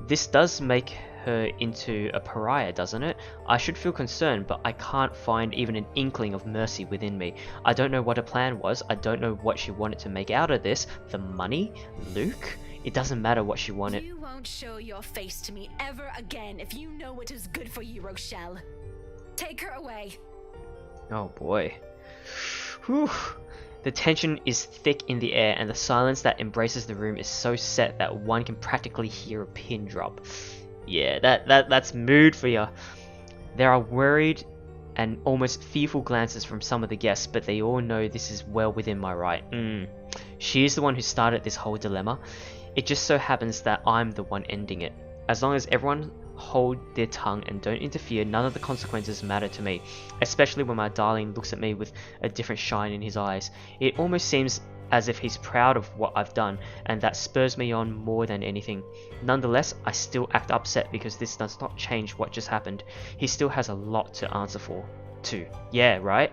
This does make her into a pariah, doesn't it? I should feel concerned, but I can't find even an inkling of mercy within me. I don't know what her plan was. I don't know what she wanted to make out of this. The money? Luke? It doesn't matter what she wanted. You won't show your face to me ever again if you know what is good for you, Rochelle. Take her away. Oh boy. Whew. The tension is thick in the air, and the silence that embraces the room is so set that one can practically hear a pin drop. Yeah, that's mood for ya. There are worried and almost fearful glances from some of the guests, but they all know this is well within my right. She is the one who started this whole dilemma. It just so happens that I'm the one ending it. As long as everyone hold their tongue and don't interfere, none of the consequences matter to me, especially when my darling looks at me with a different shine in his eyes. It almost seems as if he's proud of what I've done, and that spurs me on more than anything. Nonetheless, I still act upset because this does not change what just happened. He still has a lot to answer for, too. Yeah, right?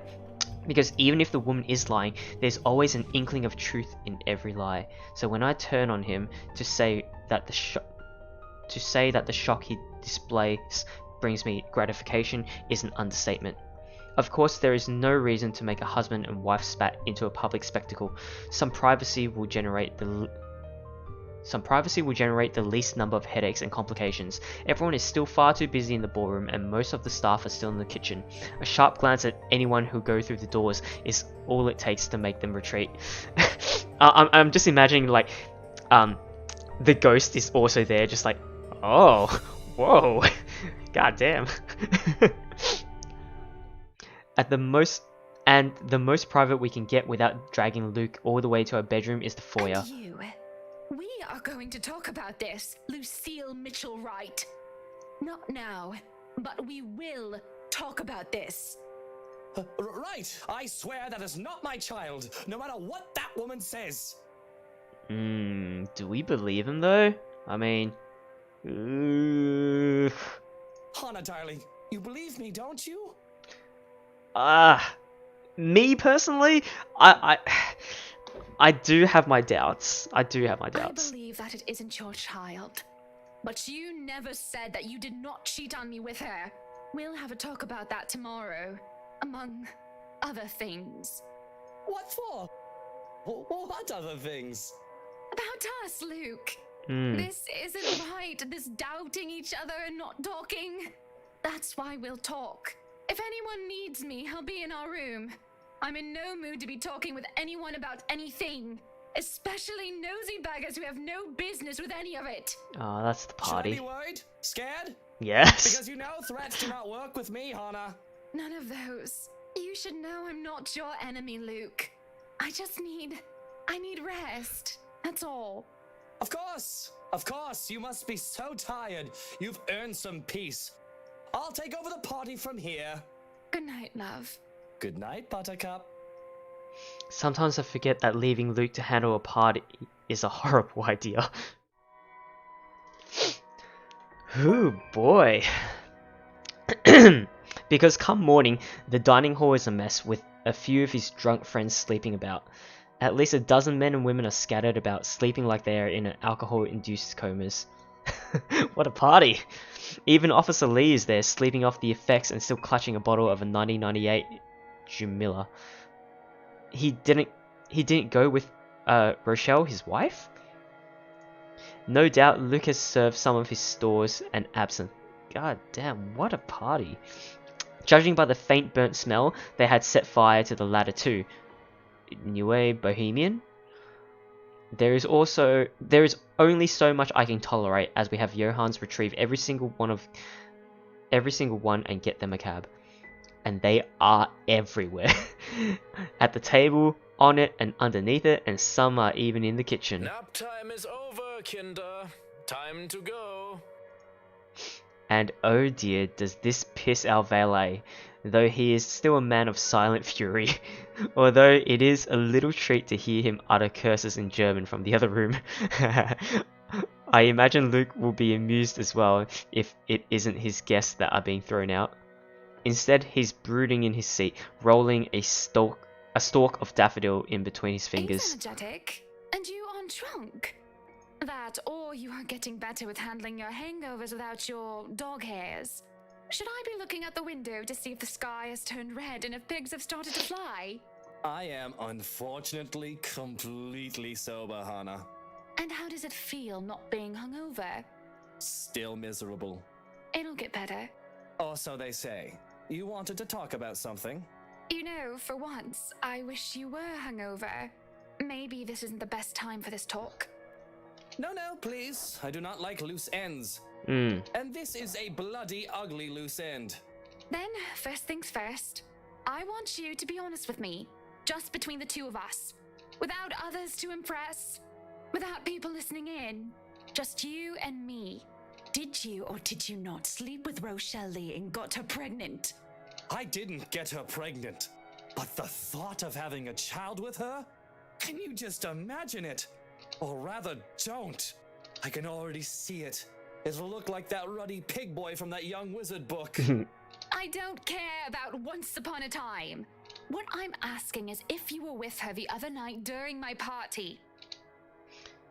Because even if the woman is lying, there's always an inkling of truth in every lie. So when I turn on him to say that the shock he displays brings me gratification is an understatement. Of course, there is no reason to make a husband and wife spat into a public spectacle. Some privacy will generate the least number of headaches and complications. Everyone is still far too busy in the ballroom, and most of the staff are still in the kitchen. A sharp glance at anyone who go through the doors is all it takes to make them retreat. I'm just imagining like the ghost is also there, just like, oh, whoa, god damn. The most private we can get without dragging Luke all the way to our bedroom is the foyer. And you, we are going to talk about this, Lucille Mitchell-Wright. Not now, but we will talk about this. Right, I swear that is not my child, no matter what that woman says. Do we believe him though? I mean, Hannah, darling, you believe me, don't you? Me personally, I do have my doubts. I believe that it isn't your child. But you never said that you did not cheat on me with her. We'll have a talk about that tomorrow, among other things. What for? What other things? About us, Luke. This isn't right, this doubting each other and not talking. That's why we'll talk. If anyone needs me, I'll be in our room. I'm in no mood to be talking with anyone about anything, especially nosy baggers who have no business with any of it. Oh, that's the party. Should I be worried? Scared? Yes. Because you know threats do not work with me, Hannah. None of those. You should know I'm not your enemy, Luke. I need rest. That's all. Of course, you must be so tired. You've earned some peace. I'll take over the party from here. Good night, love. Good night, Buttercup. Sometimes I forget that leaving Luke to handle a party is a horrible idea. Ooh, boy. Because come morning, the dining hall is a mess with a few of his drunk friends sleeping about. At least a dozen men and women are scattered about, sleeping like they are in an alcohol-induced comas. What a party! Even Officer Lee is there, sleeping off the effects and still clutching a bottle of a 1998 Jumilla. He didn't go with Rochelle, his wife? No doubt Luke has served some of his stores and absinthe. God damn, what a party. Judging by the faint burnt smell, they had set fire to the latter too. Neue Bohemian? There is only so much I can tolerate, as we have Johans retrieve every single one and get them a cab. And they are everywhere. At the table, on it, and underneath it, and some are even in the kitchen. Nap time is over, Kinder. Time to go. And oh dear, does this piss our valet, though he is still a man of silent fury. Although it is a little treat to hear him utter curses in German from the other room. I imagine Luke will be amused as well if it isn't his guests that are being thrown out. Instead, he's brooding in his seat, rolling a stalk of daffodil in between his fingers. He's energetic, and you aren't drunk. That, or you are getting better with handling your hangovers without your dog hairs. Should I be looking out the window to see if the sky has turned red and if pigs have started to fly? I am unfortunately completely sober, Hannah. And how does it feel not being hungover? Still miserable. It'll get better. Or so they say. You wanted to talk about something? You know, for once, I wish you were hungover. Maybe this isn't the best time for this talk. No, please. I do not like loose ends. Hmm. And this is a bloody ugly loose end. Then, first things first, I want you to be honest with me. Just between the two of us. Without others to impress. Without people listening in. Just you and me. Did you or did you not sleep with Rochelle Lee and got her pregnant? I didn't get her pregnant. But the thought of having a child with her? Can you just imagine it? Or rather, don't. I can already see it. It'll look like that ruddy pig boy from that Young Wizard book. I don't care about Once Upon a Time. What I'm asking is if you were with her the other night during my party.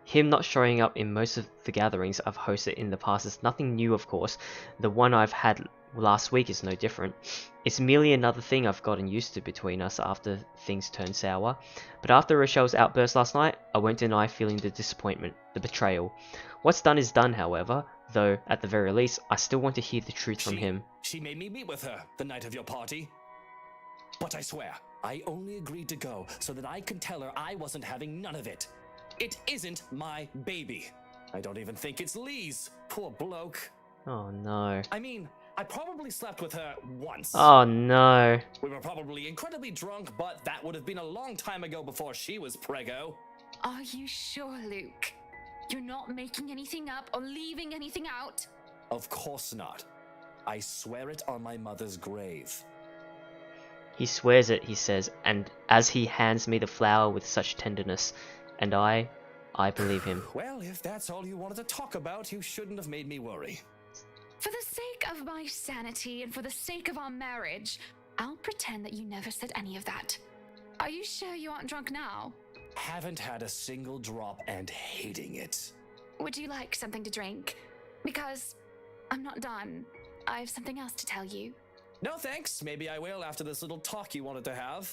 Him not showing up in most of the gatherings I've hosted in the past is nothing new, of course. The one I've had last week is no different. It's merely another thing I've gotten used to between us after things turned sour. But after Rochelle's outburst last night, I won't deny feeling the disappointment, the betrayal. What's done is done, however, though at the very least, I still want to hear the truth from him. She made me meet with her the night of your party. But I swear, I only agreed to go so that I could tell her I wasn't having none of it. It isn't my baby. I don't even think it's Lee's. Poor bloke. Oh no. I mean, I probably slept with her once. Oh no. We were probably incredibly drunk, but that would have been a long time ago before she was preggo. Are you sure, Luke? You're not making anything up or leaving anything out? Of course not. I swear it on my mother's grave. He swears it, he says, and as he hands me the flower with such tenderness, and I believe him. Well, if that's all you wanted to talk about, you shouldn't have made me worry. For the sake of my sanity and for the sake of our marriage, I'll pretend that you never said any of that. Are you sure you aren't drunk now? Haven't had a single drop and hating it. Would you like something to drink? Because I'm not done. I have something else to tell you. No thanks, maybe I will after this little talk you wanted to have.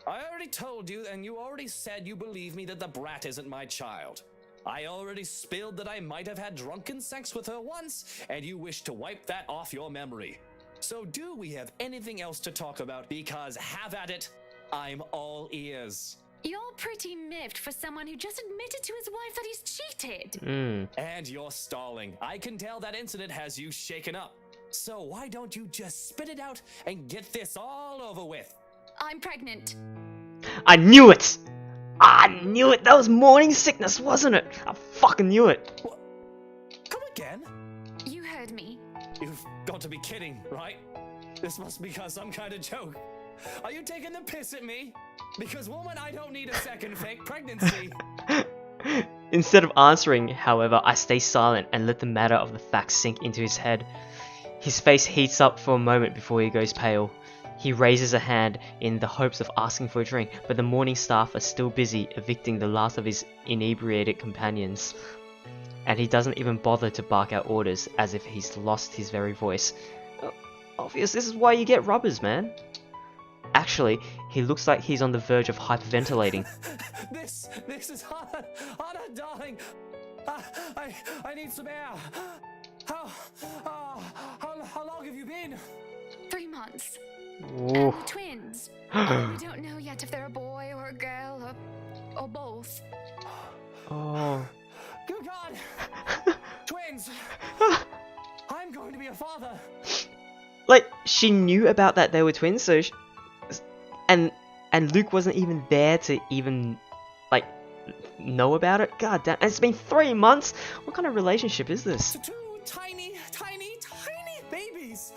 I already told you, and you already said you believe me that the brat isn't my child. I already spilled that I might have had drunken sex with her once, and you wish to wipe that off your memory. So do we have anything else to talk about? Because have at it, I'm all ears. You're pretty miffed for someone who just admitted to his wife that he's cheated. And you're stalling. I can tell that incident has you shaken up. So why don't you just spit it out and get this all over with? I'm pregnant. I knew it! I knew it! That was morning sickness, wasn't it? I fucking knew it. What? Come again? You heard me. You've got to be kidding, right? This must be some kind of joke. Are you taking the piss at me? Because woman, I don't need a second fake pregnancy. Instead of answering, however, I stay silent and let the matter of the facts sink into his head. His face heats up for a moment before he goes pale. He raises a hand in the hopes of asking for a drink, but the morning staff are still busy evicting the last of his inebriated companions. And he doesn't even bother to bark out orders, as if he's lost his very voice. Obvious, this is why you get rubbers, man. Actually, he looks like he's on the verge of hyperventilating. This is Hannah, darling. I need some air. How long have you been? 3 months. Ooh. And twins. We don't know yet if they're a boy or a girl or both. Oh. Good God! Twins! I'm going to be a father. Like, she knew about that they were twins, so and Luke wasn't even there to even like know about it. God damn! And it's been 3 months. What kind of relationship is this? Two tiny babies.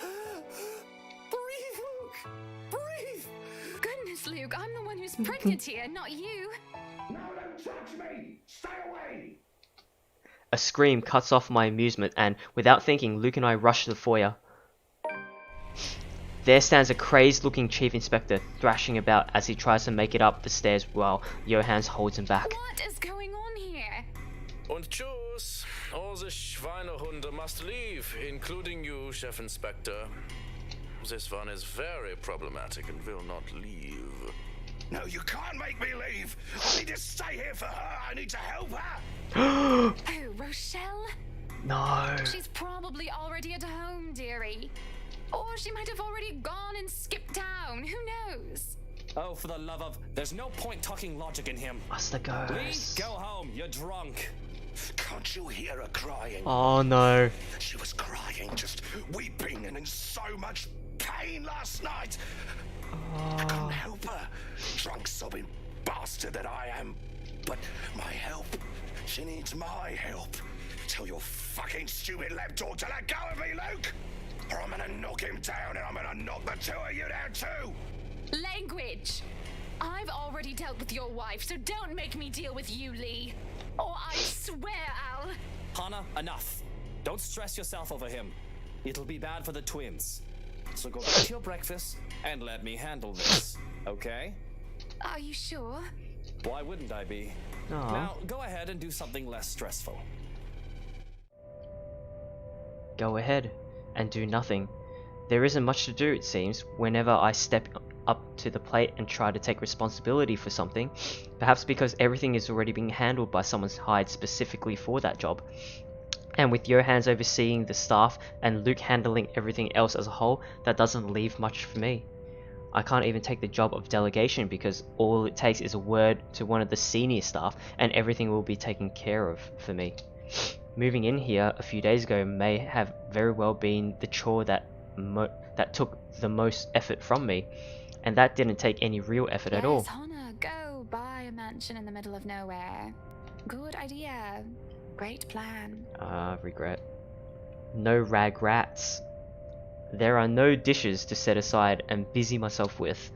Breathe, Luke. Breathe. Goodness, Luke, I'm the one who's pregnant here, not you. No, don't touch me! Stay away! A scream cuts off my amusement, and without thinking, Luke and I rush to the foyer. There stands a crazed-looking chief inspector, thrashing about as he tries to make it up the stairs while Johannes holds him back. What is going on here? Und tschüss. Servus, all the Schweinehunde must leave, including you, Chef Inspector. This one is very problematic and will not leave. No, you can't make me leave. I need to stay here for her. I need to help her. Oh, Rochelle? No. She's probably already at home, dearie. Or she might have already gone and skipped town. Who knows? Oh, for the love of... There's no point talking logic in him. What's the Lee, ghost? go home. You're drunk. Can't you hear her crying? Oh no. She was crying, just weeping and in so much pain last night. I couldn't help her. Drunk, sobbing bastard that I am. But my help. She needs my help. Tell your fucking stupid lapdog to let go of me, Luke. Or I'm gonna knock him down and I'm gonna knock the two of you down too. Language! I've already dealt with your wife, so don't make me deal with you, Lee. Or I swear I'll... Hannah, enough. Don't stress yourself over him. It'll be bad for the twins. So go back to your breakfast and let me handle this, okay? Are you sure? Why wouldn't I be? Aw. Now, go ahead and do something less stressful. Go ahead and do nothing. There isn't much to do, it seems, whenever I step up to the plate and try to take responsibility for something, perhaps because everything is already being handled by someone hired specifically for that job. And with Johans overseeing the staff and Luke handling everything else as a whole, that doesn't leave much for me. I can't even take the job of delegation because all it takes is a word to one of the senior staff and everything will be taken care of for me. Moving in here a few days ago may have very well been the chore that took the most effort from me, and that didn't take any real effort at all. Yes, Hannah, go buy a mansion in the middle of nowhere. Good idea. Great plan. Regret. No rag rats. There are no dishes to set aside and busy myself with.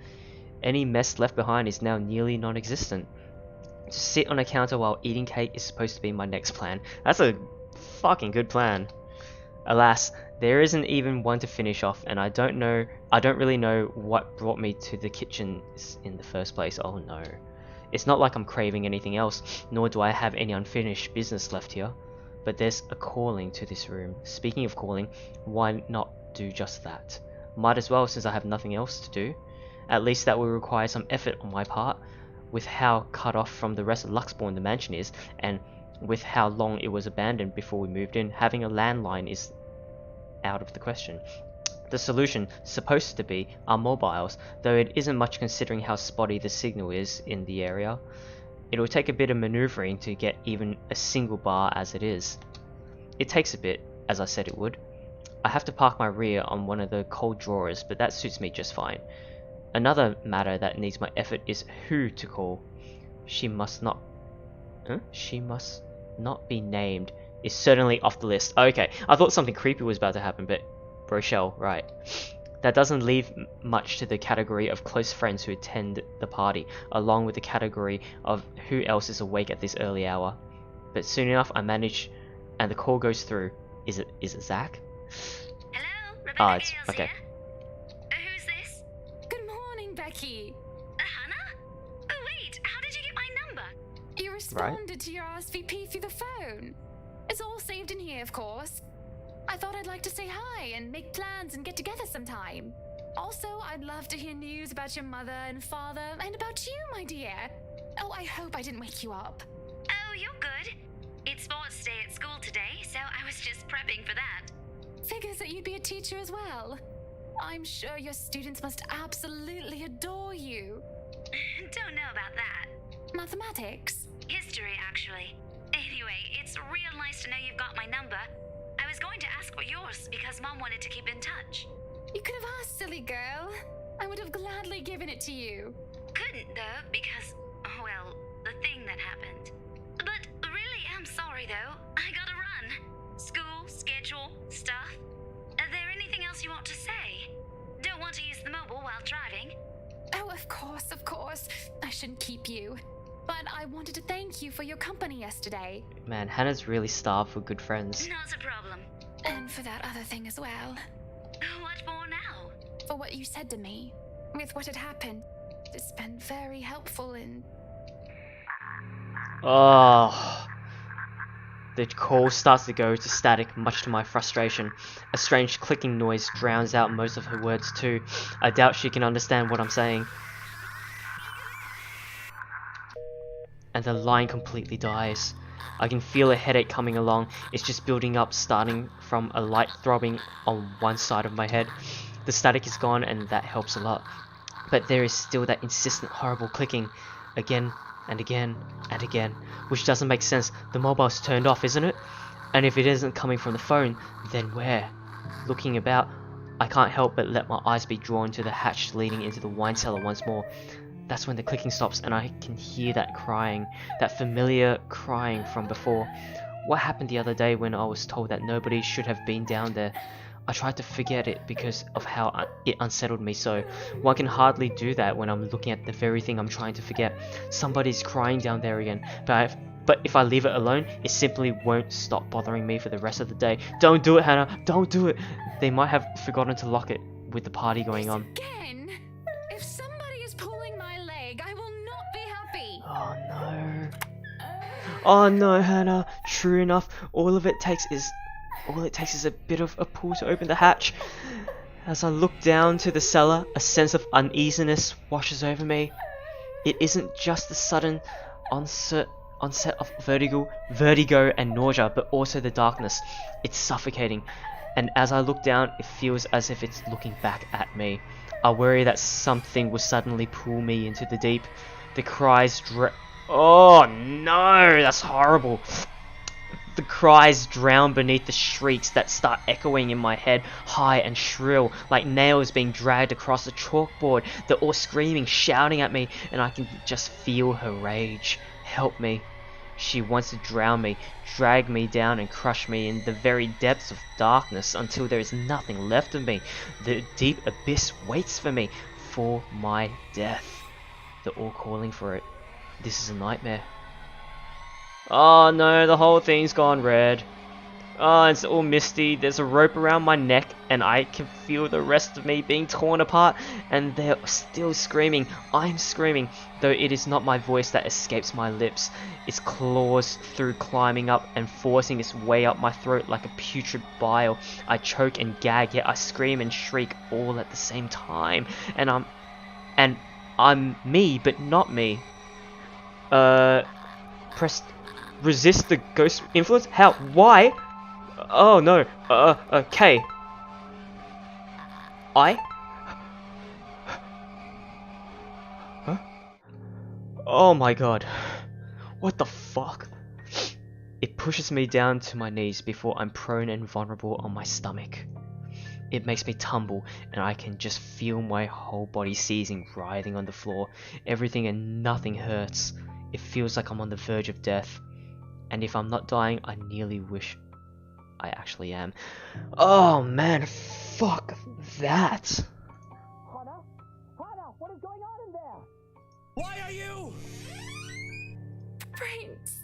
Any mess left behind is now nearly non-existent. To sit on a counter while eating cake is supposed to be my next plan. That's a fucking good plan. Alas, there isn't even one to finish off, and I don't really know what brought me to the kitchen in the first place. Oh no. It's not like I'm craving anything else, nor do I have any unfinished business left here. But there's a calling to this room. Speaking of calling, why not do just that? Might as well, since I have nothing else to do. At least that will require some effort on my part, with how cut off from the rest of Luxbourne the mansion is, and with how long it was abandoned before we moved in. Having a landline is out of the question. The solution, supposed to be, are mobiles, though it isn't much considering how spotty the signal is in the area. It will take a bit of maneuvering to get even a single bar as it is. It takes a bit, as I said it would. I have to park my rear on one of the cold drawers, but that suits me just fine. Another matter that needs my effort is who to call. She must not be named is certainly off the list. Okay, I thought something creepy was about to happen, but Rochelle, right. That doesn't leave much to the category of close friends who attend the party, along with the category of who else is awake at this early hour. But soon enough I manage, and the call goes through. Is it Zach? Hello, Rebecca It's Gales okay. here. Who's this? Good morning, Becky. Hannah? Oh wait, how did you get my number? You responded to your RSVP through the phone. It's all saved in here, of course. I thought I'd like to say hi and make plans and get together sometime. Also, I'd love to hear news about your mother and father and about you, my dear. Oh, I hope I didn't wake you up. Oh, you're good. It's sports day at school today, so I was just prepping for that. Figures that you'd be a teacher as well. I'm sure your students must absolutely adore you. Don't know about that. Mathematics? History, actually. Anyway, it's real nice to know you've got my number. I was going to ask for yours because Mom wanted to keep in touch. You could have asked, silly girl. I would have gladly given it to you. Couldn't, though, because, well, the thing that happened. But really, I'm sorry, though. I gotta run. School, schedule, stuff. Is there anything else you want to say? Don't want to use the mobile while driving. Oh, of course, of course. I shouldn't keep you. But I wanted to thank you for your company yesterday. Man, Hannah's really starved for good friends. Not a problem. And for that other thing as well. What for now? For what you said to me. With what had happened. It's been very helpful in... Oh. The call starts to go to static, much to my frustration. A strange clicking noise drowns out most of her words too. I doubt she can understand what I'm saying. And the line completely dies. I can feel a headache coming along. It's just building up, starting from a light throbbing on one side of my head. The static is gone and that helps a lot. But there is still that insistent horrible clicking. Again and again and again. Which doesn't make sense. The mobile's turned off, isn't it? And if it isn't coming from the phone, then where? Looking about, I can't help but let my eyes be drawn to the hatch leading into the wine cellar once more. That's when the clicking stops and I can hear that crying, that familiar crying from before. What happened the other day when I was told that nobody should have been down there? I tried to forget it because of how it unsettled me so. One can hardly do that when I'm looking at the very thing I'm trying to forget. Somebody's crying down there again, but if I leave it alone, it simply won't stop bothering me for the rest of the day. Don't do it, Hannah, don't do it! They might have forgotten to lock it with the party going on. Again? If somebody is pulling my leg, I will not be happy. Oh no. Oh no, Hannah. True enough, all it takes is a bit of a pull to open the hatch. As I look down to the cellar, a sense of uneasiness washes over me. It isn't just the sudden onset of vertigo and nausea, but also the darkness. It's suffocating. And as I look down, it feels as if it's looking back at me. I worry that something will suddenly pull me into the deep. The cries oh no, that's horrible. The cries drown beneath the shrieks that start echoing in my head, high and shrill, like nails being dragged across a chalkboard. They're all screaming, shouting at me, and I can just feel her rage. Help me. She wants to drown me, drag me down and crush me in the very depths of darkness until there is nothing left of me. The deep abyss waits for me, for my death. They're all calling for it. This is a nightmare. Oh no, the whole thing's gone red. Oh, it's all misty. There's a rope around my neck and I can feel the rest of me being torn apart, and they're still screaming. I'm screaming, though it is not my voice that escapes my lips. Its claws through climbing up and forcing its way up my throat like a putrid bile. I choke and gag, yet I scream and shriek all at the same time. And I'm me, but not me. Resist the ghost influence? How? Why? Oh no. Okay. Huh? Oh my god. What the fuck? It pushes me down to my knees before I'm prone and vulnerable on my stomach. It makes me tumble, and I can just feel my whole body seizing, writhing on the floor. Everything and nothing hurts. It feels like I'm on the verge of death. And if I'm not dying, I nearly wish I actually am. Oh man, fuck that. Hannah, what is going on in there? Why are you? Brains.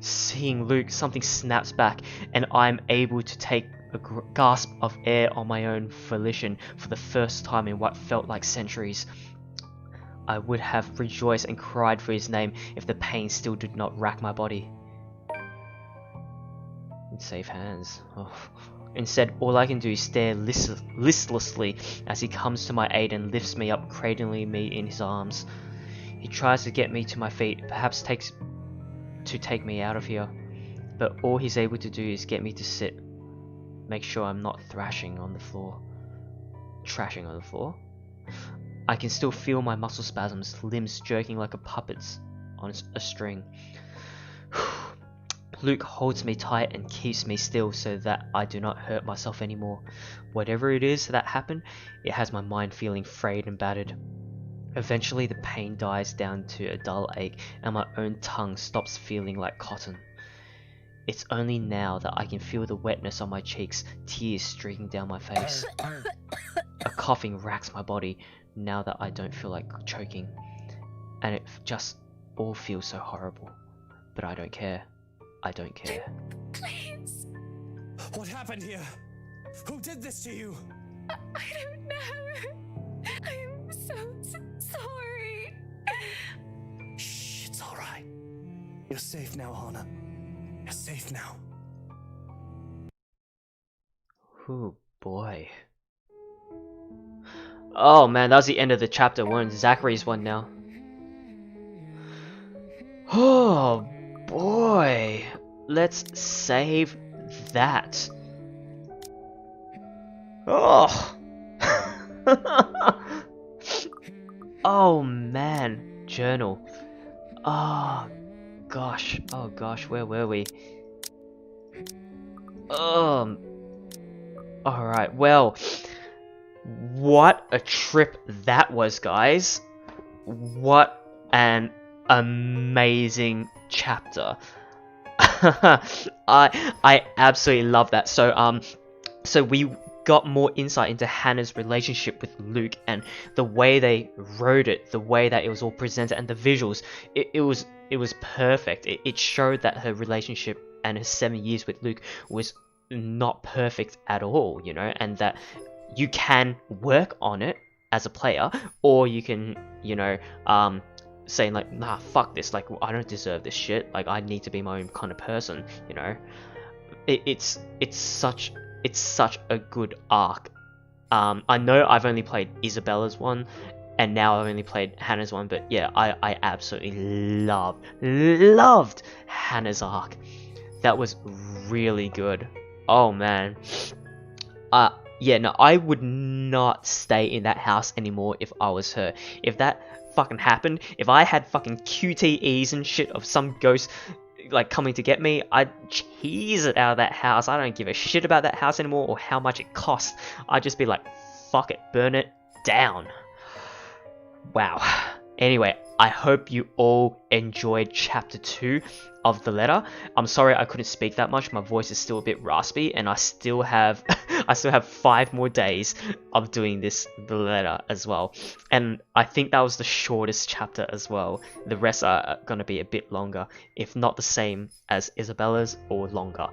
Seeing Luke, something snaps back, and I'm able to take a gasp of air on my own volition for the first time in what felt like centuries. I would have rejoiced and cried for his name if the pain still did not rack my body. In safe hands. Oh. Instead, all I can do is stare listlessly as he comes to my aid and lifts me up, cradling me in his arms. He tries to get me to my feet, perhaps take me out of here, but all he's able to do is get me to sit, make sure I'm not trashing on the floor. I can still feel my muscle spasms, limbs jerking like a puppet's on a string. Luke holds me tight and keeps me still so that I do not hurt myself anymore. Whatever it is that happened, it has my mind feeling frayed and battered. Eventually the pain dies down to a dull ache and my own tongue stops feeling like cotton. It's only now that I can feel the wetness on my cheeks, tears streaking down my face. A coughing racks my body now that I don't feel like choking, and it just all feels so horrible. But I don't care. I don't care. Please. What happened here? Who did this to you? I don't know. I'm so sorry. Shh, it's alright. You're safe now, Hana. You're safe now. Oh boy. Oh man, that was the end of the chapter 1. Zachary's one now. Oh boy. Let's save that. Oh. Oh man. Journal. Oh gosh. Oh gosh, where were we? Alright, well. What a trip that was, guys. What an amazing chapter. I absolutely love that. So we got more insight into Hannah's relationship with Luke, and the way they wrote it, the way that it was all presented, and the visuals. It was perfect. It showed that her relationship and her 7 years with Luke was not perfect at all, you know, and that you can work on it as a player, or you can, you know, saying like, nah, fuck this, like, I don't deserve this shit, like, I need to be my own kind of person, you know. It's such a good arc. I know I've only played Isabella's one, and now I've only played Hannah's one, but yeah, I absolutely loved Hannah's arc. That was really good. Oh man. Yeah, no, I would not stay in that house anymore if I was her. If that fucking happened, if I had fucking QTEs and shit of some ghost like coming to get me, I'd cheese it out of that house. I don't give a shit about that house anymore or how much it costs. I'd just be like, fuck it, burn it down. Wow. Anyway, I hope you all enjoyed chapter 2 of the letter. I'm sorry I couldn't speak that much. My voice is still a bit raspy, and I still have 5 more days of doing the letter as well. And I think that was the shortest chapter as well. The rest are gonna be a bit longer, if not the same as Isabella's or longer.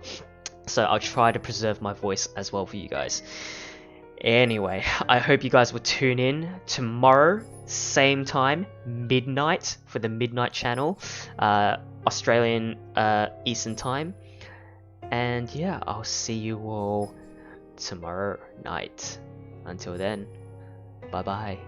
So I'll try to preserve my voice as well for you guys. Anyway, I hope you guys will tune in tomorrow, same time, midnight, for the midnight channel, Australian Eastern time. And yeah, I'll see you all tomorrow night. Until then, bye bye.